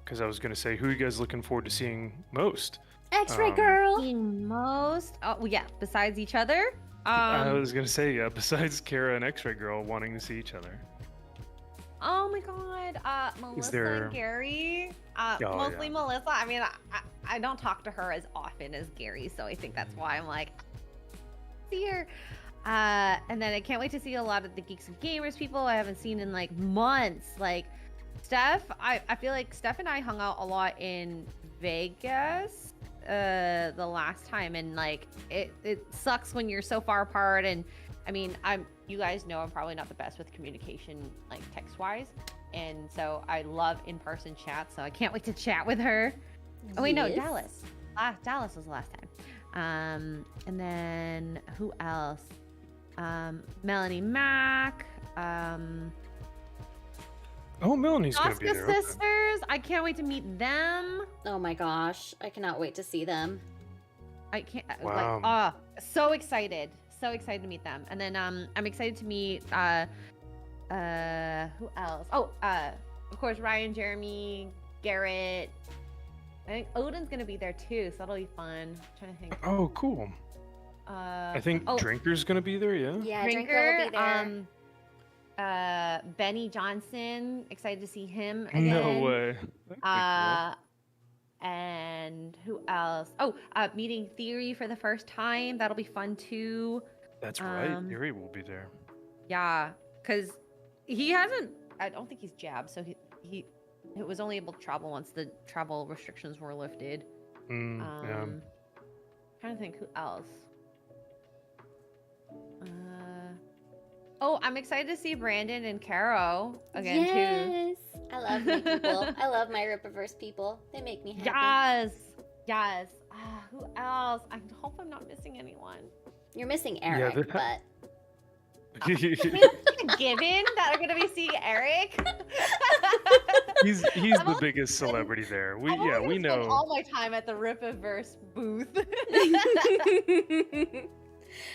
because I was gonna say, who are you guys looking forward to seeing most? X-ray girl. The most. Oh, well, yeah. Besides each other. I was gonna say, yeah. Besides Kara and X-Ray Girl wanting to see each other. Oh my God. Melissa there- and Gary. Oh, Mostly yeah. Melissa. I mean, I don't talk to her as often as Gary, so I think that's why I'm like, see her. And then I can't wait to see a lot of the Geeks and Gamers people I haven't seen in like months. Like Steph, I feel like Steph and I hung out a lot in Vegas the last time, and like it sucks when you're so far apart. And I mean, you guys know I'm probably not the best with communication, like text wise, and so I love in-person chat. So I can't wait to chat with her. Oh wait, no, Yes. Dallas. Dallas was the last time. And then who else? Melanie Mack. Oh, Melanie's gonna be Oscar there. Okay. sisters. I can't wait to meet them. Oh my gosh. I cannot wait to see them. I can't. Wow. So excited. So excited to meet them. And then I'm excited to meet who else? Oh, of course Ryan, Jeremy, Garrett. I think Odin's gonna be there too, so that'll be fun. I'm trying to think. Oh, cool. I think Drinker's gonna be there. Yeah. Yeah, Drinker will be there. Benny Johnson. Excited to see him again. No way. That'd be And who else? Oh, meeting Theory for the first time. That'll be fun too. cool. That's right. Yuri will be there. Yeah, because he hasn't. I don't think he's jabbed, so he was only able to travel once the travel restrictions were lifted. Yeah. Trying to think who else. Oh, I'm excited to see Brandon and Caro again too. Yes. I love my people. I love my Rippaverse people. They make me happy. Yes. Who else? I hope I'm not missing anyone. You're missing Eric, but It's a given that I'm gonna be seeing Eric. he's the biggest celebrity there. We Spend know. all my time at the Rippaverse booth.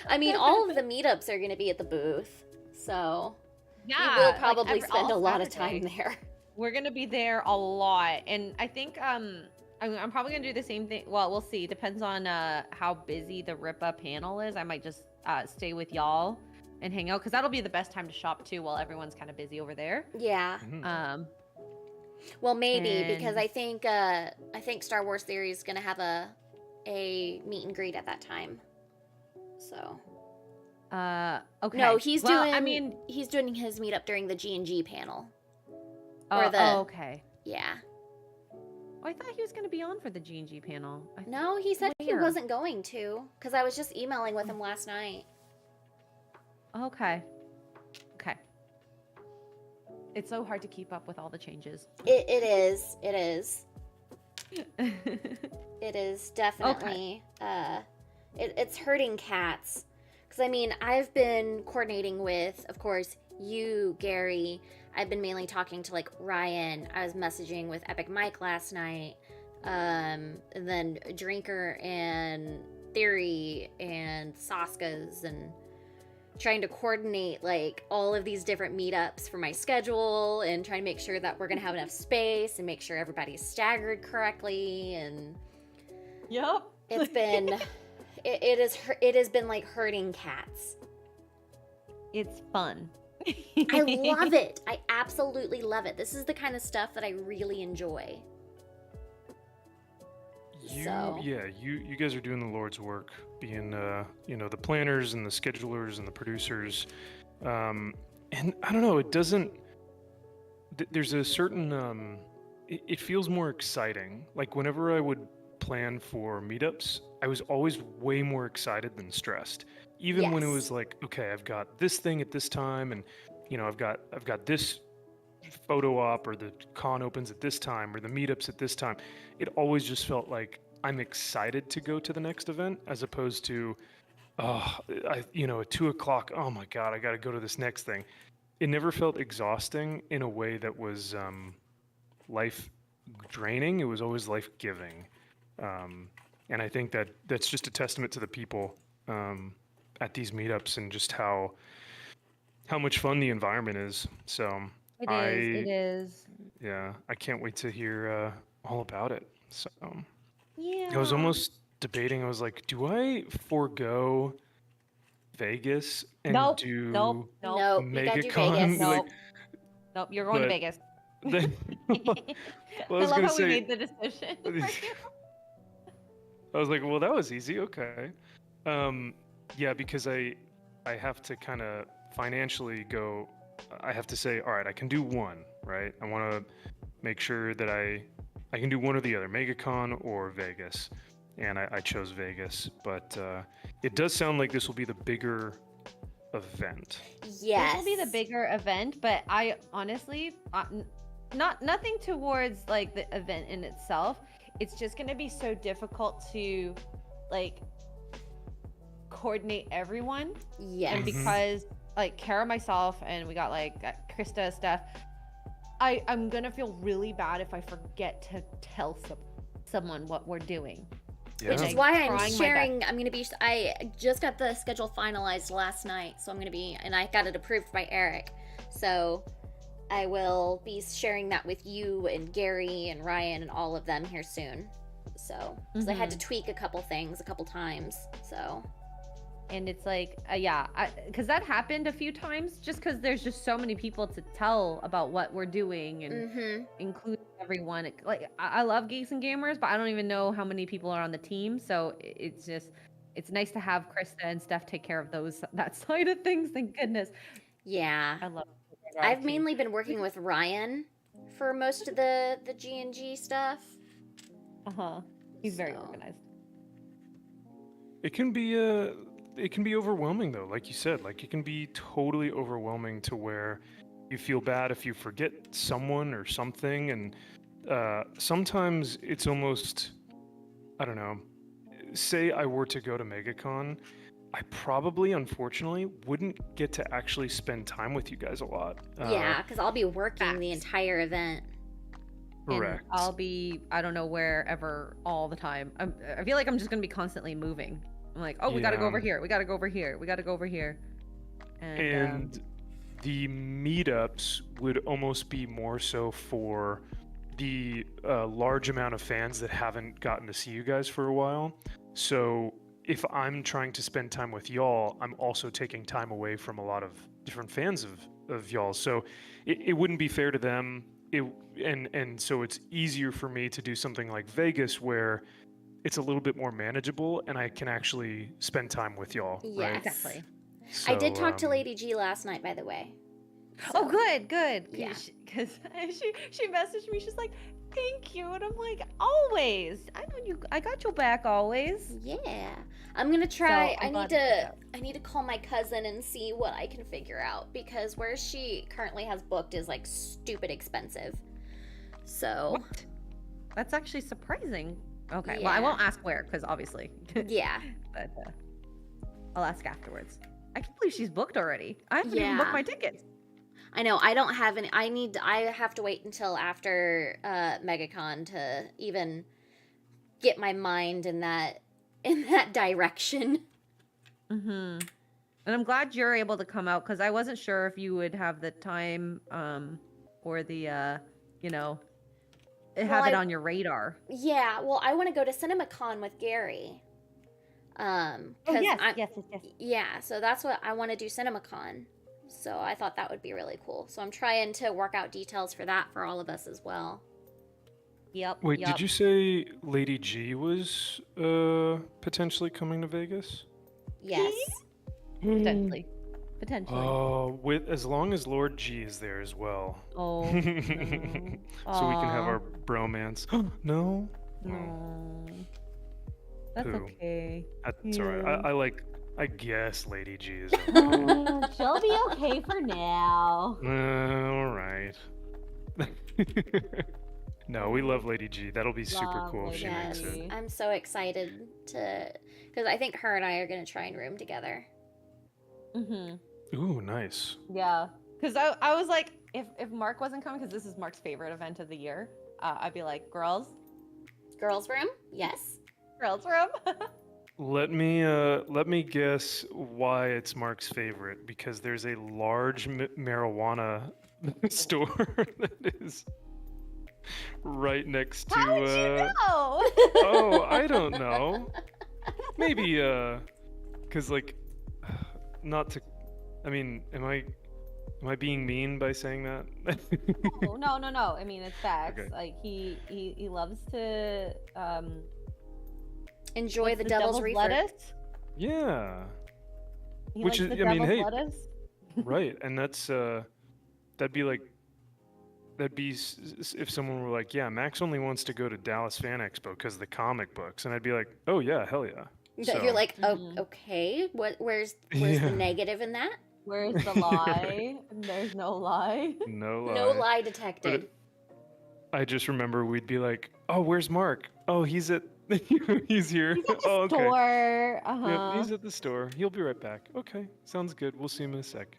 I mean, all of the meetups are going to be at the booth, so Yeah, we will probably spend a all lot of Saturday. time there. We're gonna be there a lot, and I think I'm probably gonna do the same thing. Well, we'll see. Depends on how busy the Rippa panel is. I might just stay with y'all and hang out because that'll be the best time to shop too, while everyone's kind of busy over there. Yeah. Mhm. Well, maybe because and- I think Star Wars Theory is going to have a meet and greet at that time. So Okay. No, he's well, doing. I mean, he's doing his meetup during the G&G panel. okay. Yeah. Oh, I thought he was going to be on for the G&G panel. No, he said he Where? wasn't going to, because I was just emailing with him last night. Okay. Okay. It's so hard to keep up with all the changes. It is. It is. It is definitely. It's hurting cats. Because, I mean, I've been coordinating with, of course, you, Gary. I've been mainly talking to, like, Ryan. I was messaging with Epic Mike last night. And then Drinker and Theory and Saska's and trying to coordinate, like, all of these different meetups for my schedule and trying to make sure that we're going to have enough space and make sure everybody's staggered correctly. And Yep. it's been... It has been like herding cats. It's fun. I love it. I absolutely love it. This is the kind of stuff that I really enjoy. You guys are doing the Lord's work, being the planners and the schedulers and the producers. And I don't know, it doesn't. There's a certain. It feels more exciting. Like whenever I would plan for meetups, I was always way more excited than stressed. Even when it was like, okay, I've got this thing at this time, and I've got this photo op, or the con opens at this time, or the meetups at this time. It always just felt like I'm excited to go to the next event, as opposed to, at 2:00, oh my god, I got to go to this next thing. It never felt exhausting in a way that was life draining. It was always life giving. And I think that that's just a testament to the people at these meetups and just how much fun the environment is. So It is. Yeah, I can't wait to hear all about it. So Yeah. I was almost debating. I was like, do I forego Vegas and do You gotta do MegaCon? Vegas. Nope, you're going to But Vegas. then, well, I was love gonna how say, we made the decision. for you. I was like, well, that was easy. Okay. Yeah, because I have to kind of financially go. I have to say, all right, I can do one, right? I want to make sure that I can do one or the other, MegaCon or Vegas. And I chose Vegas, but it does sound like this will be the bigger event. Yes. This will be the bigger event, but I honestly, nothing towards like the event in itself. It's just going to be so difficult to like coordinate everyone. Yes. And because like Kara, myself, and we got like Krista stuff, I'm going to feel really bad if I forget to tell someone what we're doing. Yeah. Which is Like, why I'm trying my sharing. I just got the schedule finalized last night, so I'm going to be, and I got it approved by Eric. So I will be sharing that with you and Gary and Ryan and all of them here soon. So, because I had to tweak a couple things a couple times. So. And it's like, because that happened a few times, just because there's just so many people to tell about what we're doing and include everyone. Like, I love Geeks and Gamers, but I don't even know how many people are on the team. So it's nice to have Krista and Steph take care of that side of things. Thank goodness. Yeah. I love it. I've mainly been working with Ryan for most of the G&G stuff. He's very organized. It can be overwhelming though, like you said. Like it can be totally overwhelming to where you feel bad if you forget someone or something, and sometimes it's almost, I don't know. Say I were to go to MegaCon, I probably, unfortunately, wouldn't get to actually spend time with you guys a lot. Yeah, because I'll be working the entire event. Correct. And I'll be, I don't know, wherever all the time. I feel like I'm just going to be constantly moving. I'm like, oh, we got to go over here. We got to go over here. We got to go over here. And the meetups would almost be more so for the large amount of fans that haven't gotten to see you guys for a while. So if I'm trying to spend time with y'all, I'm also taking time away from a lot of different fans of y'all. So it wouldn't be fair to them. And so it's easier for me to do something like Vegas where it's a little bit more manageable and I can actually spend time with y'all. Yes. Right? Exactly. So, I did talk to Lady G last night, by the way. Oh, good. Yeah. Because she messaged me. She's like, "Thank you," and I'm like, "Always. I know you. I got your back always." Yeah. I'm gonna try. So, I'm glad to pick I need to call my cousin and see what I can figure out, because where she currently has booked is like stupid expensive. So What? That's actually surprising. Okay. Well, Yeah. I won't ask where because obviously. yeah. But I'll ask afterwards. I can't believe she's booked already. I haven't even booked Yeah. my tickets. I know. I don't have any. I have to wait until after MegaCon to even get my mind in that direction. Mm-hmm. And I'm glad you're able to come out because I wasn't sure if you would have the time or the have it on your radar. Yeah. Well, I want to go to CinemaCon with Gary. Oh, 'Cause yes. Yeah, so that's what I want to do, CinemaCon. So I thought that would be really cool. So I'm trying to work out details for that for all of us as well. Yep. wait, yep. did you say Lady G was potentially coming to Vegas? Yes. Potentially. Oh, with as long as Lord G is there as well. Oh. So we can have our bromance. No? No. That's Who? okay. That's alright. I guess Lady G is okay. She'll be okay for now. Alright. No, we love Lady G. That'll be super Love cool if she Lady makes G. it. I'm so excited because I think her and I are going to try and room together. Mm-hmm. Ooh, nice. Yeah. Because I was like, if Mark wasn't coming, because this is Mark's favorite event of the year, I'd be like, girls Girls' room? Yes. room. Let me guess why it's Mark's favorite, because there's a large marijuana store that is right next to How would you know? oh, I don't know. Maybe cuz like not to I mean, am I being mean by saying that? No. I mean, it's facts. Okay. Like he loves to Enjoy what's the devil's reefer. lettuce. Yeah. He Which likes is- the I mean, devil's hey, lettuce. Right, and that'd be if someone were like, yeah, Max only wants to go to Dallas Fan Expo because of the comic books, and I'd be like, oh yeah, hell yeah. That you're like, oh, Mhm. okay. Where's Yeah. the negative in that? Where's the lie? There's no lie. No lie. No lie But detected. I just remember we'd be like, oh, where's Mark? Oh, he's at he's here. He's at the Oh, okay. store. Yep, he's at the store. He'll be right back. Okay, sounds good. We'll see him in a sec.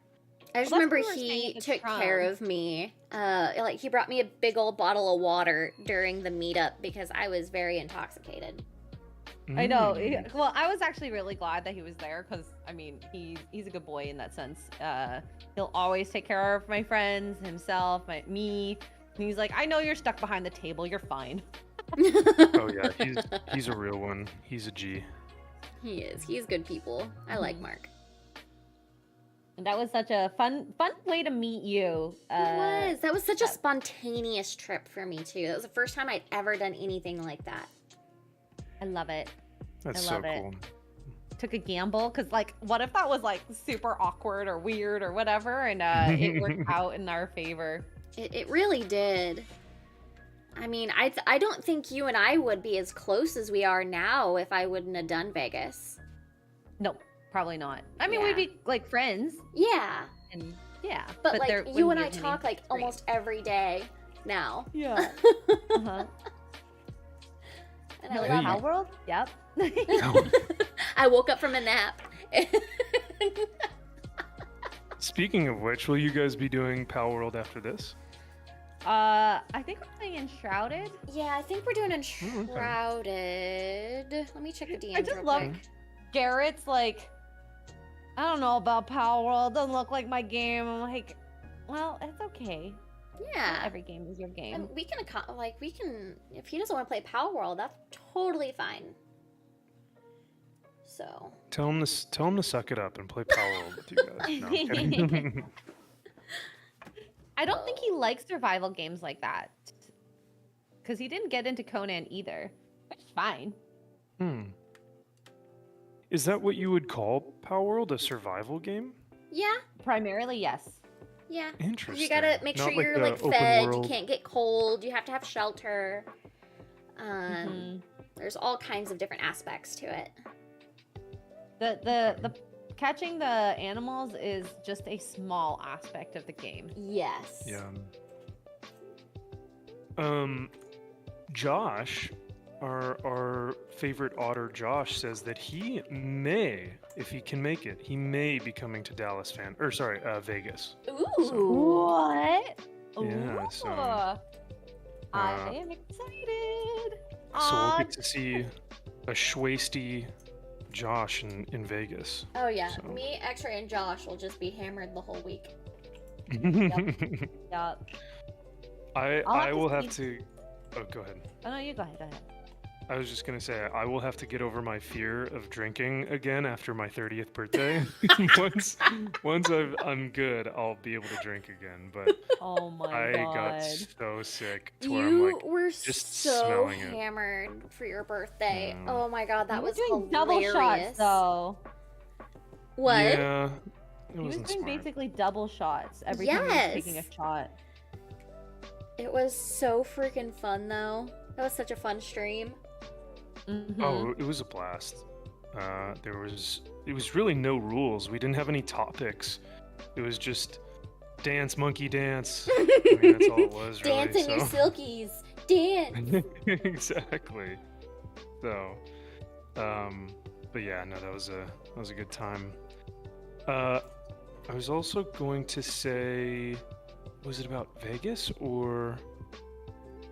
I just Well, that's remember what we were saying he at the took care Tron. of me. Like he brought me a big old bottle of water during the meetup because I was very intoxicated. I know. Mm. Well, I was actually really glad that he was there because I mean, he's a good boy in that sense. He'll always take care of my friends, himself, me. And he's like, I know you're stuck behind the table. You're fine. Oh yeah, he's a real one. He's a G. He is. He's good people. I like Mhm. Mark. And that was such a fun way to meet you. It was. That was such a spontaneous trip for me too. That was the first time I'd ever done anything like that. I love it. That's I so love it. cool. Took a gamble because, like, what if that was like super awkward or weird or whatever, and it worked out in our favor. It really did. I mean, I don't think you and I would be as close as we are now if I wouldn't have done Vegas. No, probably not. I mean, Yeah. we'd be like friends, Yeah, and yeah. but like there you wouldn't and I be as talk many like almost streams. every day now. Yeah. Uh-huh. And I Hey. love Palworld? Yep. it. I woke up from a nap. Speaking of which, will you guys be doing Palworld after this? I think we're playing Enshrouded. Yeah, I think we're doing okay. Enshrouded. Let me check the DMs I just real love quick. Garrett's like, I don't know about Palworld. Doesn't look like my game. I'm like, well, it's okay. Not Yeah. every game is your game. And we can, if he doesn't want to play Palworld, that's totally fine. So. Tell him to suck it up and play Palworld with you guys. No, I'm kidding. I don't think he likes survival games like that. Because he didn't get into Conan either. Which is fine. Is that what you would call Palworld, a survival game? Yeah, Primarily, yes. yeah. Interesting. You gotta make sure Not like you're the like open fed. world. You can't get cold. You have to have shelter. Mhm. There's all kinds of different aspects to it. The catching the animals is just a small aspect of the game. Yes. Yeah. Josh, our favorite otter, Josh, says that he may, if he can make it, he may be coming to Vegas. Ooh. What? Yeah, so, I am excited. So we'll get to see a schwasty Josh in Vegas. Oh yeah, So. me, X-Ray, and Josh will just be hammered the whole week. Yup. I will have to. Oh, go ahead. Oh no, you go ahead. Go ahead. I was just gonna say I will have to get over my fear of drinking again after my 30th birthday. once I'm good, I'll be able to drink again. But Oh my I god. got so sick to where I'm You like, were just so smelling it. hammered for your birthday. Mm. Oh my god, that You were was doing hilarious. double shots though. What? Yeah, it He was wasn't doing smart. basically double shots every time he was taking a Yes. shot. It was so freaking fun though. That was such a fun stream. Mhm. Oh, it was a blast. It was really no rules. We didn't have any topics. It was just dance, monkey dance. I mean, that's all it was really. Dance in your silkies. Dance. Exactly. So, but yeah, no, that was a good time. I was also going to say, was it about Vegas or?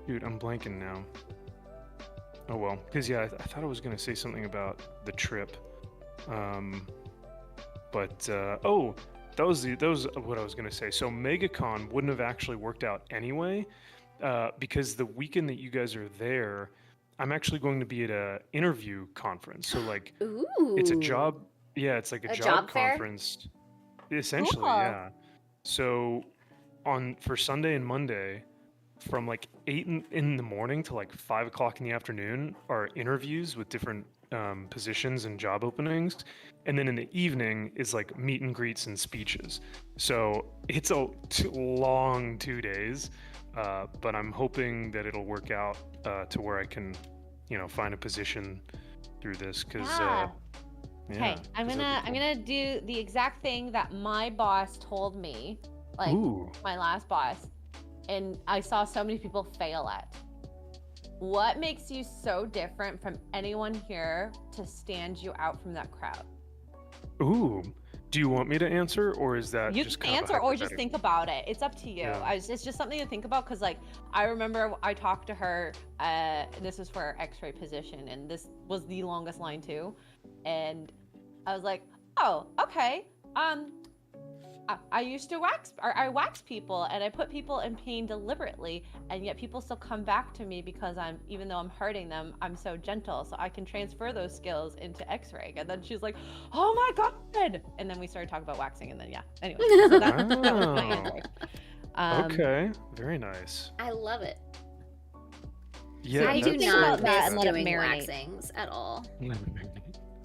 Dude, I'm blanking now. Oh well, because yeah, I thought I was gonna say something about the trip. Oh, that was what I was gonna say. So MegaCon wouldn't have actually worked out anyway, because the weekend that you guys are there, I'm actually going to be at a interview conference. So like, Ooh. it's a job. Yeah, it's like a job fair? conference. Essentially, Cool. yeah. So for Sunday and Monday, from like 8 in the morning to like 5 o'clock in the afternoon are interviews with different positions and job openings, and then in the evening is like meet and greets and speeches. So it's a long 2 days, but I'm hoping that it'll work out to where I can, find a position through this because. Yeah. Okay, Yeah, I'm 'cause that'd be gonna cool. do the exact thing that my boss told me, like Ooh. my last boss, and I saw so many people fail at. What makes you so different from anyone here to stand you out from that crowd? Ooh. Do you want me to answer, or is that You just can kind of a answer or just hypothetical? think about it. It's up to you. Yeah. It's just something to think about because, like, I remember I talked to her. And this was for her X-ray position, and this was the longest line too. And I was like, "Oh, okay. I used to I wax people, and I put people in pain deliberately, and yet people still come back to me because even though I'm hurting them, I'm so gentle, so I can transfer those skills into X-ray." And then she's like, "Oh my god!" And then we started talking about waxing, and then yeah. Anyway, so that was my answer. Okay, very nice. I love it. Yeah, I you do think not about that miss and let it doing marinate. waxings at all.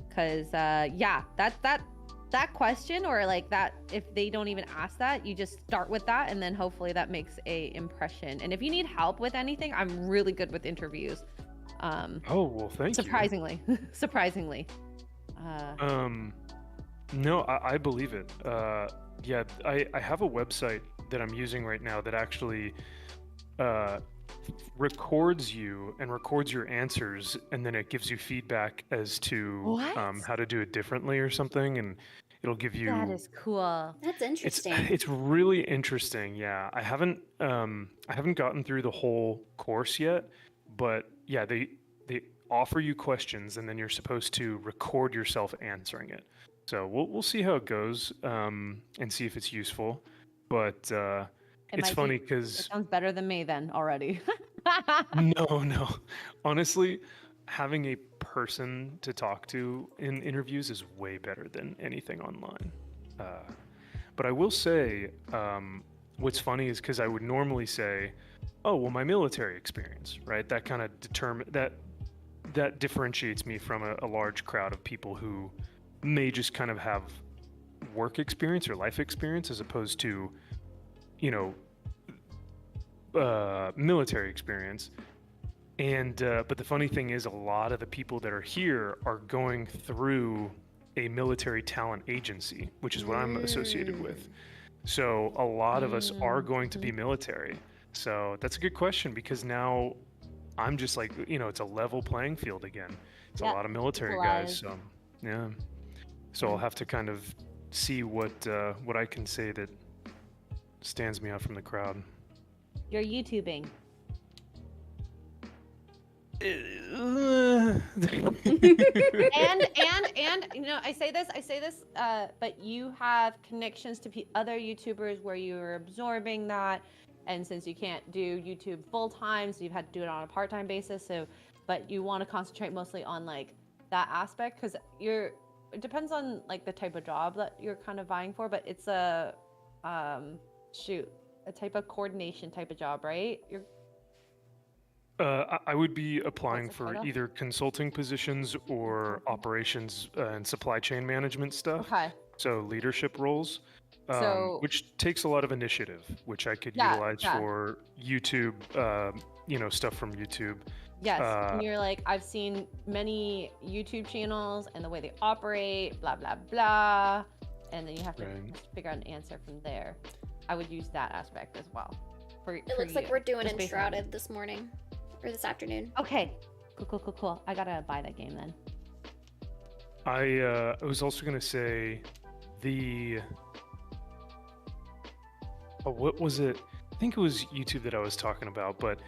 Because yeah, that question, or like that, if they don't even ask that, you just start with that, and then hopefully that makes a impression. And if you need help with anything, I'm really good with interviews. Oh well, thank Surprisingly. Surprisingly. you. No, I believe it. Yeah, I have a website that I'm using right now that actually records you and records your answers, and then it gives you feedback as to What? how to do it differently or something, and it'll give you. That is cool. That's It's interesting. it's really interesting. Yeah, I haven't gotten through the whole course yet, but yeah, they offer you questions, and then you're supposed to record yourself answering it. So we'll see how it goes, and see if it's useful. But It it's might funny be- It because sounds better than me then already. no, honestly, having a person to talk to in interviews is way better than anything online. But I will say, what's funny is because I would normally say, "Oh, well, my military experience, right? That kind of that differentiates me from a large crowd of people who may just kind of have work experience or life experience as opposed to, you know, military experience. And but the funny thing is, a lot of the people that are here are going through a military talent agency, which is what I'm associated with. So a lot of us are going to be military. So that's a good question, because now I'm just like, you know, it's a level playing field again. It's a lot of military guys. So yeah. So I'll have to kind of see what I can say that stands me out from the crowd. You're YouTubing. and you know, I say this, but you have connections to other YouTubers where you're absorbing that, and since you can't do YouTube full time, so you've had to do it on a part-time basis. So, but you want to concentrate mostly on like that aspect, because it depends on like the type of job that you're kind of vying for, but it's a type of coordination type of job, right? I would be applying for either consulting positions or operations and supply chain management stuff. Okay. So leadership roles, which takes a lot of initiative, which I could utilize for YouTube, you know, stuff from YouTube. Yes, and you're like, I've seen many YouTube channels and the way they operate, blah, blah, blah. And then you have to figure out an answer from there. I would use that aspect as well. It looks like we're doing Enshrouded this morning. Or this afternoon. Okay. Cool. I gotta buy that game then. I was also gonna say what was it? I think it was YouTube that I was talking about, but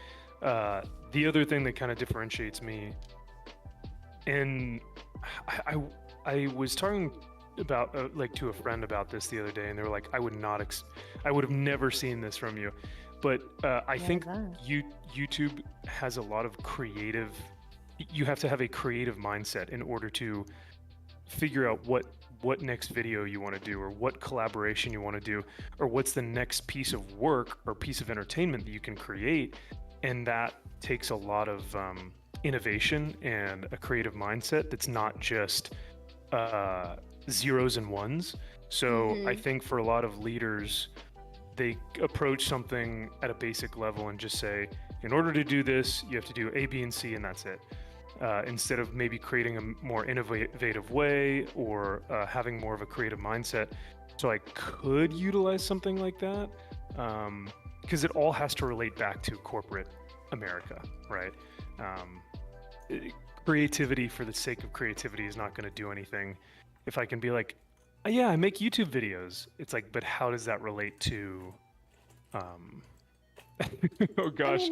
the other thing that kind of differentiates me, and I was talking about like to a friend about this the other day, and they were like, I would have never seen this from you. But I think YouTube has a lot of creative. You have to have a creative mindset in order to figure out what next video you want to do, or what collaboration you want to do, or what's the next piece of work or piece of entertainment that you can create. And that takes a lot of innovation and a creative mindset that's not just zeros and ones. So I think for a lot of leaders, they approach something at a basic level and just say, in order to do this, you have to do A, B, and C, and that's it. Instead of maybe creating a more innovative way or having more of a creative mindset. So I could utilize something like that, because it all has to relate back to corporate America, right? Creativity for the sake of creativity is not going to do anything. If I can be like, yeah, I make YouTube videos. It's like, but how does that relate to? Oh gosh,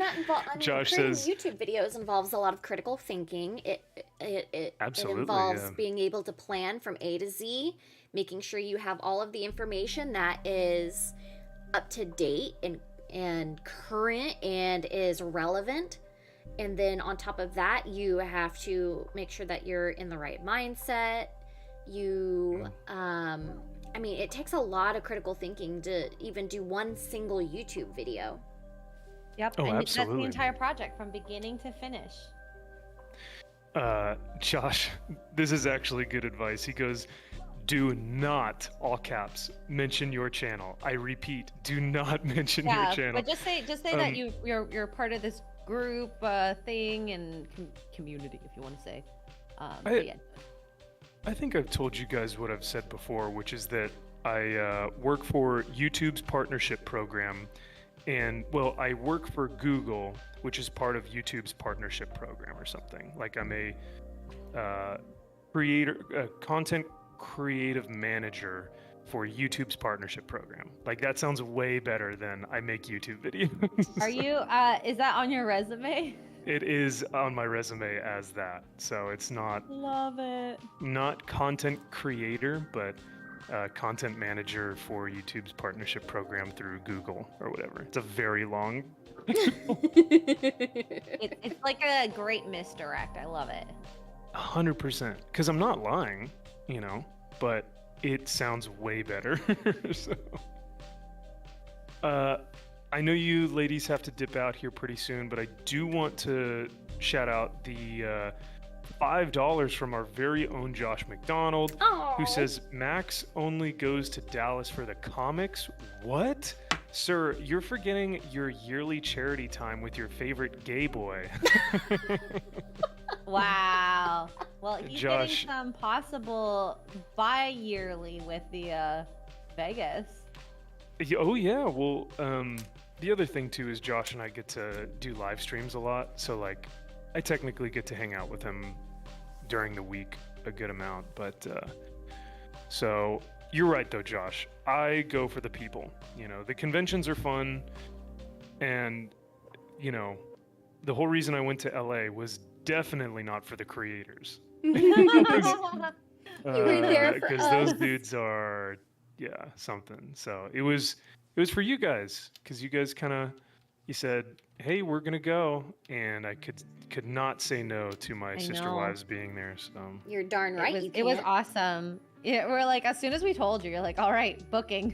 Josh says YouTube videos involves a lot of critical thinking. It involves being able to plan from A to Z, making sure you have all of the information that is up to date and current and is relevant. And then on top of that, you have to make sure that you're in the right mindset. I mean, it takes a lot of critical thinking to even do one single YouTube video. Yep. Oh, and absolutely. That's the entire project from beginning to finish. Josh, this is actually good advice. He goes, do not, all caps, mention your channel. I repeat, do not mention your channel. But just say that you're part of this group thing and community, if you want to say. I think I've told you guys what I've said before, which is that I work for YouTube's partnership program. And, well, I work for Google, which is part of YouTube's partnership program or something. Like I'm a content creative manager for YouTube's partnership program. Like that sounds way better than I make YouTube videos. Are you, is that on your resume? It is on my resume as that. So it's not. Love it. Not content creator, but content manager for YouTube's partnership program through Google or whatever. It's a very long. It's like a great misdirect. I love it. 100%. Because I'm not lying, you know, but it sounds way better. So, I know you ladies have to dip out here pretty soon, but I do want to shout out the $5 from our very own Josh McDonald, Oh. who says Max only goes to Dallas for the comics. What? Sir, you're forgetting your yearly charity time with your favorite gay boy. Wow. Well, he's Josh. getting some possible bi-yearly with the Vegas. Oh yeah, well, the other thing too is Josh and I get to do live streams a lot, so like I technically get to hang out with him during the week a good amount, but so you're right though, Josh. I go for the people. You know, the conventions are fun, and you know, the whole reason I went to LA was definitely not for the creators. You were there for Because those dudes are, yeah, something. So it was for you guys, because you guys you said, hey, we're gonna go, and I could not say no to my sister know. wives being there. So You're darn right. It was awesome. Yeah, we're like, as soon as we told you, you're like, all right, booking.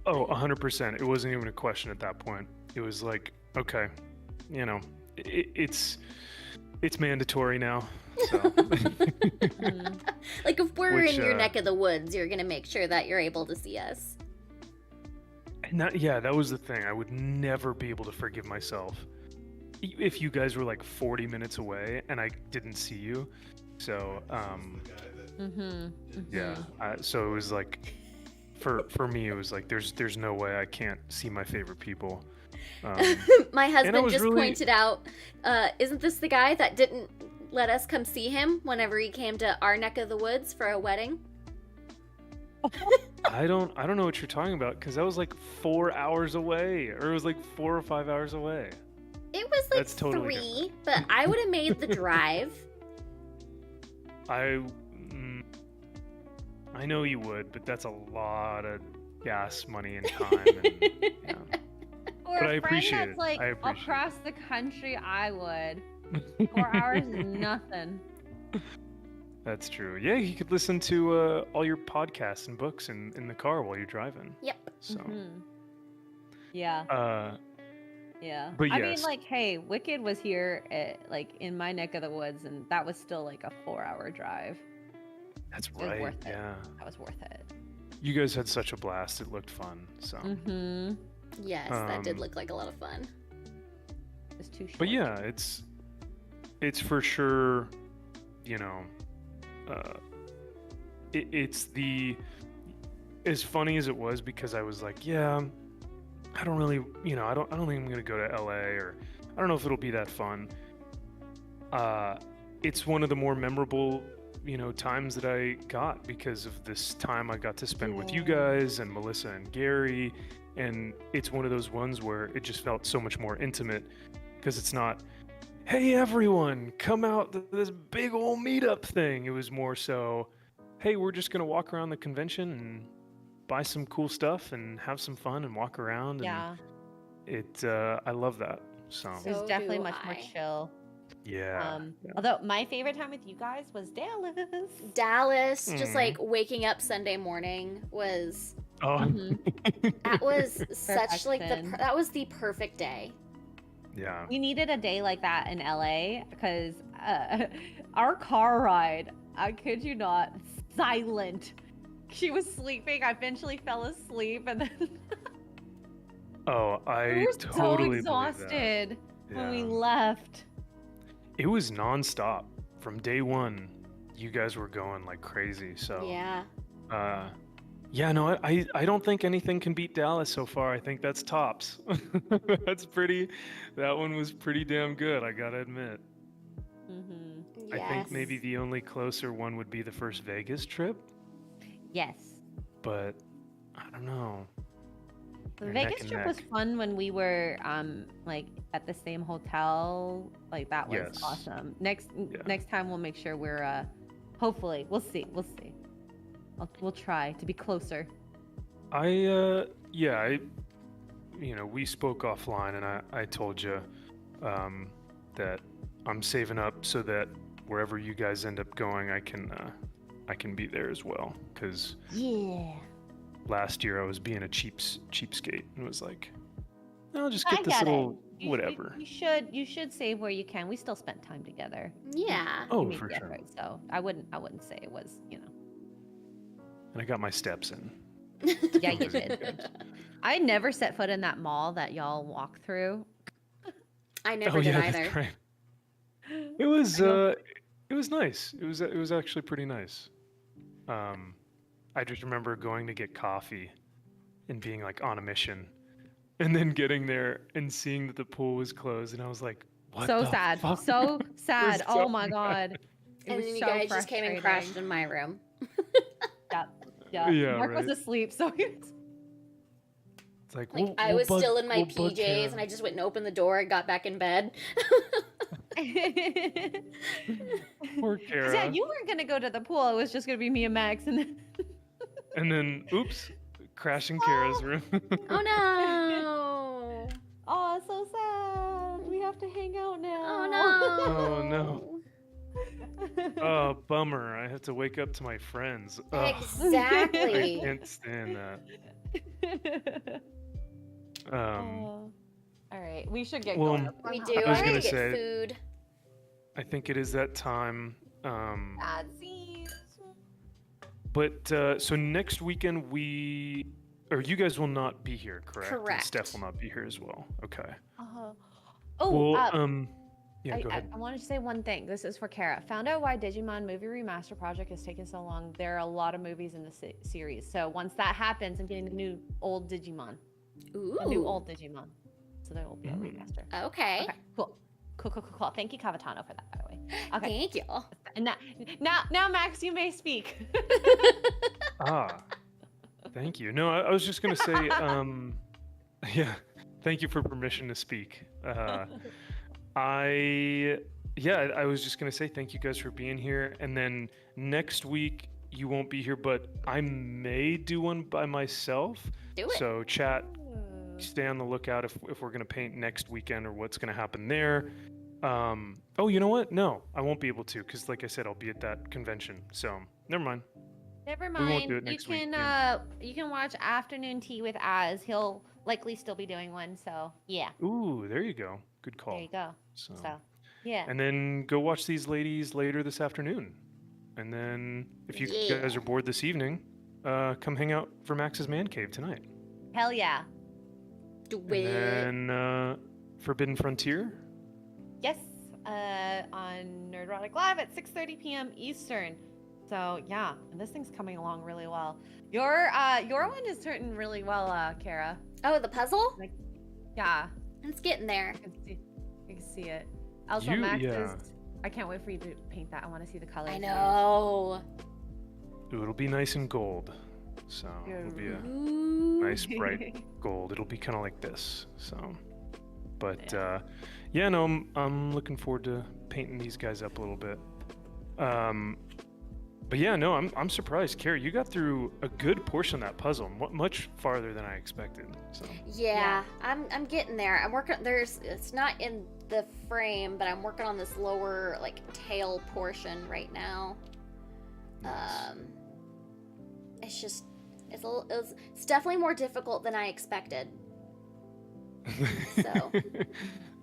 oh, 100%. It wasn't even a question at that point. It was like, okay, you know, it's mandatory now. So. Like if we're Which, in your neck of the woods, you're gonna make sure that you're able to see us. Yeah, that was the thing. I would never be able to forgive myself if you guys were like 40 minutes away and I didn't see you. So, yeah. So it was like, for me, it was like, there's no way I can't see my favorite people. My husband just really... pointed out, isn't this the guy that didn't let us come see him whenever he came to our neck of the woods for a wedding? I don't know what you're talking about, because that was like 4 hours away, or it was like 4 or 5 hours away. It was like That's totally 3, different. but I would have made the drive. I know you would, but that's a lot of gas money and time. And, yeah. For But I a friend appreciate that's it. like I appreciate across the country, I would. 4 hours is nothing. That's true. Yeah, you could listen to all your podcasts and books in the car while you're driving. Yep. So, Yeah. Yeah. But I mean, yes. like, hey, Wicked was here, like, in my neck of the woods, and that was still like a 4-hour drive. that's It was right. worth it. Yeah. That was worth it. You guys had such a blast. It looked fun. So, Yes, that did Um, look like a lot of fun. It's too short. but yeah, it's for sure, you know, it's the, as funny as it was, because I was like, yeah, I don't really, you know, I don't think I'm gonna go to LA, or I don't know if it'll be that fun. It's one of the more memorable, you know, times that I got, because of this time I got to spend with you guys and Melissa and Gary, and it's one of those ones where it just felt so much more intimate, because it's not, hey everyone, come out to this big old meetup thing. It was more so, hey, we're just gonna walk around the convention and buy some cool stuff and have some fun and walk around. Yeah. And I love that. So It was So definitely do much more I. chill. yeah. Although my favorite time with you guys was Dallas. Dallas, just Mm. like waking up Sunday morning was Oh, that was such like Perfection. that was the perfect day. yeah. We needed a day like that in LA because our car ride, I kid you not, silent. She was sleeping. I eventually fell asleep, and then Oh, We I were totally so believe that. exhausted. when we Yeah. left. It was nonstop from day one. You guys were going like crazy. So Yeah. yeah, no, I don't think anything can beat Dallas so far. I think that's tops. That one was pretty damn good, I gotta admit. Mm-hmm. I think maybe the only closer one would be the first Vegas trip, Yes. but I don't know. The They're neck Vegas and trip was neck. fun when we were like at the same hotel. Like that was Yes. awesome. Next Yeah. time we'll make sure we're hopefully we'll see. We'll try to be closer. You know, we spoke offline, and I told you that I'm saving up so that wherever you guys end up going, I can be there as well. Because Yeah. last year I was being a cheapskate and was like, I'll just I get this got it. little whatever. You should save where you can. We still spent time together. Yeah. Oh, You made for the sure. effort, so I wouldn't say it was, And I got my steps in. Yeah, you Those are did. good. I never set foot in that mall that y'all walk through. I never Oh did yeah, either. that's right. It was I know. it was nice. It was actually pretty nice. I just remember going to get coffee and being like on a mission, and then getting there and seeing that the pool was closed, and I was like, "What So the sad. fuck?" So sad. so Oh my mad. god. It And was then you so guys just came and crashed frustrating. in my room. Yeah. Yeah, Mark was right. asleep, so he was... It's like, Like, I was still in my PJs, and I just went and opened the door and got back in bed. Poor Yeah, Kara. you weren't gonna go to the pool. It was just gonna be me and Max, and then And then, oops, crashing Kara's room. Oh no! oh, so sad. We have to hang out now. Oh no! Oh, no. Oh, bummer. I have to wake up to my friends. Ugh, I Exactly. can't stand that. Oh. All right, we should get well, going. We do. I was I gonna gotta get say- food. I think it is that time. Nazi's. But so next weekend or you guys will not be here, correct? And Correct. Steph will not be here as well. Okay. Oh, Well, yeah, go ahead. I wanted to say one thing. This is for Kara. Found out why Digimon Movie Remaster Project has taken so long. There are a lot of movies in the series. So once that happens, I'm getting the new old Digimon. Ooh. A new old Digimon. So there will be a Mm. remaster. Okay. Okay, cool. Cool. Thank you, Cavatano, for that, by the way. Okay. Thank you. And now, Max, you may speak. Ah, thank you. No, I was just gonna say, yeah, thank you for permission to speak. I was just gonna say thank you guys for being here, and then next week you won't be here, but I may do one by myself. Do it. So chat, stay on the lookout if we're gonna paint next weekend or what's gonna happen there. Oh, you know what? No, I won't be able to because, like I said, I'll be at that convention. So never mind. Never We won't mind. do it next you week, can yeah. you can watch Afternoon Tea with Az. He'll likely still be doing one. So yeah, Ooh, there you go. Good call. there you go. So, So yeah. and then go watch these ladies later this afternoon. And then if you Yeah. guys are bored this evening, come hang out for Max's Man Cave tonight. Hell yeah. Do And it. then Forbidden Frontier. Yes. On Nerdrotic Live at 6:30 p.m. Eastern. So yeah, and this thing's coming along really well. Your one is turning really well, Kara. Oh, the puzzle? Yeah, It's getting there. I can see it. Also, Max is. I can't wait for you to paint that. I want to see the colors. I know. Ooh, it'll be nice and gold. So it'll be a Ooh. nice bright gold. It'll be kind of like this. So, but yeah, no, I'm looking forward to painting these guys up a little bit. But yeah, no, I'm surprised, Carrie. You got through a good portion of that puzzle, much farther than I expected. So Yeah, I'm getting there. I'm working. It's not in the frame, but I'm working on this lower like tail portion right now. nice. It's definitely more difficult than I expected. So.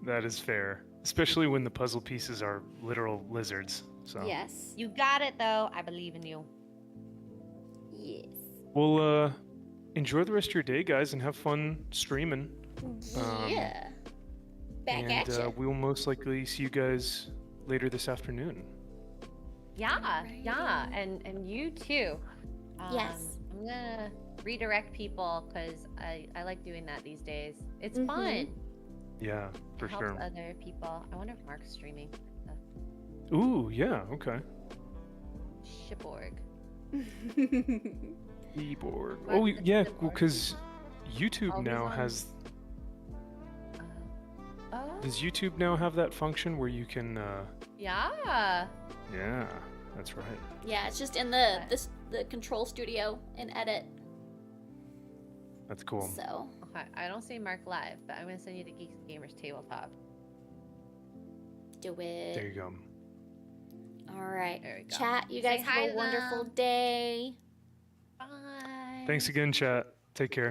That is fair, especially when the puzzle pieces are literal lizards. So Yes. You got it though. I believe in you. Yes. well, enjoy the rest of your day, guys, and have fun streaming. Yeah. Back and at you. we will most likely see you guys later this afternoon. Yeah, yeah, Alrighty. and you too. Yes. I'm gonna redirect people because I like doing that these days. It's Mhm. fun. Yeah, for It helps sure. other people. I wonder if Mark's streaming. Ooh, yeah, okay. Shiborg. Keyboard. Mark Oh, is yeah, the well, board. because YouTube Oh, he's now on- has. Oh, Does YouTube now have that function where you can? yeah. Yeah, that's right. Yeah, it's just in the control studio and edit. That's cool. So Okay, I don't see Mark live, but I'm gonna send you to Geeks and Gamers tabletop. do it. There you go. All right. There we go. Chat, you Say guys hi have to a wonderful them. day. Bye. Thanks again, chat. Take care.